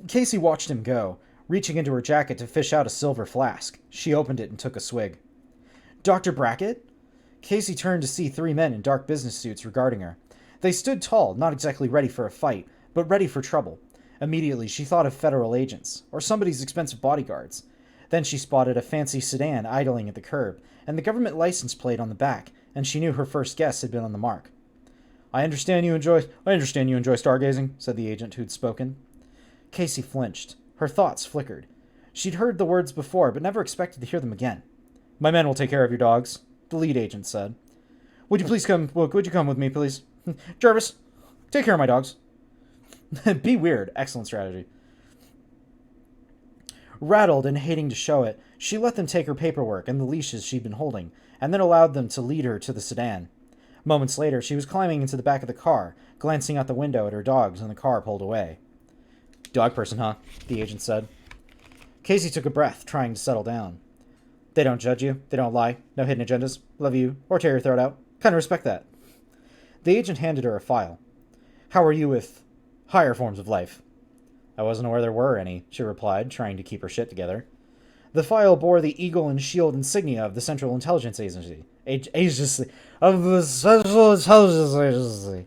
Casey watched him go, reaching into her jacket to fish out a silver flask. She opened it and took a swig. Dr. Brackett? Casey turned to see 3 men in dark business suits regarding her. They stood tall, not exactly ready for a fight, but ready for trouble. Immediately, she thought of federal agents, or somebody's expensive bodyguards. Then she spotted a fancy sedan idling at the curb, and the government license plate on the back, and she knew her first guess had been on the mark. I understand you enjoy stargazing, said the agent who'd spoken. Casey flinched. Her thoughts flickered. She'd heard the words before, but never expected to hear them again. My men will take care of your dogs, the lead agent said. Would you come with me, please? Jervis, take care of my dogs. Be weird. Excellent strategy. Rattled and hating to show it, she let them take her paperwork and the leashes she'd been holding, and then allowed them to lead her to the sedan. Moments later, she was climbing into the back of the car, glancing out the window at her dogs, and the car pulled away. Dog person, huh? The agent said. Casey took a breath, trying to settle down. They don't judge you. They don't lie. No hidden agendas. Love you. Or tear your throat out. Kind of respect that. The agent handed her a file. How are you with higher forms of life? I wasn't aware there were any, she replied, trying to keep her shit together. The file bore the eagle and shield insignia of the Central Intelligence Agency. Of the Central Intelligence Agency.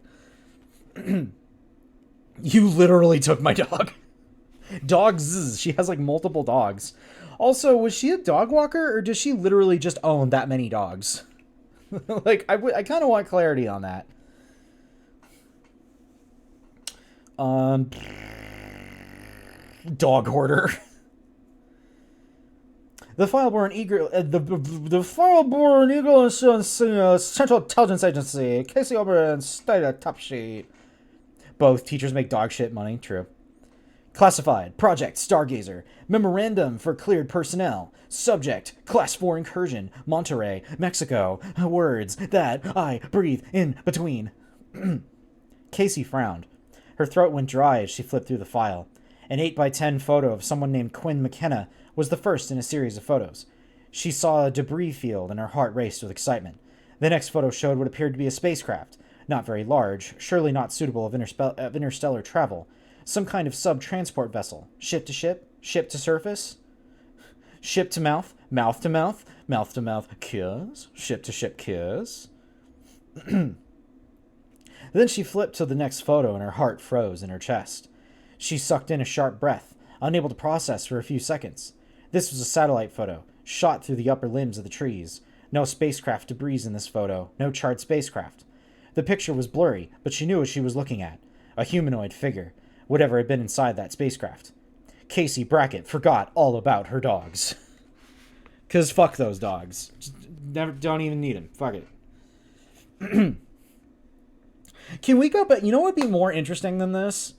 You literally took my dog. Dogs. She has like multiple dogs. Also, was she a dog walker, or does she literally just own that many dogs? Like, I kind of want clarity on that. Dog hoarder. The file bore an eagle. The file bore an eagle and Central Intelligence Agency. Casey Ober and Stata Top Sheet. Both teachers make dog shit money. True. Classified. Project Stargazer. Memorandum for cleared personnel. Subject. Class 4 incursion. Monterrey, Mexico. Words that I breathe in between. Casey frowned. Her throat went dry as she flipped through the file. An 8x10 photo of someone named Quinn McKenna was the first in a series of photos. She saw a debris field and her heart raced with excitement. The next photo showed what appeared to be a spacecraft. Not very large, surely not suitable of interstellar travel. Some kind of sub-transport vessel. Ship to ship? Ship to surface? Ship to mouth? Mouth to mouth? Mouth to mouth? Kiss? Ship to ship kiss? Then she flipped to the next photo and her heart froze in her chest. She sucked in a sharp breath, unable to process for a few seconds. This was a satellite photo, shot through the upper limbs of the trees. No spacecraft debris in this photo, no charred spacecraft. The picture was blurry, but she knew what she was looking at. A humanoid figure, whatever had been inside that spacecraft. Casey Brackett forgot all about her dogs. 'Cause fuck those dogs. Just don't even need them. Fuck it. Can we go back? You know what would be more interesting than this?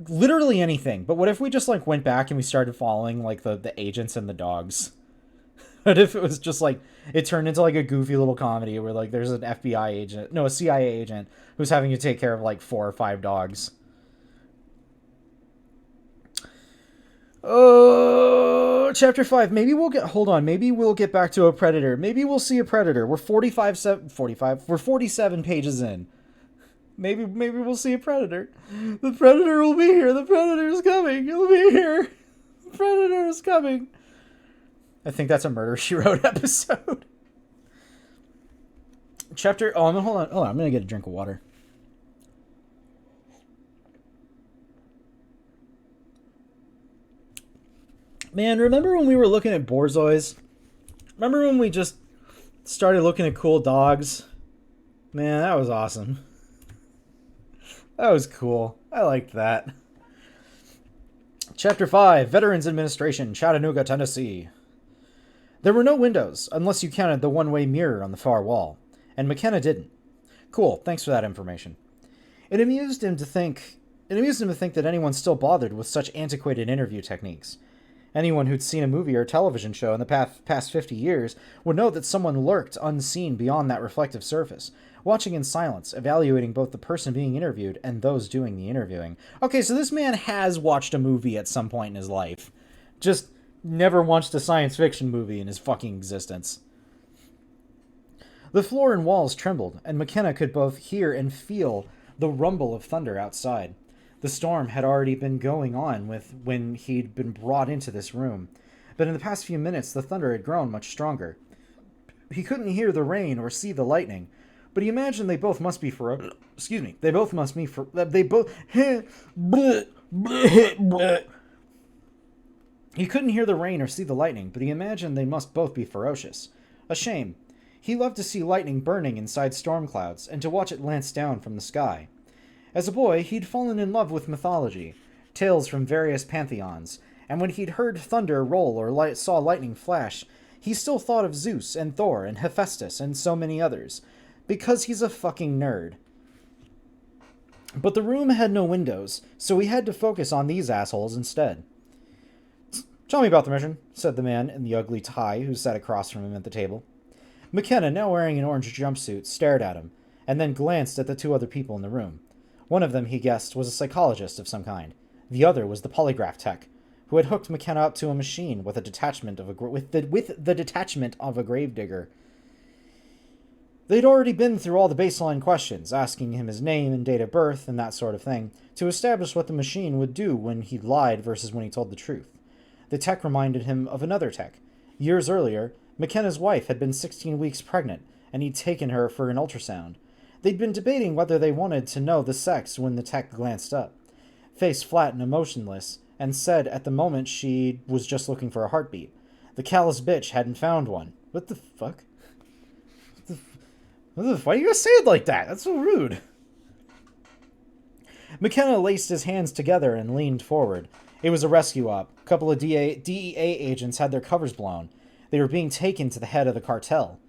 Literally anything. But what if we just like went back and we started following like the agents and the dogs? What if it was just like it turned into like a goofy little comedy where like there's an FBI agent, no, a CIA agent who's having to take care of like 4 or 5 dogs. Oh, chapter 5. Maybe we'll get back to a predator. Maybe we'll see a predator. We're 47 pages in. Maybe we'll see a predator. The predator will be here. The predator is coming. He'll be here. The predator is coming. I think that's a Murder, She Wrote episode. Hold on. I'm gonna get a drink of water. Man, remember when we were looking at Borzois? Remember when we just started looking at cool dogs? Man, that was awesome. That was cool. I liked that. Chapter 5, Veterans Administration, Chattanooga, Tennessee. There were no windows, unless you counted the one-way mirror on the far wall, and McKenna didn't. Cool, thanks for that information. It amused him to think that anyone still bothered with such antiquated interview techniques. Anyone who'd seen a movie or television show in the past 50 years would know that someone lurked unseen beyond that reflective surface, watching in silence, evaluating both the person being interviewed and those doing the interviewing. Okay, so this man has watched a movie at some point in his life. Just never watched a science fiction movie in his fucking existence. The floor and walls trembled, and McKenna could both hear and feel the rumble of thunder outside. The storm had already been going on when he'd been brought into this room, but in the past few minutes the thunder had grown much stronger. He couldn't hear the rain or see the lightning, but he imagined they both must be for... Excuse me. They both must be for... They both... He couldn't hear the rain or see the lightning, but he imagined they must both be ferocious. A shame. He loved to see lightning burning inside storm clouds, and to watch it lance down from the sky. As a boy, he'd fallen in love with mythology, tales from various pantheons, and when he'd heard thunder roll or saw lightning flash, he still thought of Zeus and Thor and Hephaestus and so many others, because he's a fucking nerd. But the room had no windows, so he had to focus on these assholes instead. "Tell me about the mission," said the man in the ugly tie who sat across from him at the table. McKenna, now wearing an orange jumpsuit, stared at him, and then glanced at the two other people in the room. One of them, he guessed, was a psychologist of some kind. The other was the polygraph tech, who had hooked McKenna up to a machine with the detachment of a gravedigger. They'd already been through all the baseline questions, asking him his name and date of birth and that sort of thing, to establish what the machine would do when he lied versus when he told the truth. The tech reminded him of another tech. Years earlier, McKenna's wife had been 16 weeks pregnant, and he'd taken her for an ultrasound. They'd been debating whether they wanted to know the sex when the tech glanced up, face flat and emotionless, and said at the moment she was just looking for a heartbeat. The callous bitch hadn't found one. What the fuck? Why do you guys say it like that? That's so rude. McKenna laced his hands together and leaned forward. It was a rescue op. A couple of DEA agents had their covers blown. They were being taken to the head of the cartel.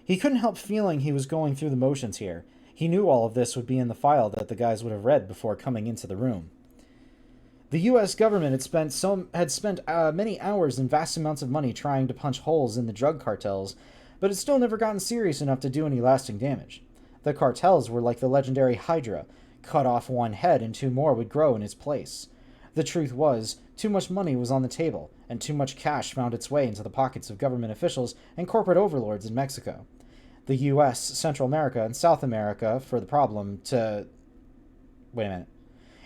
He couldn't help feeling he was going through the motions here. He knew all of this would be in the file that the guys would have read before coming into the room. The U.S. government had spent many hours and vast amounts of money trying to punch holes in the drug cartels, but had still never gotten serious enough to do any lasting damage. The cartels were like the legendary Hydra. Cut off one head and two more would grow in its place. The truth was, too much money was on the table, and too much cash found its way into the pockets of government officials and corporate overlords in Mexico. The U.S., Central America, and South America for the problem to... Wait a minute.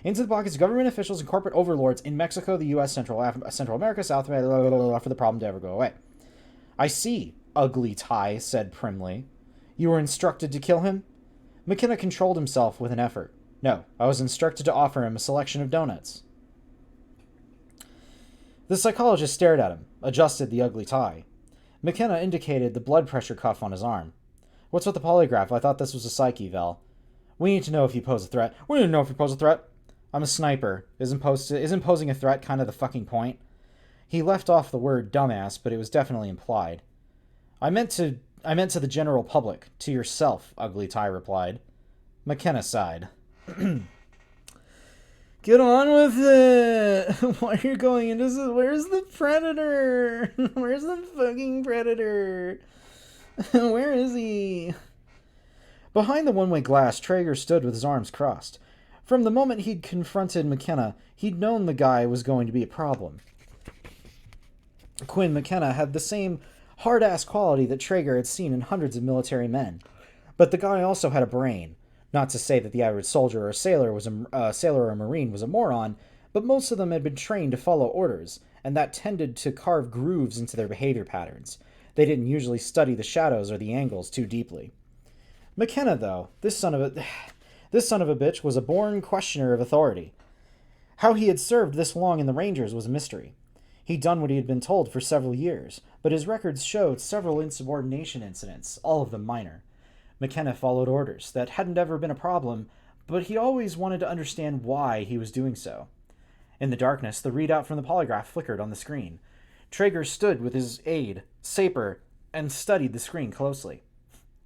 Into the pockets of government officials and corporate overlords in Mexico, the U.S., Central America, South America, for the problem to ever go away. "I see," Ugly Tie said primly. "You were instructed to kill him?" McKenna controlled himself with an effort. "No, I was instructed to offer him a selection of donuts." The psychologist stared at him, adjusted the ugly tie. McKenna indicated the blood pressure cuff on his arm. "What's with the polygraph? I thought this was a psych eval." "We need to know if you pose a threat." "We need to know if you pose a threat." "I'm a sniper. Isn't posing a threat kind of the fucking point?" He left off the word dumbass, but it was definitely implied. I meant to the general public, to yourself," Ugly Tie replied. McKenna sighed. "Get on with it! Why are you going into this? Where's the predator? Where's the fucking predator? Where is he?" Behind the one-way glass, Traeger stood with his arms crossed. From the moment he'd confronted McKenna, he'd known the guy was going to be a problem. Quinn McKenna had the same hard-ass quality that Traeger had seen in hundreds of military men. But the guy also had a brain. Not to say that the average soldier or sailor or marine was a moron, but most of them had been trained to follow orders, and that tended to carve grooves into their behavior patterns. They didn't usually study the shadows or the angles too deeply. McKenna, though, this son of a bitch was a born questioner of authority. How he had served this long in the Rangers was a mystery. He'd done what he had been told for several years, but his records showed several insubordination incidents, all of them minor. McKenna followed orders. That hadn't ever been a problem, but he always wanted to understand why he was doing so. In the darkness, the readout from the polygraph flickered on the screen. Traeger stood with his aide, Saper, and studied the screen closely.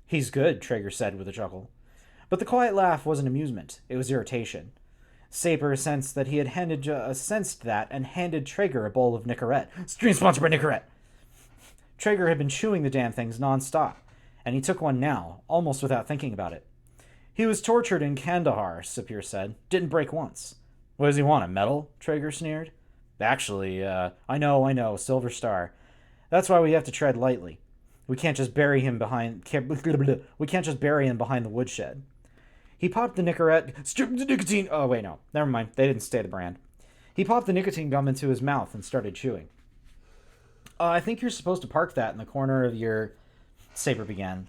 "He's good," Traeger said with a chuckle. But the quiet laugh wasn't amusement, it was irritation. Saper sensed that and handed Traeger a bowl of Nicorette. Stream sponsored by Nicorette. Traeger had been chewing the damn things nonstop, and he took one now, almost without thinking about it. "He was tortured in Kandahar," Sapir said. "Didn't break once." "What does he want, a medal?" Traeger sneered. "Actually, I know, Silver Star. That's why we have to tread lightly. We can't just bury him behind the woodshed." He popped the Nicorette. "Strip the nicotine." Oh, wait, no. Never mind. They didn't stay the brand. He popped the nicotine gum into his mouth and started chewing. "I think you're supposed to park that in the corner of your..." Saper began.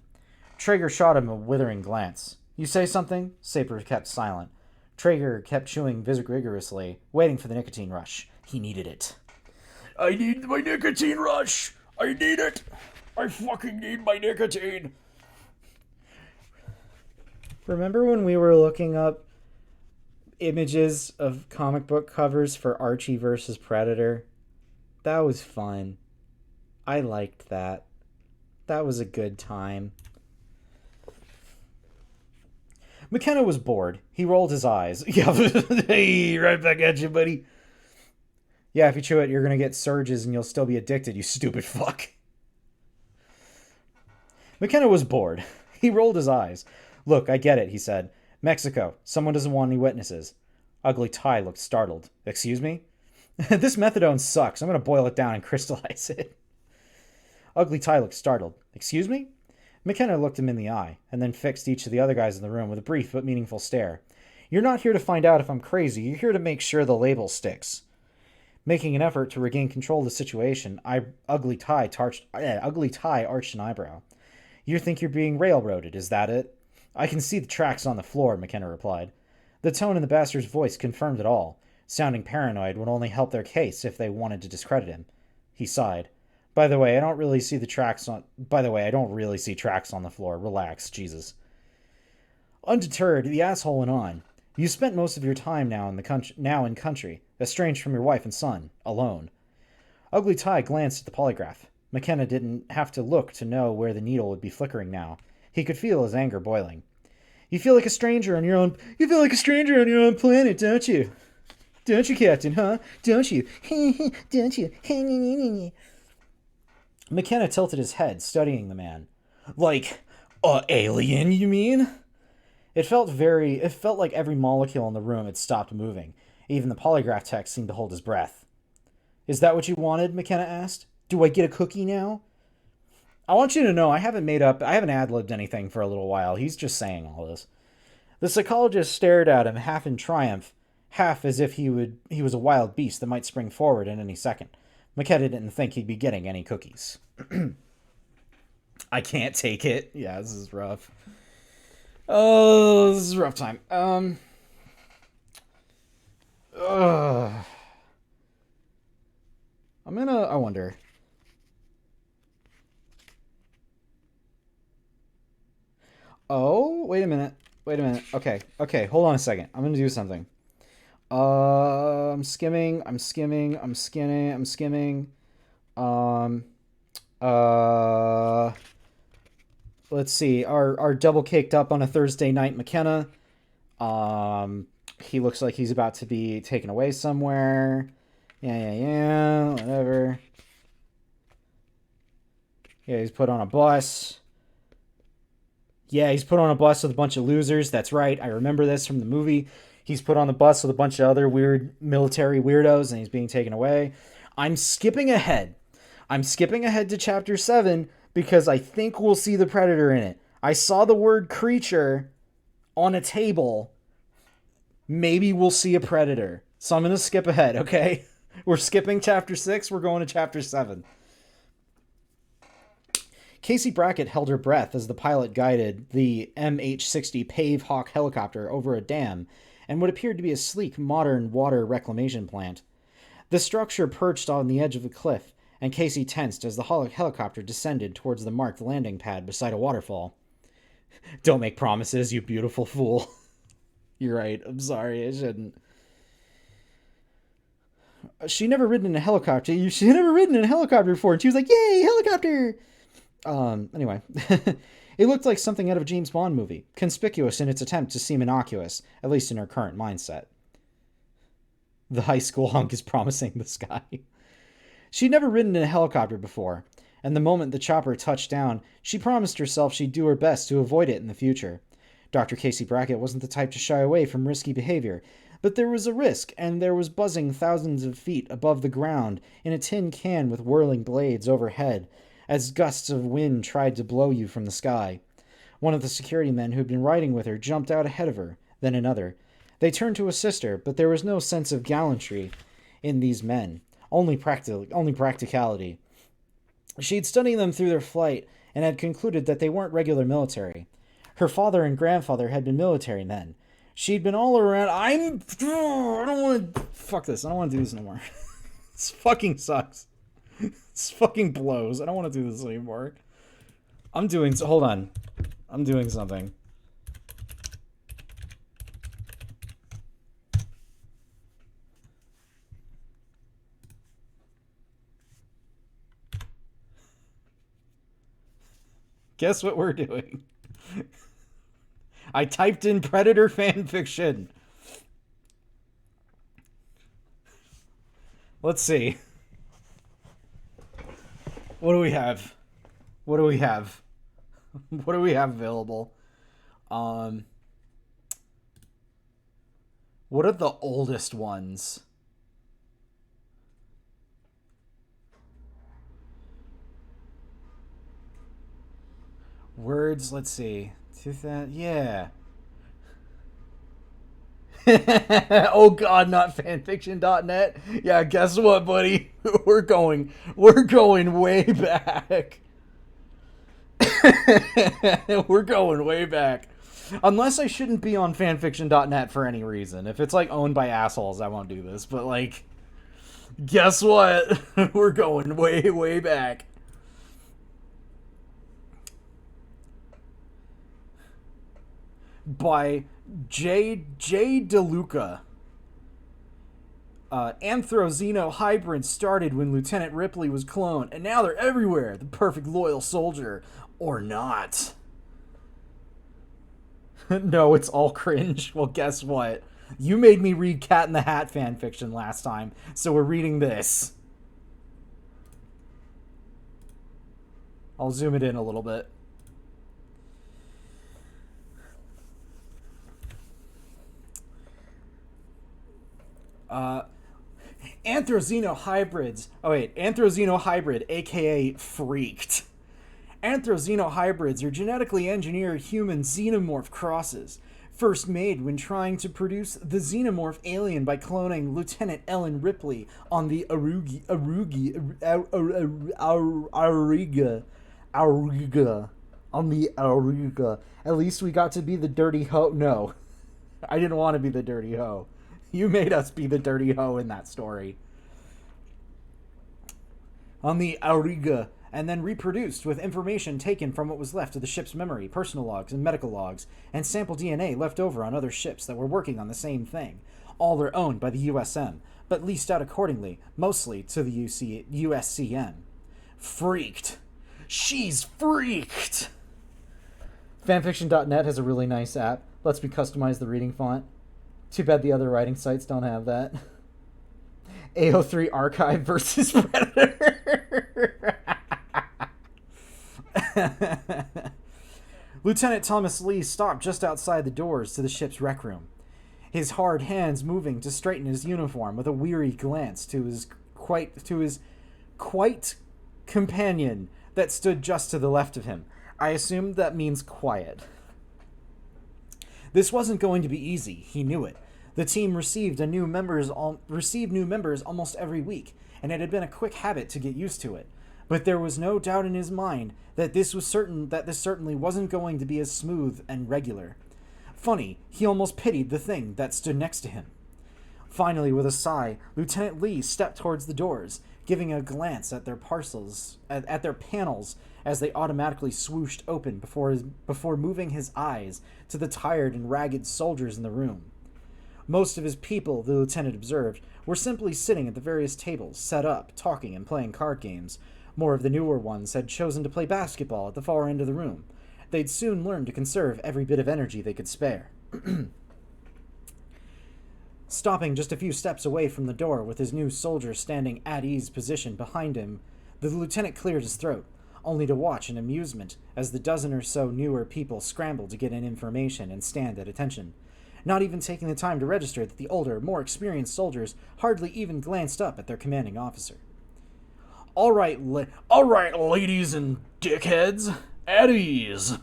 Traeger shot him a withering glance. "You say something?" Saper kept silent. Traeger kept chewing vigorously, waiting for the nicotine rush. He needed it. I need my nicotine rush. I need it. I fucking need my nicotine. Remember when we were looking up images of comic book covers for Archie versus Predator? That was fun. I liked that. That was a good time. McKenna was bored. He rolled his eyes. "Yeah, hey, right back at you, buddy." "Yeah, if you chew it, you're going to get surges and you'll still be addicted, you stupid fuck." McKenna was bored. He rolled his eyes. "Look, I get it," he said. "Mexico. Someone doesn't want any witnesses." Ugly Ty looked startled. "Excuse me?" "This methadone sucks. I'm going to boil it down and crystallize it." Ugly Ty looked startled. "Excuse me?" McKenna looked him in the eye, and then fixed each of the other guys in the room with a brief but meaningful stare. "You're not here to find out if I'm crazy. You're here to make sure the label sticks." Making an effort to regain control of the situation, Ugly Ty arched an eyebrow. "You think you're being railroaded, is that it?" "I can see the tracks on the floor," McKenna replied. The tone in the bastard's voice confirmed it all. Sounding paranoid would only help their case if they wanted to discredit him. He sighed. By the way, I don't really see tracks on the floor. Relax, Jesus." Undeterred, the asshole went on. "You spent most of your time now in country, estranged from your wife and son, alone." Ugly Ty glanced at the polygraph. McKenna didn't have to look to know where the needle would be flickering now. He could feel his anger boiling. You feel like a stranger on your own planet, don't you? Don't you, Captain, huh? Don't you? Don't you? McKenna tilted his head, studying the man. "Like, alien, you mean?" It felt like every molecule in the room had stopped moving. Even the polygraph tech seemed to hold his breath. "Is that what you wanted?" McKenna asked. "Do I get a cookie now?" "I want you to know I haven't ad-libbed anything for a little while. He's just saying all this." The psychologist stared at him, half in triumph, half as if he was a wild beast that might spring forward at any second. McKenna didn't think he'd be getting any cookies. "I can't take it." Yeah, this is rough. Oh, this is a rough time. I wonder. Oh, wait a minute. Okay, hold on a second. I'm gonna do something. I'm skimming. Let's see. Our double caked up on a Thursday night McKenna. He looks like he's about to be taken away somewhere. Yeah, whatever. Yeah, he's put on a bus. Yeah, he's put on a bus with a bunch of losers. That's right. I remember this from the movie. He's put on the bus with a bunch of other weird military weirdos, and he's being taken away. I'm skipping ahead to chapter 7 because I think we'll see the Predator in it. I saw the word creature on a table. Maybe we'll see a Predator. So I'm going to skip ahead, okay? We're skipping chapter 6. We're going to chapter 7. Casey Brackett held her breath as the pilot guided the MH-60 Pave Hawk helicopter over a dam and what appeared to be a sleek, modern water reclamation plant. The structure perched on the edge of the cliff, and Casey tensed as the helicopter descended towards the marked landing pad beside a waterfall. "Don't make promises, you beautiful fool." You're right. I'm sorry. I shouldn't. She never ridden in a helicopter. She never ridden in a helicopter before. And she was like, yay, helicopter. Anyway. It looked like something out of a James Bond movie, conspicuous in its attempt to seem innocuous, at least in her current mindset. The high school hunk is promising the sky. She'd never ridden in a helicopter before, and the moment the chopper touched down, she promised herself she'd do her best to avoid it in the future. Dr. Casey Brackett wasn't the type to shy away from risky behavior, but there was a risk, and there was buzzing thousands of feet above the ground in a tin can with whirling blades overhead, as gusts of wind tried to blow you from the sky. One of the security men who'd been riding with her jumped out ahead of her, then another. They turned to assist her, but there was no sense of gallantry in these men, only practicality. She'd studied them through their flight and had concluded that they weren't regular military. Her father and grandfather had been military men. She'd been all around. I don't want to... Fuck this. I don't want to do this anymore. This fucking sucks. This fucking blows. I don't want to do this anymore. Hold on. I'm doing something. Guess what we're doing? I typed in Predator fanfiction. Let's see. What do we have? What do we have? What do we have available? What are the oldest ones? Words, let's see. Yeah. Oh god, not fanfiction.net. Yeah, guess what, buddy? We're going way back. We're going way back. Unless I shouldn't be on fanfiction.net for any reason. If it's like owned by assholes, I won't do this. But like, guess what? We're going way back. By J. DeLuca. Anthrozeno hybrids started when Lieutenant Ripley was cloned, and now they're everywhere. The perfect loyal soldier. Or not. No, it's all cringe. Well, guess what? You made me read Cat in the Hat fanfiction last time, so we're reading this. I'll zoom it in a little bit. Anthrozeno hybrids. Oh wait, Anthrozeno hybrid, aka Freaked. Anthrozeno hybrids are genetically engineered human xenomorph crosses, first made when trying to produce the xenomorph alien by cloning Lieutenant Ellen Ripley on the Auriga. At least we got to be the dirty hoe. No, I didn't want to be the dirty hoe. You made us be the dirty hoe in that story. On the Auriga, and then reproduced with information taken from what was left of the ship's memory, personal logs, and medical logs, and sample DNA left over on other ships that were working on the same thing. All are owned by the USM, but leased out accordingly, mostly to the USCM. Freaked. She's freaked! Fanfiction.net has a really nice app. Lets me customize the reading font. Too bad the other writing sites don't have that. AO3 Archive versus Predator. Lieutenant Thomas Lee stopped just outside the doors to the ship's rec room, his hard hands moving to straighten his uniform with a weary glance to his quite companion that stood just to the left of him. I assumed that means quiet. This wasn't going to be easy, he knew it. The team received new members almost every week, and it had been a quick habit to get used to it. But there was no doubt in his mind that this certainly wasn't going to be as smooth and regular. Funny, he almost pitied the thing that stood next to him. Finally, with a sigh, Lieutenant Lee stepped towards the doors, giving a glance at their panels as they automatically swooshed open before moving his eyes to the tired and ragged soldiers in the room. Most of his people, the lieutenant observed, were simply sitting at the various tables, set up, talking and playing card games. More of the newer ones had chosen to play basketball at the far end of the room. They'd soon learn to conserve every bit of energy they could spare. Stopping just a few steps away from the door with his new soldier standing at ease position behind him, the lieutenant cleared his throat, only to watch in amusement as the dozen or so newer people scrambled to get in information and stand at attention, not even taking the time to register that the older, more experienced soldiers hardly even glanced up at their commanding officer. All right, ladies and dickheads, at ease.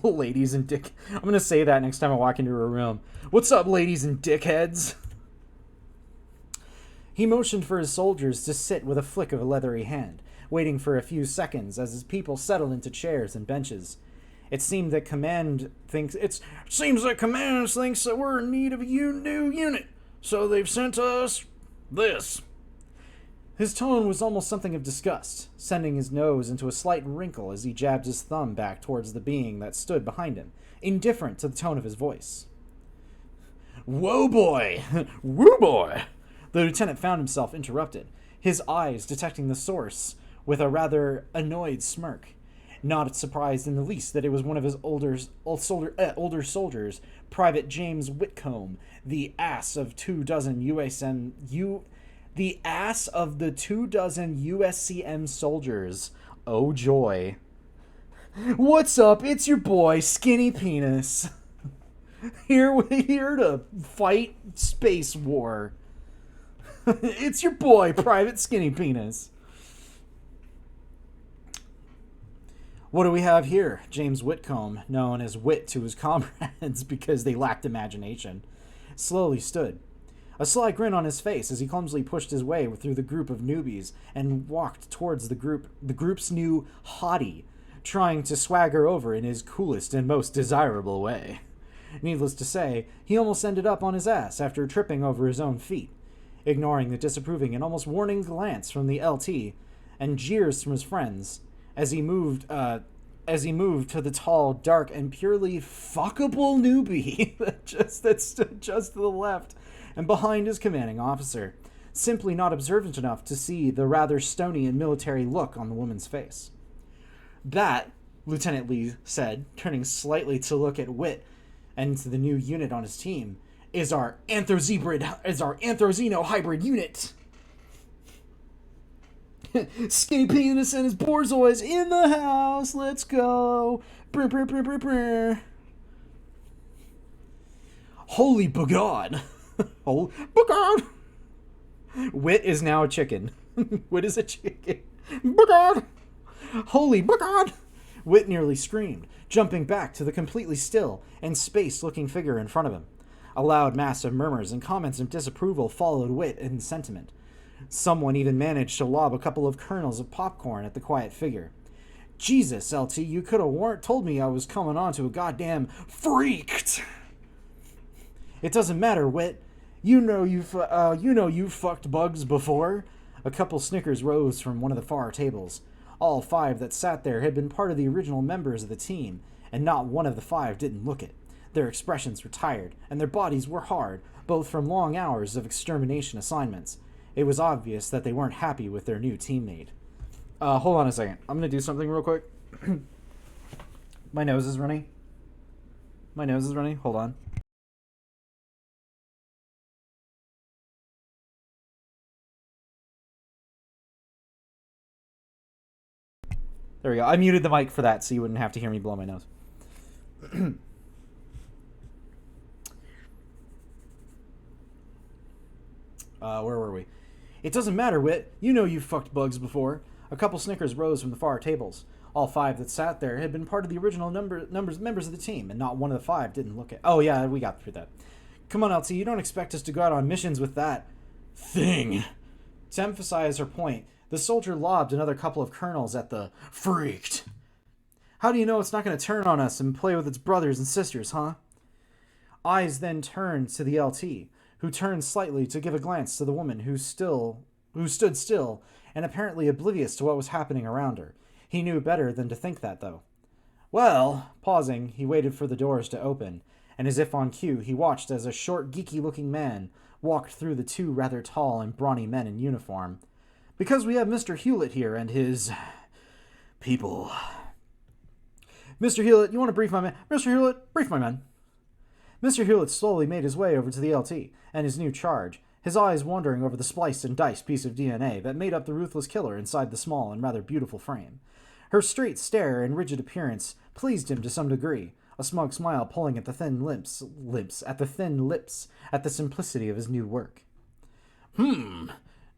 Ladies and dick... I'm going to say that next time I walk into a room. What's up, ladies and dickheads? He motioned for his soldiers to sit with a flick of a leathery hand, waiting for a few seconds as his people settled into chairs and benches. It seems that command thinks that we're in need of a new unit, so they've sent us this. His tone was almost something of disgust, sending his nose into a slight wrinkle as he jabbed his thumb back towards the being that stood behind him, indifferent to the tone of his voice. Whoa, boy! Woo, boy! The lieutenant found himself interrupted, his eyes detecting the source with a rather annoyed smirk. Not surprised in the least that it was one of his older soldiers, Private James Whitcomb, the ass of the 24 USCM soldiers. Oh joy. What's up? It's your boy, Skinny Penis. Here to fight space war. It's your boy, Private Skinny Penis. What do we have here? James Whitcomb, known as Wit to his comrades because they lacked imagination, slowly stood, a sly grin on his face as he clumsily pushed his way through the group of newbies and walked towards the group's new hottie, trying to swagger over in his coolest and most desirable way. Needless to say, he almost ended up on his ass after tripping over his own feet, ignoring the disapproving and almost warning glance from the LT and jeers from his friends as he moved to the tall, dark, and purely fuckable newbie that stood just to the left and behind his commanding officer, simply not observant enough to see the rather stony and military look on the woman's face. That, Lieutenant Lee said, turning slightly to look at Wit and to the new unit on his team, is our Anthrozeno hybrid unit. Skinny Penis and his Borzois in the house. Let's go. Brr, brr, brr, brr, brr. Holy bugod. Holy bugod. Wit is now a chicken. Wit is a chicken. Bugod. Holy bugod. Wit nearly screamed, jumping back to the completely still and space-looking figure in front of him. A loud mass of murmurs and comments of disapproval followed Wit in sentiment. Someone even managed to lob a couple of kernels of popcorn at the quiet figure. Jesus, LT, you could have told me I was coming on to a goddamn freaked. It doesn't matter, Wit. You know you've fucked bugs before. A couple snickers rose from one of the far tables. All 5 that sat there had been part of the original members of the team, and not one of the 5 didn't look it. Their expressions were tired, and their bodies were hard, both from long hours of extermination assignments. It was obvious that they weren't happy with their new teammate. Hold on a second. I'm going to do something real quick. My nose is running. Hold on. There we go. I muted the mic for that so you wouldn't have to hear me blow my nose. Where were we? It doesn't matter, Wit. You know you've fucked bugs before. A couple snickers rose from the far tables. All 5 that sat there had been part of the original members of the team, and not one of the 5 didn't look at... Oh, yeah, we got through that. Come on, LT, you don't expect us to go out on missions with that thing. To emphasize her point, the soldier lobbed another couple of kernels at the freaked. How do you know it's not going to turn on us and play with its brothers and sisters, huh? Eyes then turned to the LT, who turned slightly to give a glance to the woman who stood still and apparently oblivious to what was happening around her. He knew better than to think that, though. Well, pausing, he waited for the doors to open, and as if on cue, he watched as a short, geeky-looking man walked through the two rather tall and brawny men in uniform. "Because we have Mr. Hewlett here and his people." "Mr. Hewlett, you want to brief my man?" "Mr. Hewlett, brief my man." Mr. Hewlett slowly made his way over to the LT and his new charge, his eyes wandering over the spliced and diced piece of DNA that made up the ruthless killer inside the small and rather beautiful frame. Her straight stare and rigid appearance pleased him to some degree, a smug smile pulling at the thin lips, at the simplicity of his new work.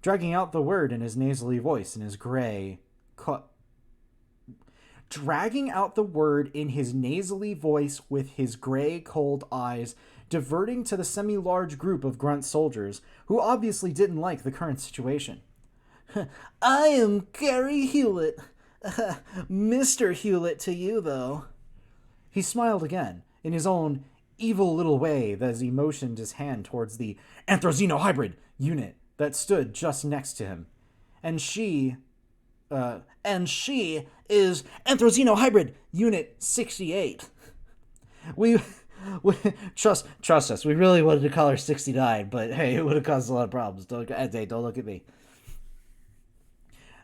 Dragging out the word in his nasally voice in his gray... Dragging out the word in his nasally voice with his gray, cold eyes, diverting to the semi-large group of grunt soldiers, who obviously didn't like the current situation. "I am Gary Hewlett. Mr. Hewlett to you, though." He smiled again, in his own evil little way, as he motioned his hand towards the Anthrozeno-hybrid unit that stood just next to him. And she is Anthrozeno-hybrid Unit 68. We trust us. We really wanted to call her 69, but hey, it would have caused a lot of problems. Don't look at me.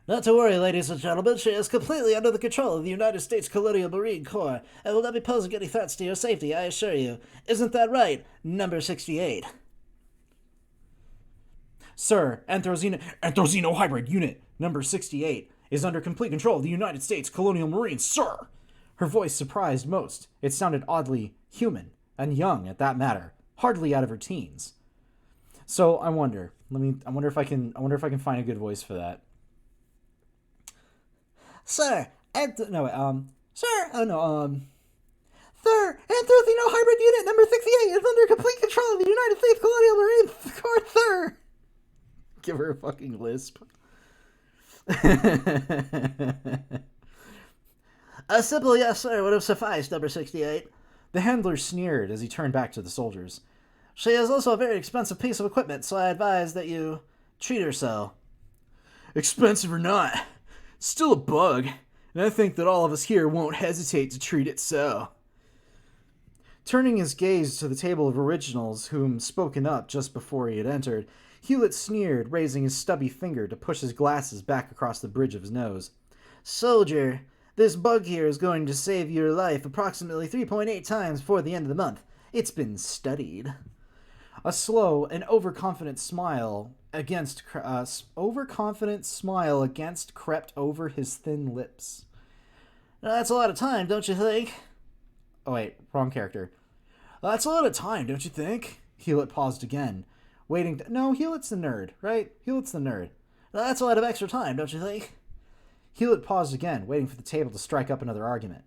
"Not to worry, ladies and gentlemen. She is completely under the control of the United States Colonial Marine Corps and will not be posing any threats to your safety, I assure you. Isn't that right, number 68? "Sir, Anthrozeno-hybrid Unit number 68 is under complete control of the United States Colonial Marines, sir." Her voice surprised most. It sounded oddly human and young at that matter, hardly out of her teens. So I wonder if I can find a good voice for that. Sir, Anthrozeno-hybrid Unit number 68 is under complete control of the United States Colonial Marine Corps, sir. Give her a fucking lisp. "A simple yes, sir, would have sufficed, number 68. The handler sneered as he turned back to the soldiers. "She is also a very expensive piece of equipment, so I advise that you treat her so." "Expensive or not, it's still a bug, and I think that all of us here won't hesitate to treat it so." Turning his gaze to the table of originals whom spoken up just before he had entered, Hewlett sneered, raising his stubby finger to push his glasses back across the bridge of his nose. "Soldier, this bug here is going to save your life approximately 3.8 times before the end of the month. It's been studied." A slow and overconfident smile crept over his thin lips. "That's a lot of time, don't you think?" Oh wait, wrong character. "That's a lot of time, don't you think?" Hewlett paused again, waiting to... No, Hewlett's the nerd, right? Hewlett's the nerd. "That's a lot of extra time, don't you think?" Hewlett paused again, waiting for the table to strike up another argument,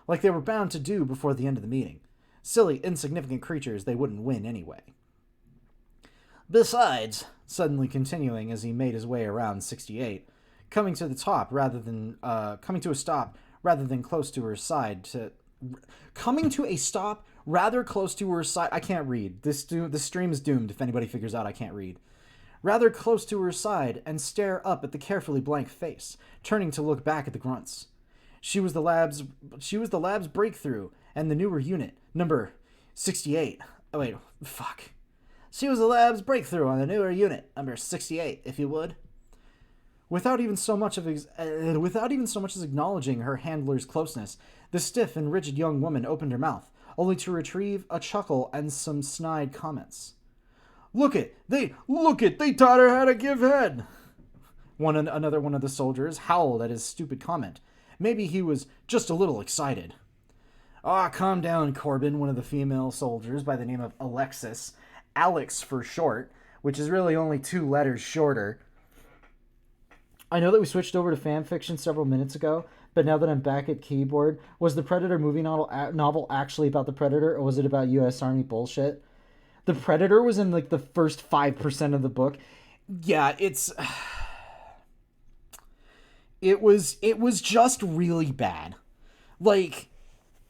like they were bound to do before the end of the meeting. Silly, insignificant creatures, they wouldn't win anyway. "Besides," suddenly continuing as he made his way around 68, coming to a stop rather than close to her side coming to a stop rather close to her side. I can't read. This stream is doomed if anybody figures out I can't read. Rather close to her side and stare up at the carefully blank face, turning to look back at the grunts. She was the lab's breakthrough and the newer unit, number 68. Oh wait, fuck. She was the lab's breakthrough on the newer unit, number 68, if you would. Without even so much as acknowledging her handler's closeness, the stiff and rigid young woman opened her mouth, only to retrieve a chuckle and some snide comments. Look it, they taught her how to give head." Another one of the soldiers howled at his stupid comment. Maybe he was just a little excited. "Aw, calm down, Corbin," one of the female soldiers by the name of Alexis, Alex for short, which is really only 2 letters shorter. I know that we switched over to fan fiction several minutes ago, but now that I'm back at keyboard, was the Predator movie novel actually about the Predator, or was it about U.S. Army bullshit? The Predator was in like the first 5% of the book. Yeah, it was just really bad. Like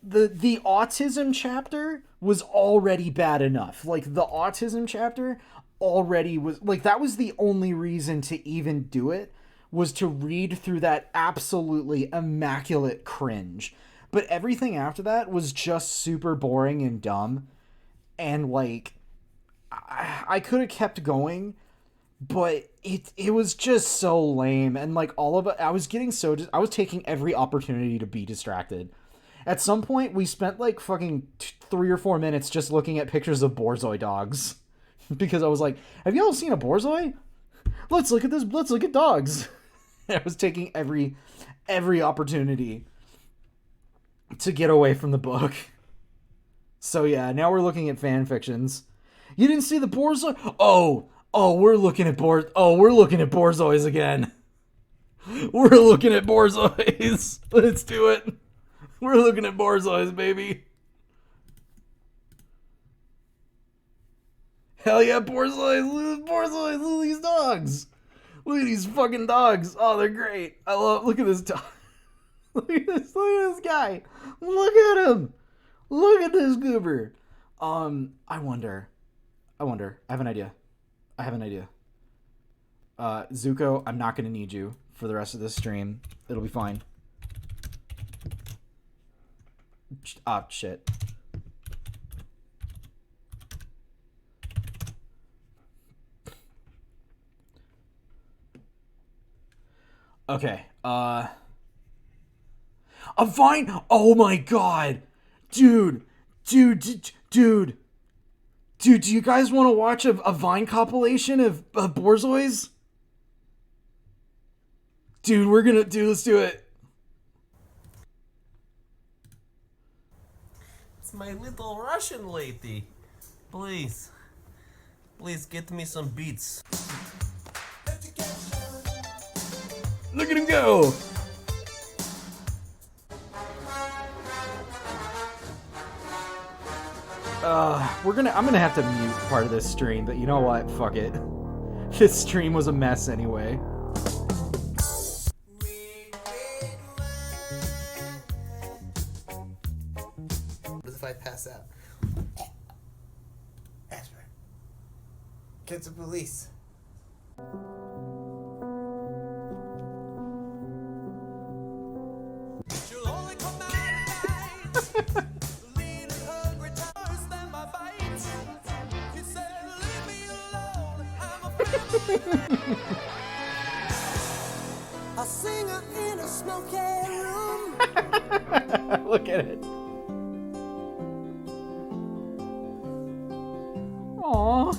the autism chapter was already bad enough. Like the autism chapter already was like, that was the only reason to even do it, was to read through that absolutely immaculate cringe. But everything after that was just super boring and dumb. and like I could have kept going, but it was just so lame, and like all of it, I was getting so I was taking every opportunity to be distracted. At some point, we spent like fucking 3 or 4 minutes just looking at pictures of Borzoi dogs because I was like, "Have y'all seen a Borzoi? Let's look at this. Let's look at dogs." I was taking every opportunity to get away from the book. So yeah, now we're looking at fan fictions. You didn't see the Borzoi? We're looking at Borzois again. We're looking at Borzois. Let's do it. We're looking at Borzois, baby. Hell yeah, Borzois. Look at these dogs. Look at these fucking dogs. Oh, they're great. Look at this dog. Look at this guy. Look at him. Look at this goober. I wonder. I have an idea. Zuko, I'm not going to need you for the rest of this stream. It'll be fine. Ah, shit. Okay, a Vine. Oh my god. Dude, do you guys want to watch a Vine compilation of Borzois? Dude, let's do it. It's my little Russian lady. Please get me some beats. Look at him go. I'm gonna have to mute part of this stream, but you know what? Fuck it. This stream was a mess anyway. What if I pass out? Asper. Get the police. A singer in a smoky room. Look at it. Aww.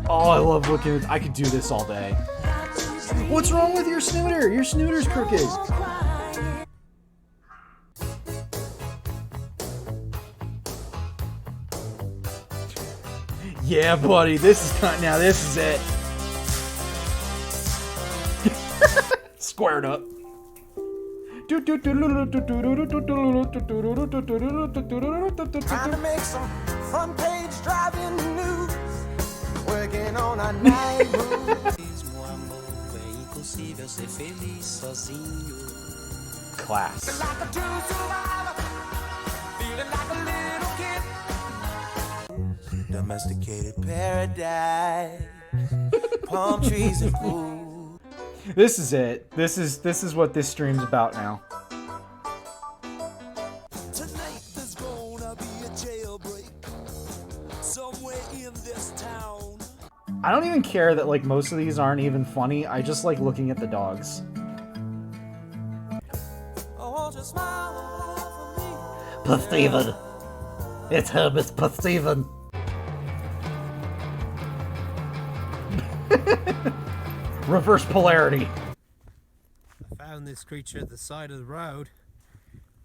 Oh, I love looking at. I could do this all day. What's wrong with your snooter? Your snooter's crooked. Yeah, buddy. This is it. Squared up. Trying to make some front page driving news. Working on a night move. Class. Like a true survivor. Feeling like a little kid. Domesticated paradise. Palm trees and pools. This is it. This is what this stream's about now. Tonight there's gonna be a jailbreak somewhere in this town. I don't even care that like most of these aren't even funny. I just like looking at the dogs. I want you to smile for me. Steven. It's him, it's Steven. Reverse polarity. I found this creature at the side of the road.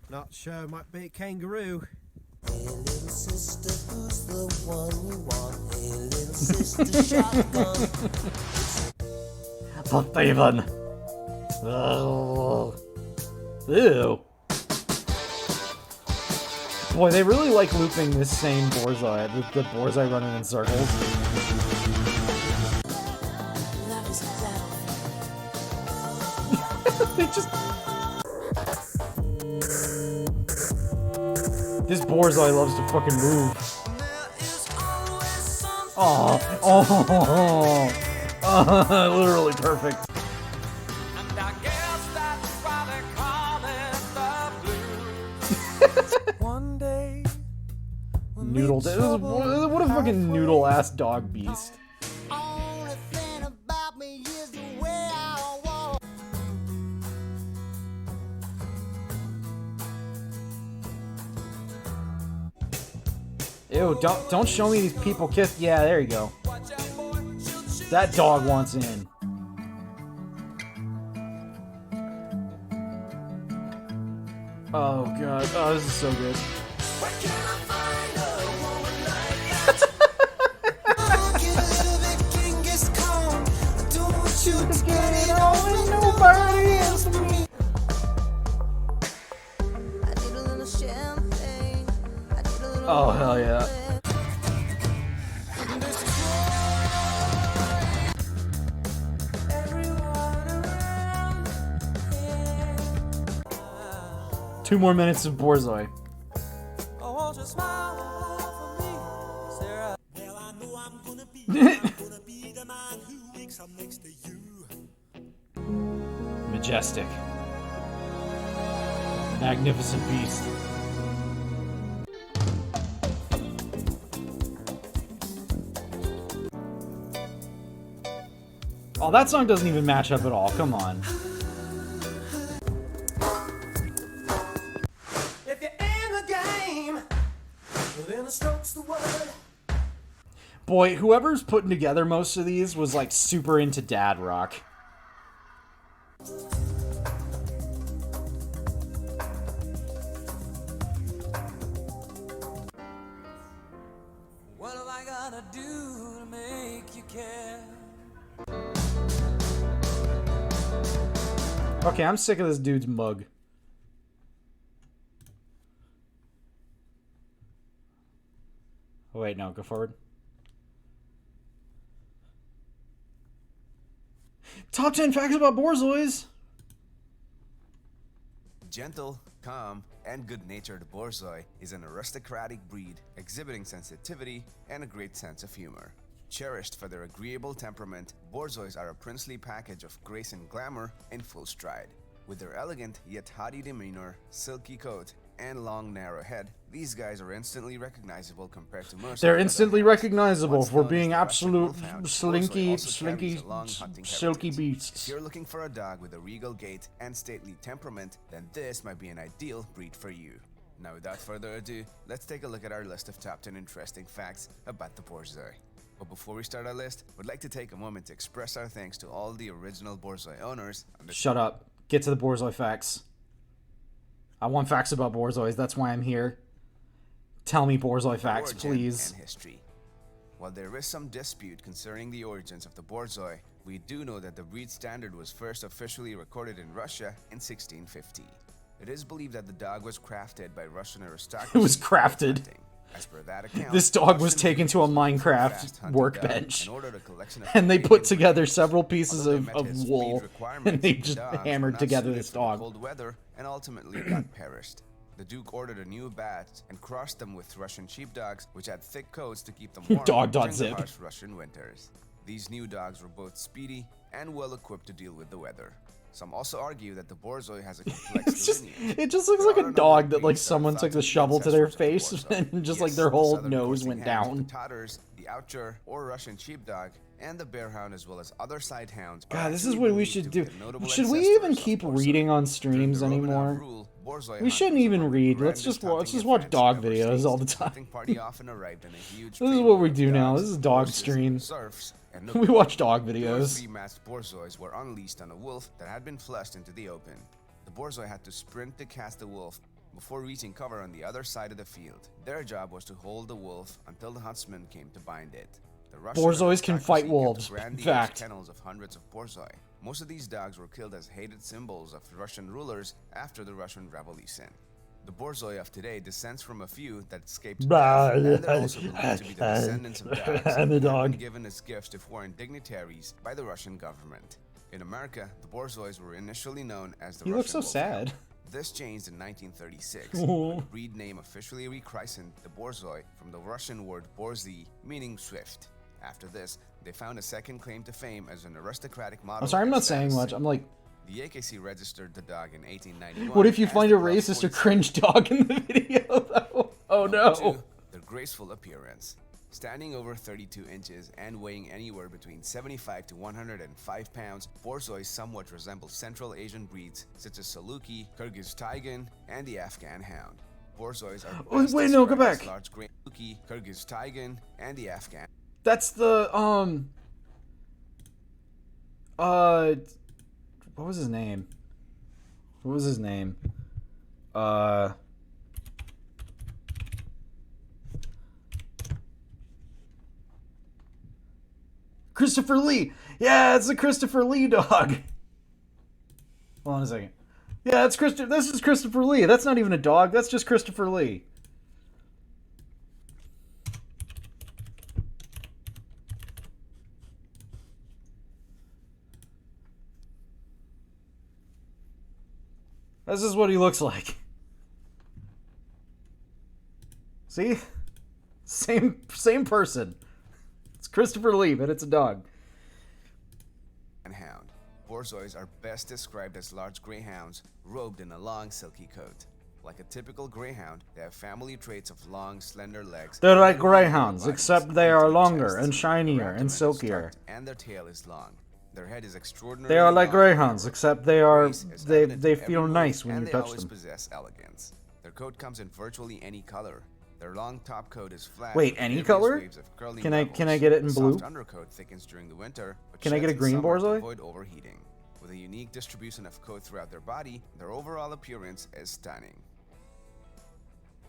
Not sure it might be a kangaroo. Hey little sister, who's the one you want? Hey little sister, shotgun. Steven. Oh. Ew. Boy, they really like looping this same Borzoi. The Borzoi running in circles. They just... This Borzoi loves to fucking move. Oh, literally perfect. And I guess that's why they call it the blues. noodle. What a fucking noodle ass dog beast. Only thing about me is the way I walk. Ew, don't show me these people kiss. Yeah, there you go. That dog wants in. Oh god. Oh, this is so good. Oh hell yeah. Two more minutes of Borzoi. Well, I know I'm gonna be the man who wakes up next to you. Majestic. Magnificent beast. Oh, that song doesn't even match up at all. Come on. If you're in the game, well, then the stroke's the word. Boy, whoever's putting together most of these was like super into dad rock. What have I gotta do to make you care? Okay, I'm sick of this dude's mug. Oh, wait, no, go forward. Top 10 facts about Borzois. Gentle, calm, and good-natured Borzoi is an aristocratic breed exhibiting sensitivity and a great sense of humor. Cherished for their agreeable temperament, Borzois are a princely package of grace and glamour in full stride. With their elegant yet haughty demeanor, silky coat, and long narrow head, these guys are instantly recognizable compared to most. They're of the instantly other hounds. recognizable Once for known as being the Russian absolute Wolfhound, slinky, Borzoi also carries slinky, a long hunting silky heritage. beasts. If you're looking for a dog with a regal gait and stately temperament, then this might be an ideal breed for you. Now, without further ado, let's take a look at our list of top 10 interesting facts about the Borzoi. But before we start our list, we'd like to take a moment to express our thanks to all the original Borzoi owners. Shut up. Get to the Borzoi facts. I want facts about Borzois. That's why I'm here. Tell me Borzoi facts, Origin please. And history. While there is some dispute concerning the origins of the Borzoi, we do know that the breed standard was first officially recorded in Russia in 1650. It is believed that the dog was crafted by Russian aristocracy. It was crafted. hunting. As per that account, This dog was Russian taken to a breeders looked for Minecraft fast hunting workbench. dogs and ordered a collection of And they put Canadian together breeds. several pieces Although of, they met his wool. breed requirements, And they the just dogs were hammered not together suited this for the dog. cold weather and ultimately got perished. The Duke ordered a new batch and crossed them with Russian sheepdogs, which had thick coats to keep them warm during the Dog.zip. harsh Russian winters. These new dogs were both speedy and well equipped to deal with the weather. Some also argue that the Borzoi has a complex lineage. It just looks There like are a number dog of that like breeds that are someone thought took to the be shovel to their ancestors of face the Borzoi. and just Yes, like their the whole southern nose coursing went hounds, down. The Tatters, the Oucher or Russian sheepdog, and the bearhound, as well as other sighthounds. God, this is what we should do. Should we even keep reading on streams anymore? We shouldn't even read. Let's just watch dog videos all the time. This is what we do now. This is dog stream. We watch dog videos. Three-masked Borzois were unleashed on a wolf that had been flushed into the open. The Borzoi had to sprint to cast the wolf before reaching cover on the other side of the field. Their job was to hold the wolf until the huntsman came to bind it. The Russian Borzois can fight aristocracy kept wolves. grandiose Fact. kennels of hundreds of Borzoi. Most of these dogs were killed as hated symbols of Russian rulers after the Russian Revolution. The Borzoi of today descends from a few that escaped death, and they're also believed to be the descendants of dogs I'm a that dog. had been given as gifts to foreign dignitaries by the Russian government. In America, the Borzois were initially known as the He looks so Russian Wolfhound. sad. This changed in 1936, when the breed name officially rechristened the Borzoi from the Russian word Borzy, meaning swift. After this, they found a second claim to fame as an aristocratic model. I'm sorry, I'm and not saying status much. I'm like, The AKC registered the dog in 1891. what if you as find the a Rough racist or 47. cringe dog in the video, though? Oh no. Their graceful appearance. Standing over 32 inches and weighing anywhere between 75 to 105 pounds, Borzois somewhat resemble Central Asian breeds such as Saluki, Kyrgyz Taigan, and the Afghan Hound. Borzois are best wait, no, go described as back. large gray Saluki, Kyrgyz Taigan, and the Afghan. That's the what was his name? What was his name? Christopher Lee. Yeah, it's a Christopher Lee dog. Hold on a second. Yeah, it's this is Christopher Lee. That's not even a dog. That's just Christopher Lee. This is what he looks like. See? Same person. It's Christopher Lee, but it's a dog. And hound. Borzois are best described as large greyhounds robed in a long silky coat. Like a typical greyhound, they have family traits of long, slender legs. They're like and greyhounds, bodies, except they are deep longer chests. and shinier Their and abdomen is silkier. tucked, and their tail is long. Their head is extraordinarily They are like long, greyhounds, except they are grace is evident they in every feel move, nice when and you they touch always them. possess elegance. Their coat comes in virtually any color. Their long top coat is flat. Wait, with any various color? waves of curling Can I levels. get it in The blue? Soft undercoat thickens during the winter, but Can I get sheds a in green summer to Borzoi? avoid overheating. With a unique distribution of coat throughout their body, their overall appearance is stunning.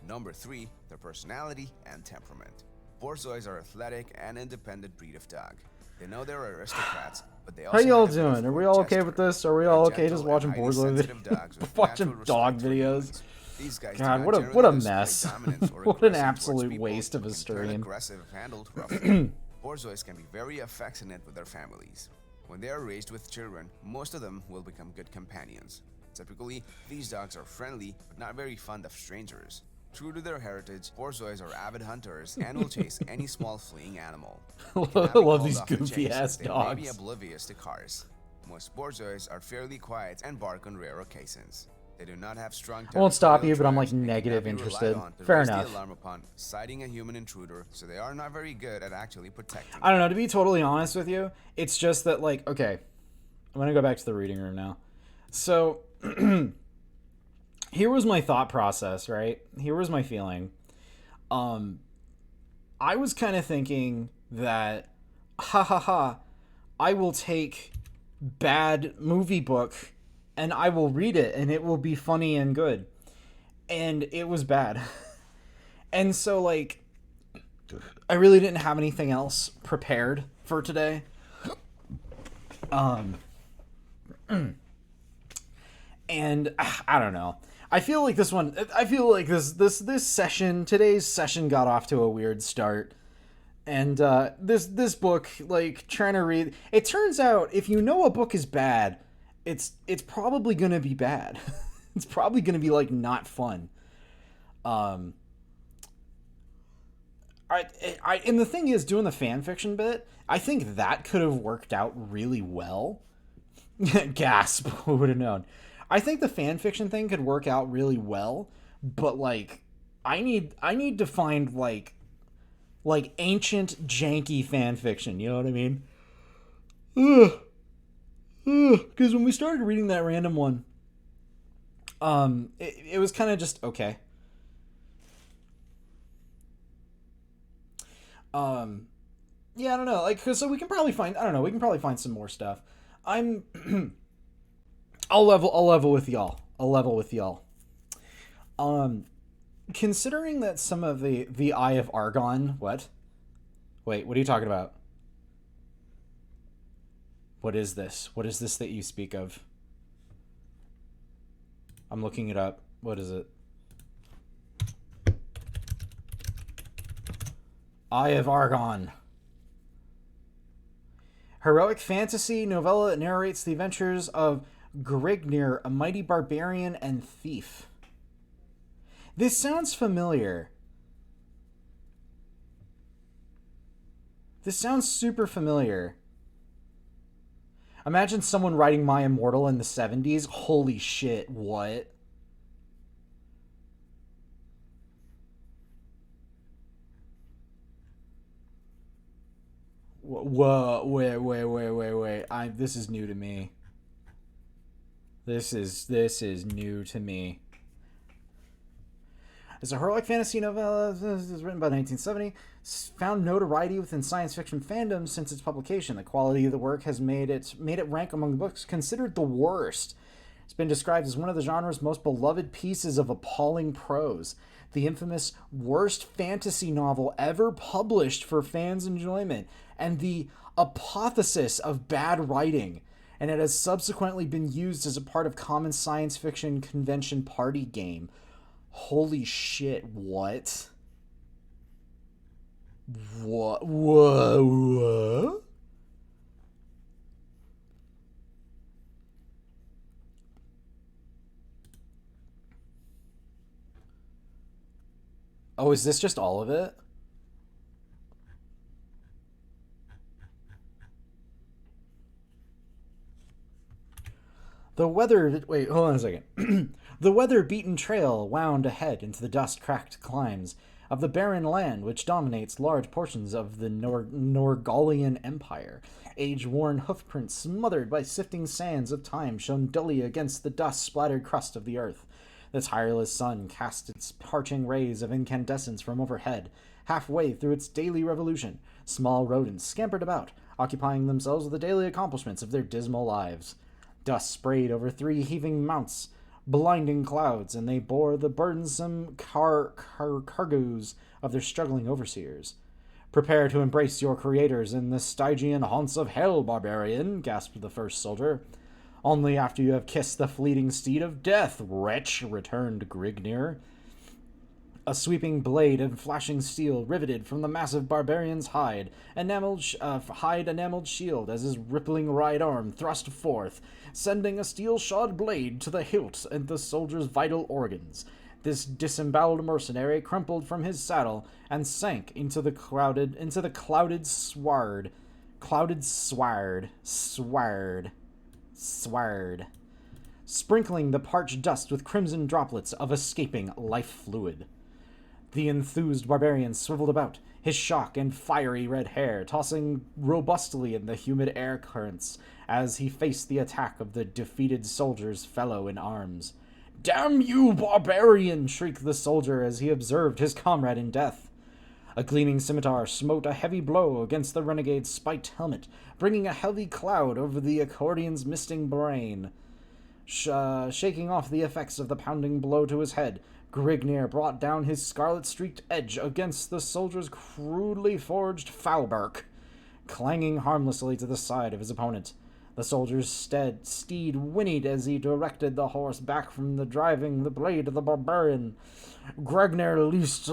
Number 3, their personality and temperament. Borzois are athletic and independent breed of dog. They know they're aristocrats, but they also How y'all have a bit of doing? Are we all okay gesture. with this? Are we They're all okay gentle just and watching highly Borzoi sensitive videos? dogs with Watching natural dog respect for videos? humans. These guys do God, not what a generally display mess. dominance or What an aggression towards absolute people, waste of a but can turn stream. aggressive if handled roughly. Borzois can be very affectionate with their families. When they are raised with children, most of them will become good companions. Typically, these dogs are friendly but not very fond of strangers. True to their heritage, Borzois are avid hunters and will chase any small fleeing animal. They I cannot be love called these off the goofy chase, ass they may be dogs. oblivious to cars. Most Borzois are fairly quiet and bark on rare occasions. They do not have strong I won't stop you, territorial but I'm like drives and cannot negative be relied interested. on to Fair raise enough. the alarm upon sighting a human intruder, so they are not very good at actually protecting. I don't know, to be totally honest with you, it's just that, like, okay, I'm gonna go back to the reading room now. So, here was my thought process, right? Here was my feeling. I was kind of thinking that, I will take bad movie book and I will read it and it will be funny and good. And it was bad. And so, like, I really didn't have anything else prepared for today. And I don't know. I feel like this session, today's session got off to a weird start. And this book, like, trying to read, it turns out if you know a book is bad, it's probably gonna be bad. It's probably gonna be, like, not fun. And the thing is, doing the fan fiction bit, I think that could have worked out really well. Gasp! Who would have known? I think the fan fiction thing could work out really well, but, like, I need to find like ancient janky fan fiction. You know what I mean? Because when we started reading that random one, it was kind of just okay. Yeah, I don't know. Like, so we can probably find. I don't know. We can probably find some more stuff. I'll level with y'all. Considering that some of the Eye of Argon. What? Wait, what are you talking about? What is this? What is this that you speak of? I'm looking it up. What is it? Eye of Argon. Heroic fantasy novella that narrates the adventures of Grignir, a mighty barbarian and thief. This sounds familiar. This sounds super familiar. Imagine someone writing My Immortal in the 70s. Holy shit, what? Whoa, wait. This is new to me. This is new to me. It's a heroic fantasy novella. This is written by 1970. Found notoriety within science fiction fandom since its publication. The quality of the work has made it rank among the books considered the worst. It's been described as one of the genre's most beloved pieces of appalling prose. The infamous worst fantasy novel ever published for fans' enjoyment, and the apotheosis of bad writing. And it has subsequently been used as a part of common science fiction convention party game. Holy shit, what? What? What? Oh, is this just all of it? Wait, hold on a second. The weather-beaten trail wound ahead into the dust-cracked climes of the barren land which dominates large portions of the Norgalian Empire. Age-worn hoofprints smothered by sifting sands of time shone dully against the dust-splattered crust of the earth. The tireless sun cast its parching rays of incandescence from overhead. Halfway through its daily revolution, small rodents scampered about, occupying themselves with the daily accomplishments of their dismal lives. Dust sprayed over 3 heaving mounts, blinding clouds, and they bore the burdensome cargoes of their struggling overseers. "Prepare to embrace your creators in the Stygian haunts of hell, barbarian," gasped the first soldier. "Only after you have kissed the fleeting steed of death, wretch," returned Grignir. A sweeping blade of flashing steel riveted from the massive barbarian's enameled shield as his rippling right arm thrust forth, sending a steel-shod blade to the hilt at the soldier's vital organs. This disemboweled mercenary crumpled from his saddle and sank into the clouded sward, sprinkling the parched dust with crimson droplets of escaping life fluid. The enthused barbarian swiveled about, his shock and fiery red hair tossing robustly in the humid air currents as he faced the attack of the defeated soldier's fellow in arms. "Damn you, barbarian!" shrieked the soldier as he observed his comrade in death. A gleaming scimitar smote a heavy blow against the renegade's spiked helmet, bringing a heavy cloud over the accordion's misting brain. Shaking off the effects of the pounding blow to his head, Grignir brought down his scarlet-streaked edge against the soldier's crudely forged falberk, clanging harmlessly to the side of his opponent. The soldier's steed whinnied as he directed the horse back from the driving the blade of the barbarian. Grignir leaped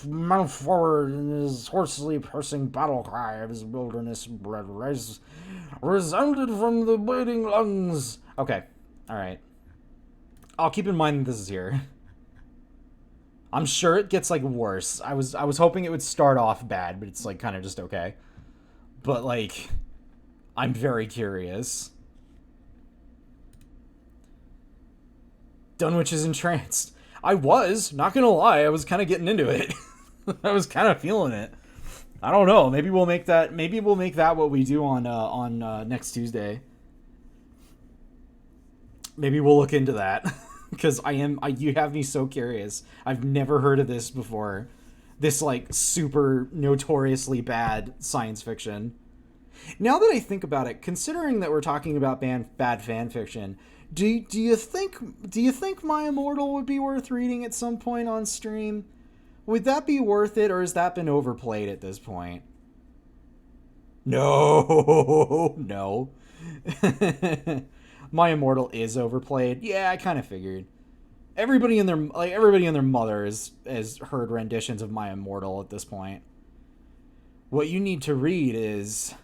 mount forward, and his hoarsely piercing battle cry of his wilderness-bred race resounded from the bleeding lungs. Okay, alright. I'll keep in mind that this is here. I'm sure it gets, like, worse. I was hoping it would start off bad, but it's, like, kind of just okay. But, like, I'm very curious. Dunwich is entranced. I was, not gonna lie, I was kind of getting into it. I was kind of feeling it. I don't know, maybe we'll make that what we do on next Tuesday. Maybe we'll look into that. Because you have me so curious. I've never heard of this before. This, like, super notoriously bad science fiction. Now that I think about it, considering that we're talking about bad fan fiction, do you think My Immortal would be worth reading at some point on stream? Would that be worth it, or has that been overplayed at this point? No. My Immortal is overplayed. Yeah, I kind of figured. Everybody and their mother has heard renditions of My Immortal at this point. What you need to read is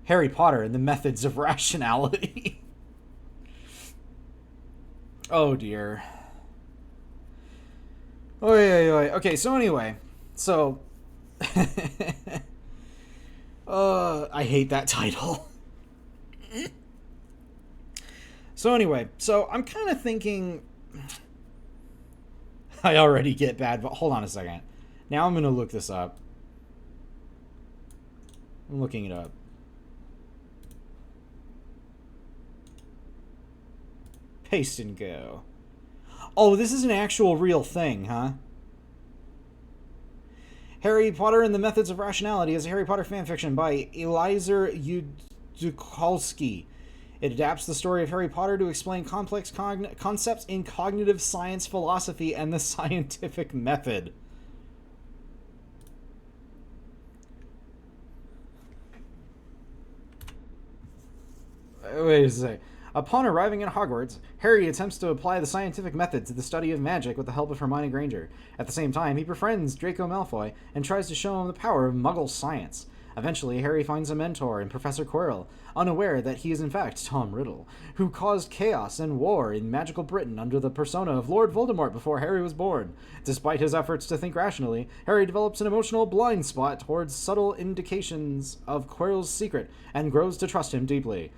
Harry Potter and the Methods of Rationality. Oh dear. Oh yeah. Okay, so anyway, I hate that title. So anyway, I'm kind of thinking... I already get bad, but hold on a second. Now I'm going to look this up. I'm looking it up. Paste and go. Oh, this is an actual real thing, huh? Harry Potter and the Methods of Rationality is a Harry Potter fanfiction by Eliezer Yudkowsky. It adapts the story of Harry Potter to explain complex concepts in cognitive science, philosophy, and the scientific method. Wait a sec. Upon arriving at Hogwarts, Harry attempts to apply the scientific method to the study of magic with the help of Hermione Granger. At the same time, he befriends Draco Malfoy and tries to show him the power of Muggle science. Eventually, Harry finds a mentor in Professor Quirrell, unaware that he is in fact Tom Riddle, who caused chaos and war in magical Britain under the persona of Lord Voldemort before Harry was born. Despite his efforts to think rationally, Harry develops an emotional blind spot towards subtle indications of Quirrell's secret and grows to trust him deeply.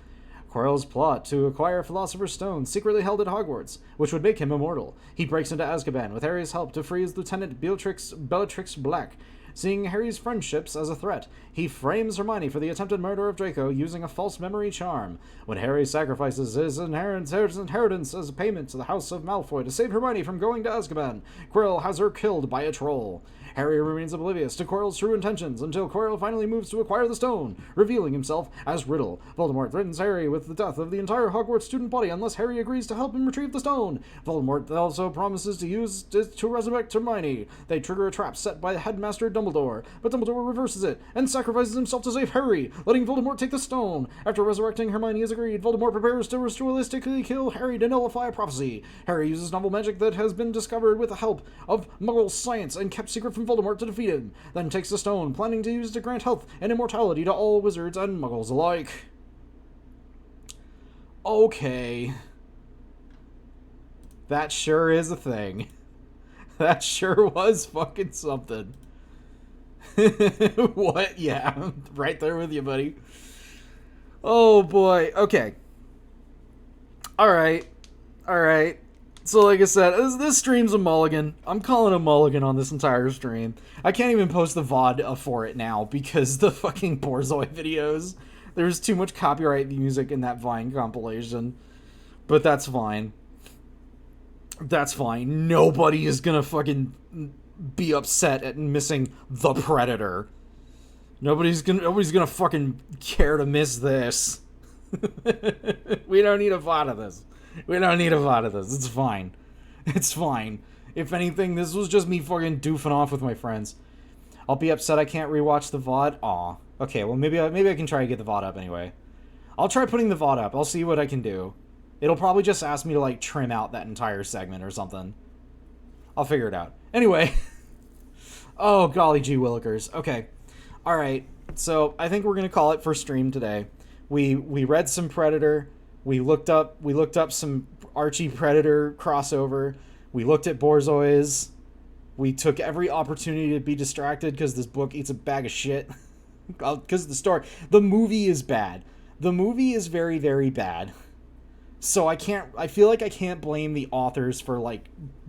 Quirrell's plot to acquire Philosopher's Stone secretly held at Hogwarts, which would make him immortal. He breaks into Azkaban with Harry's help to free his Lieutenant Bellatrix Black. Seeing Harry's friendships as a threat, he frames Hermione for the attempted murder of Draco using a false memory charm. When Harry sacrifices his inheritance as a payment to the House of Malfoy to save Hermione from going to Azkaban, Quirrell has her killed by a troll. Harry remains oblivious to Quirrell's true intentions until Quirrell finally moves to acquire the stone, revealing himself as Riddle. Voldemort threatens Harry with the death of the entire Hogwarts student body unless Harry agrees to help him retrieve the stone. Voldemort also promises to use it to resurrect Hermione. They trigger a trap set by Headmaster Dumbledore, but Dumbledore reverses it and sacrifices himself to save Harry, letting Voldemort take the stone. After resurrecting Hermione as agreed, Voldemort prepares to ritualistically kill Harry to nullify a prophecy. Harry uses novel magic that has been discovered with the help of Muggle science and kept secret from Voldemort to defeat him, then takes the stone, planning to use it to grant health and immortality to all wizards and Muggles alike. Okay. That sure is a thing. That sure was fucking something. What? Yeah, I'm right there with you, buddy. Oh boy. Okay. Alright. So like I said, this stream's a mulligan. I'm calling a mulligan on this entire stream. I can't even post the VOD for it now because the fucking Borzoi videos. There's too much copyright music in that Vine compilation. But that's fine. That's fine. Nobody is gonna fucking be upset at missing The Predator. Nobody's gonna fucking care to miss this. We don't need a VOD of this. It's fine. It's fine. If anything, this was just me fucking doofing off with my friends. I'll be upset I can't rewatch the VOD. Aw. Okay, well maybe I can try to get the VOD up anyway. I'll try putting the VOD up. I'll see what I can do. It'll probably just ask me to like trim out that entire segment or something. I'll figure it out. Anyway. Oh, golly gee willikers. Okay. Alright. So I think we're gonna call it for stream today. We read some Predator. We looked up some Archie Predator crossover. We looked at Borzois. We took every opportunity to be distracted because this book eats a bag of shit. Because the movie is bad. The movie is very, very bad. So I feel like I can't blame the authors for like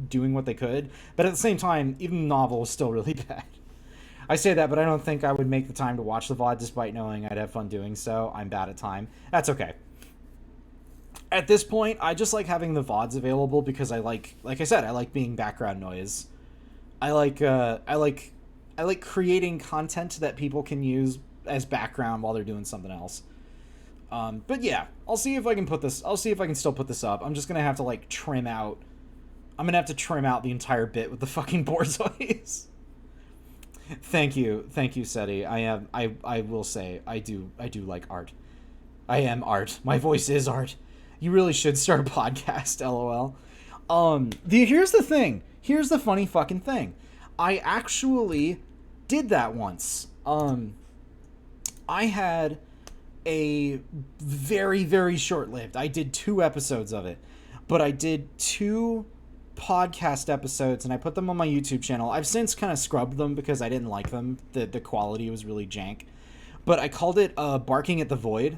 doing what they could. But at the same time, even the novel is still really bad. I say that, but I don't think I would make the time to watch the VOD despite knowing I'd have fun doing so. I'm bad at time. That's okay. At this point, I just like having the VODs available because I like I said, I like being background noise. I like creating content that people can use as background while they're doing something else. But yeah, I'll see if I can still put this up. I'm just gonna have to like trim out the entire bit with the fucking Borzois. Thank you, Seti. I will say I do like art. I am art. My voice is art. You really should start a podcast, LOL. Here's the thing. Here's the funny fucking thing. I actually did that once. I had a very, very short-lived. I did 2 episodes of it. But I did 2 podcast episodes, and I put them on my YouTube channel. I've since kind of scrubbed them because I didn't like them. The quality was really jank. But I called it Barking at the Void.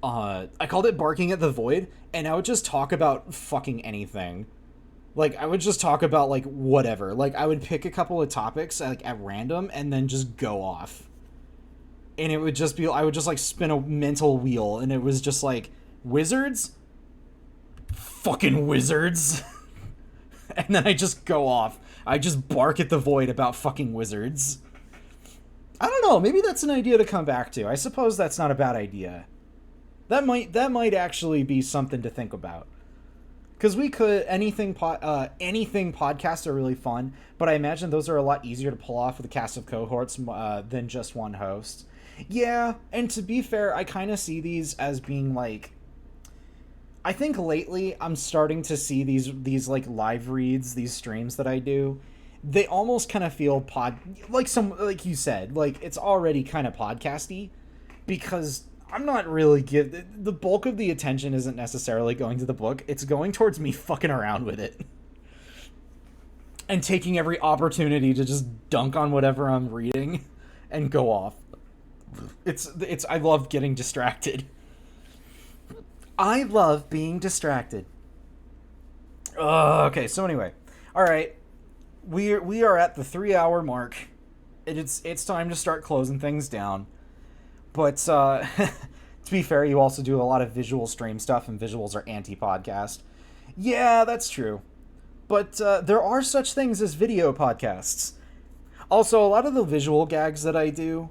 I called it Barking at the Void, and I would just talk about fucking anything. Like, I would just talk about, like, whatever. Like, I would pick a couple of topics, like, at random, and then just go off. And it would just be, I would just, like, spin a mental wheel, and it was just, like, wizards? Fucking wizards. And then I just go off. I just bark at the void about fucking wizards. I don't know, maybe that's an idea to come back to. I suppose that's not a bad idea. That might actually be something to think about. Because we could, anything podcasts are really fun, but I imagine those are a lot easier to pull off with a cast of cohorts than just one host. Yeah, and to be fair, I kind of see these as being like, I think lately I'm starting to see these like live reads, these streams that I do, they almost kind of feel like you said, like it's already kind of podcasty, because I'm not really the bulk of the attention isn't necessarily going to the book. It's going towards me fucking around with it. And taking every opportunity to just dunk on whatever I'm reading and go off. I love getting distracted. I love being distracted. Okay, so anyway. All right. We are at the 3-hour mark. It's time to start closing things down. But to be fair, you also do a lot of visual stream stuff, and visuals are anti-podcast. Yeah, that's true. But there are such things as video podcasts. Also, a lot of the visual gags that I do,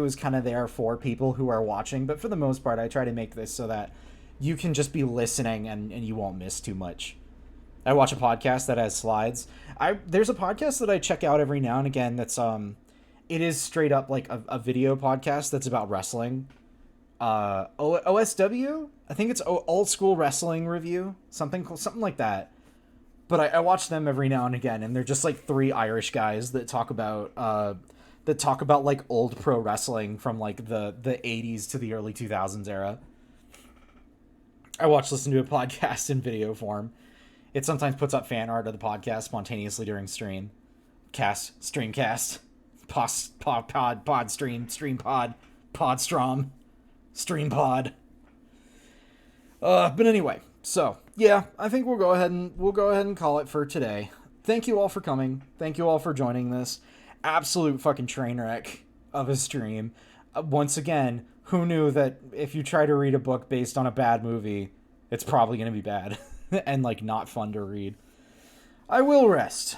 is kind of there for people who are watching. But for the most part, I try to make this so that you can just be listening and you won't miss too much. I watch a podcast that has slides. There's a podcast that I check out every now and again that's it is straight up like a video podcast that's about wrestling. OSW? I think it's Old School Wrestling Review. Something like that. But I watch them every now and again, and they're just like 3 Irish guys that talk about like old pro wrestling from like the 80s to the early 2000s era. I listen to a podcast in video form. It sometimes puts up fan art of the podcast spontaneously during streamcast, pod stream, stream pod, podstrom, stream pod. But anyway, so yeah, I think we'll go ahead and call it for today. Thank you all for coming. Thank you all for joining this absolute fucking train wreck of a stream. Once again, who knew that if you try to read a book based on a bad movie, it's probably going to be bad and like not fun to read. I will rest.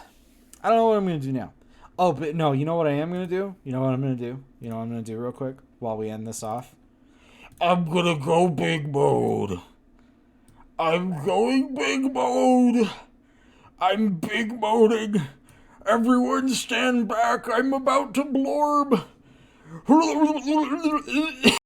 I don't know what I'm going to do now. Oh, but no, you know what I am going to do? You know what I'm going to do? You know what I'm going to do real quick while we end this off? I'm gonna go big mode. I'm going big mode. I'm big moding. Everyone stand back. I'm about to blorb.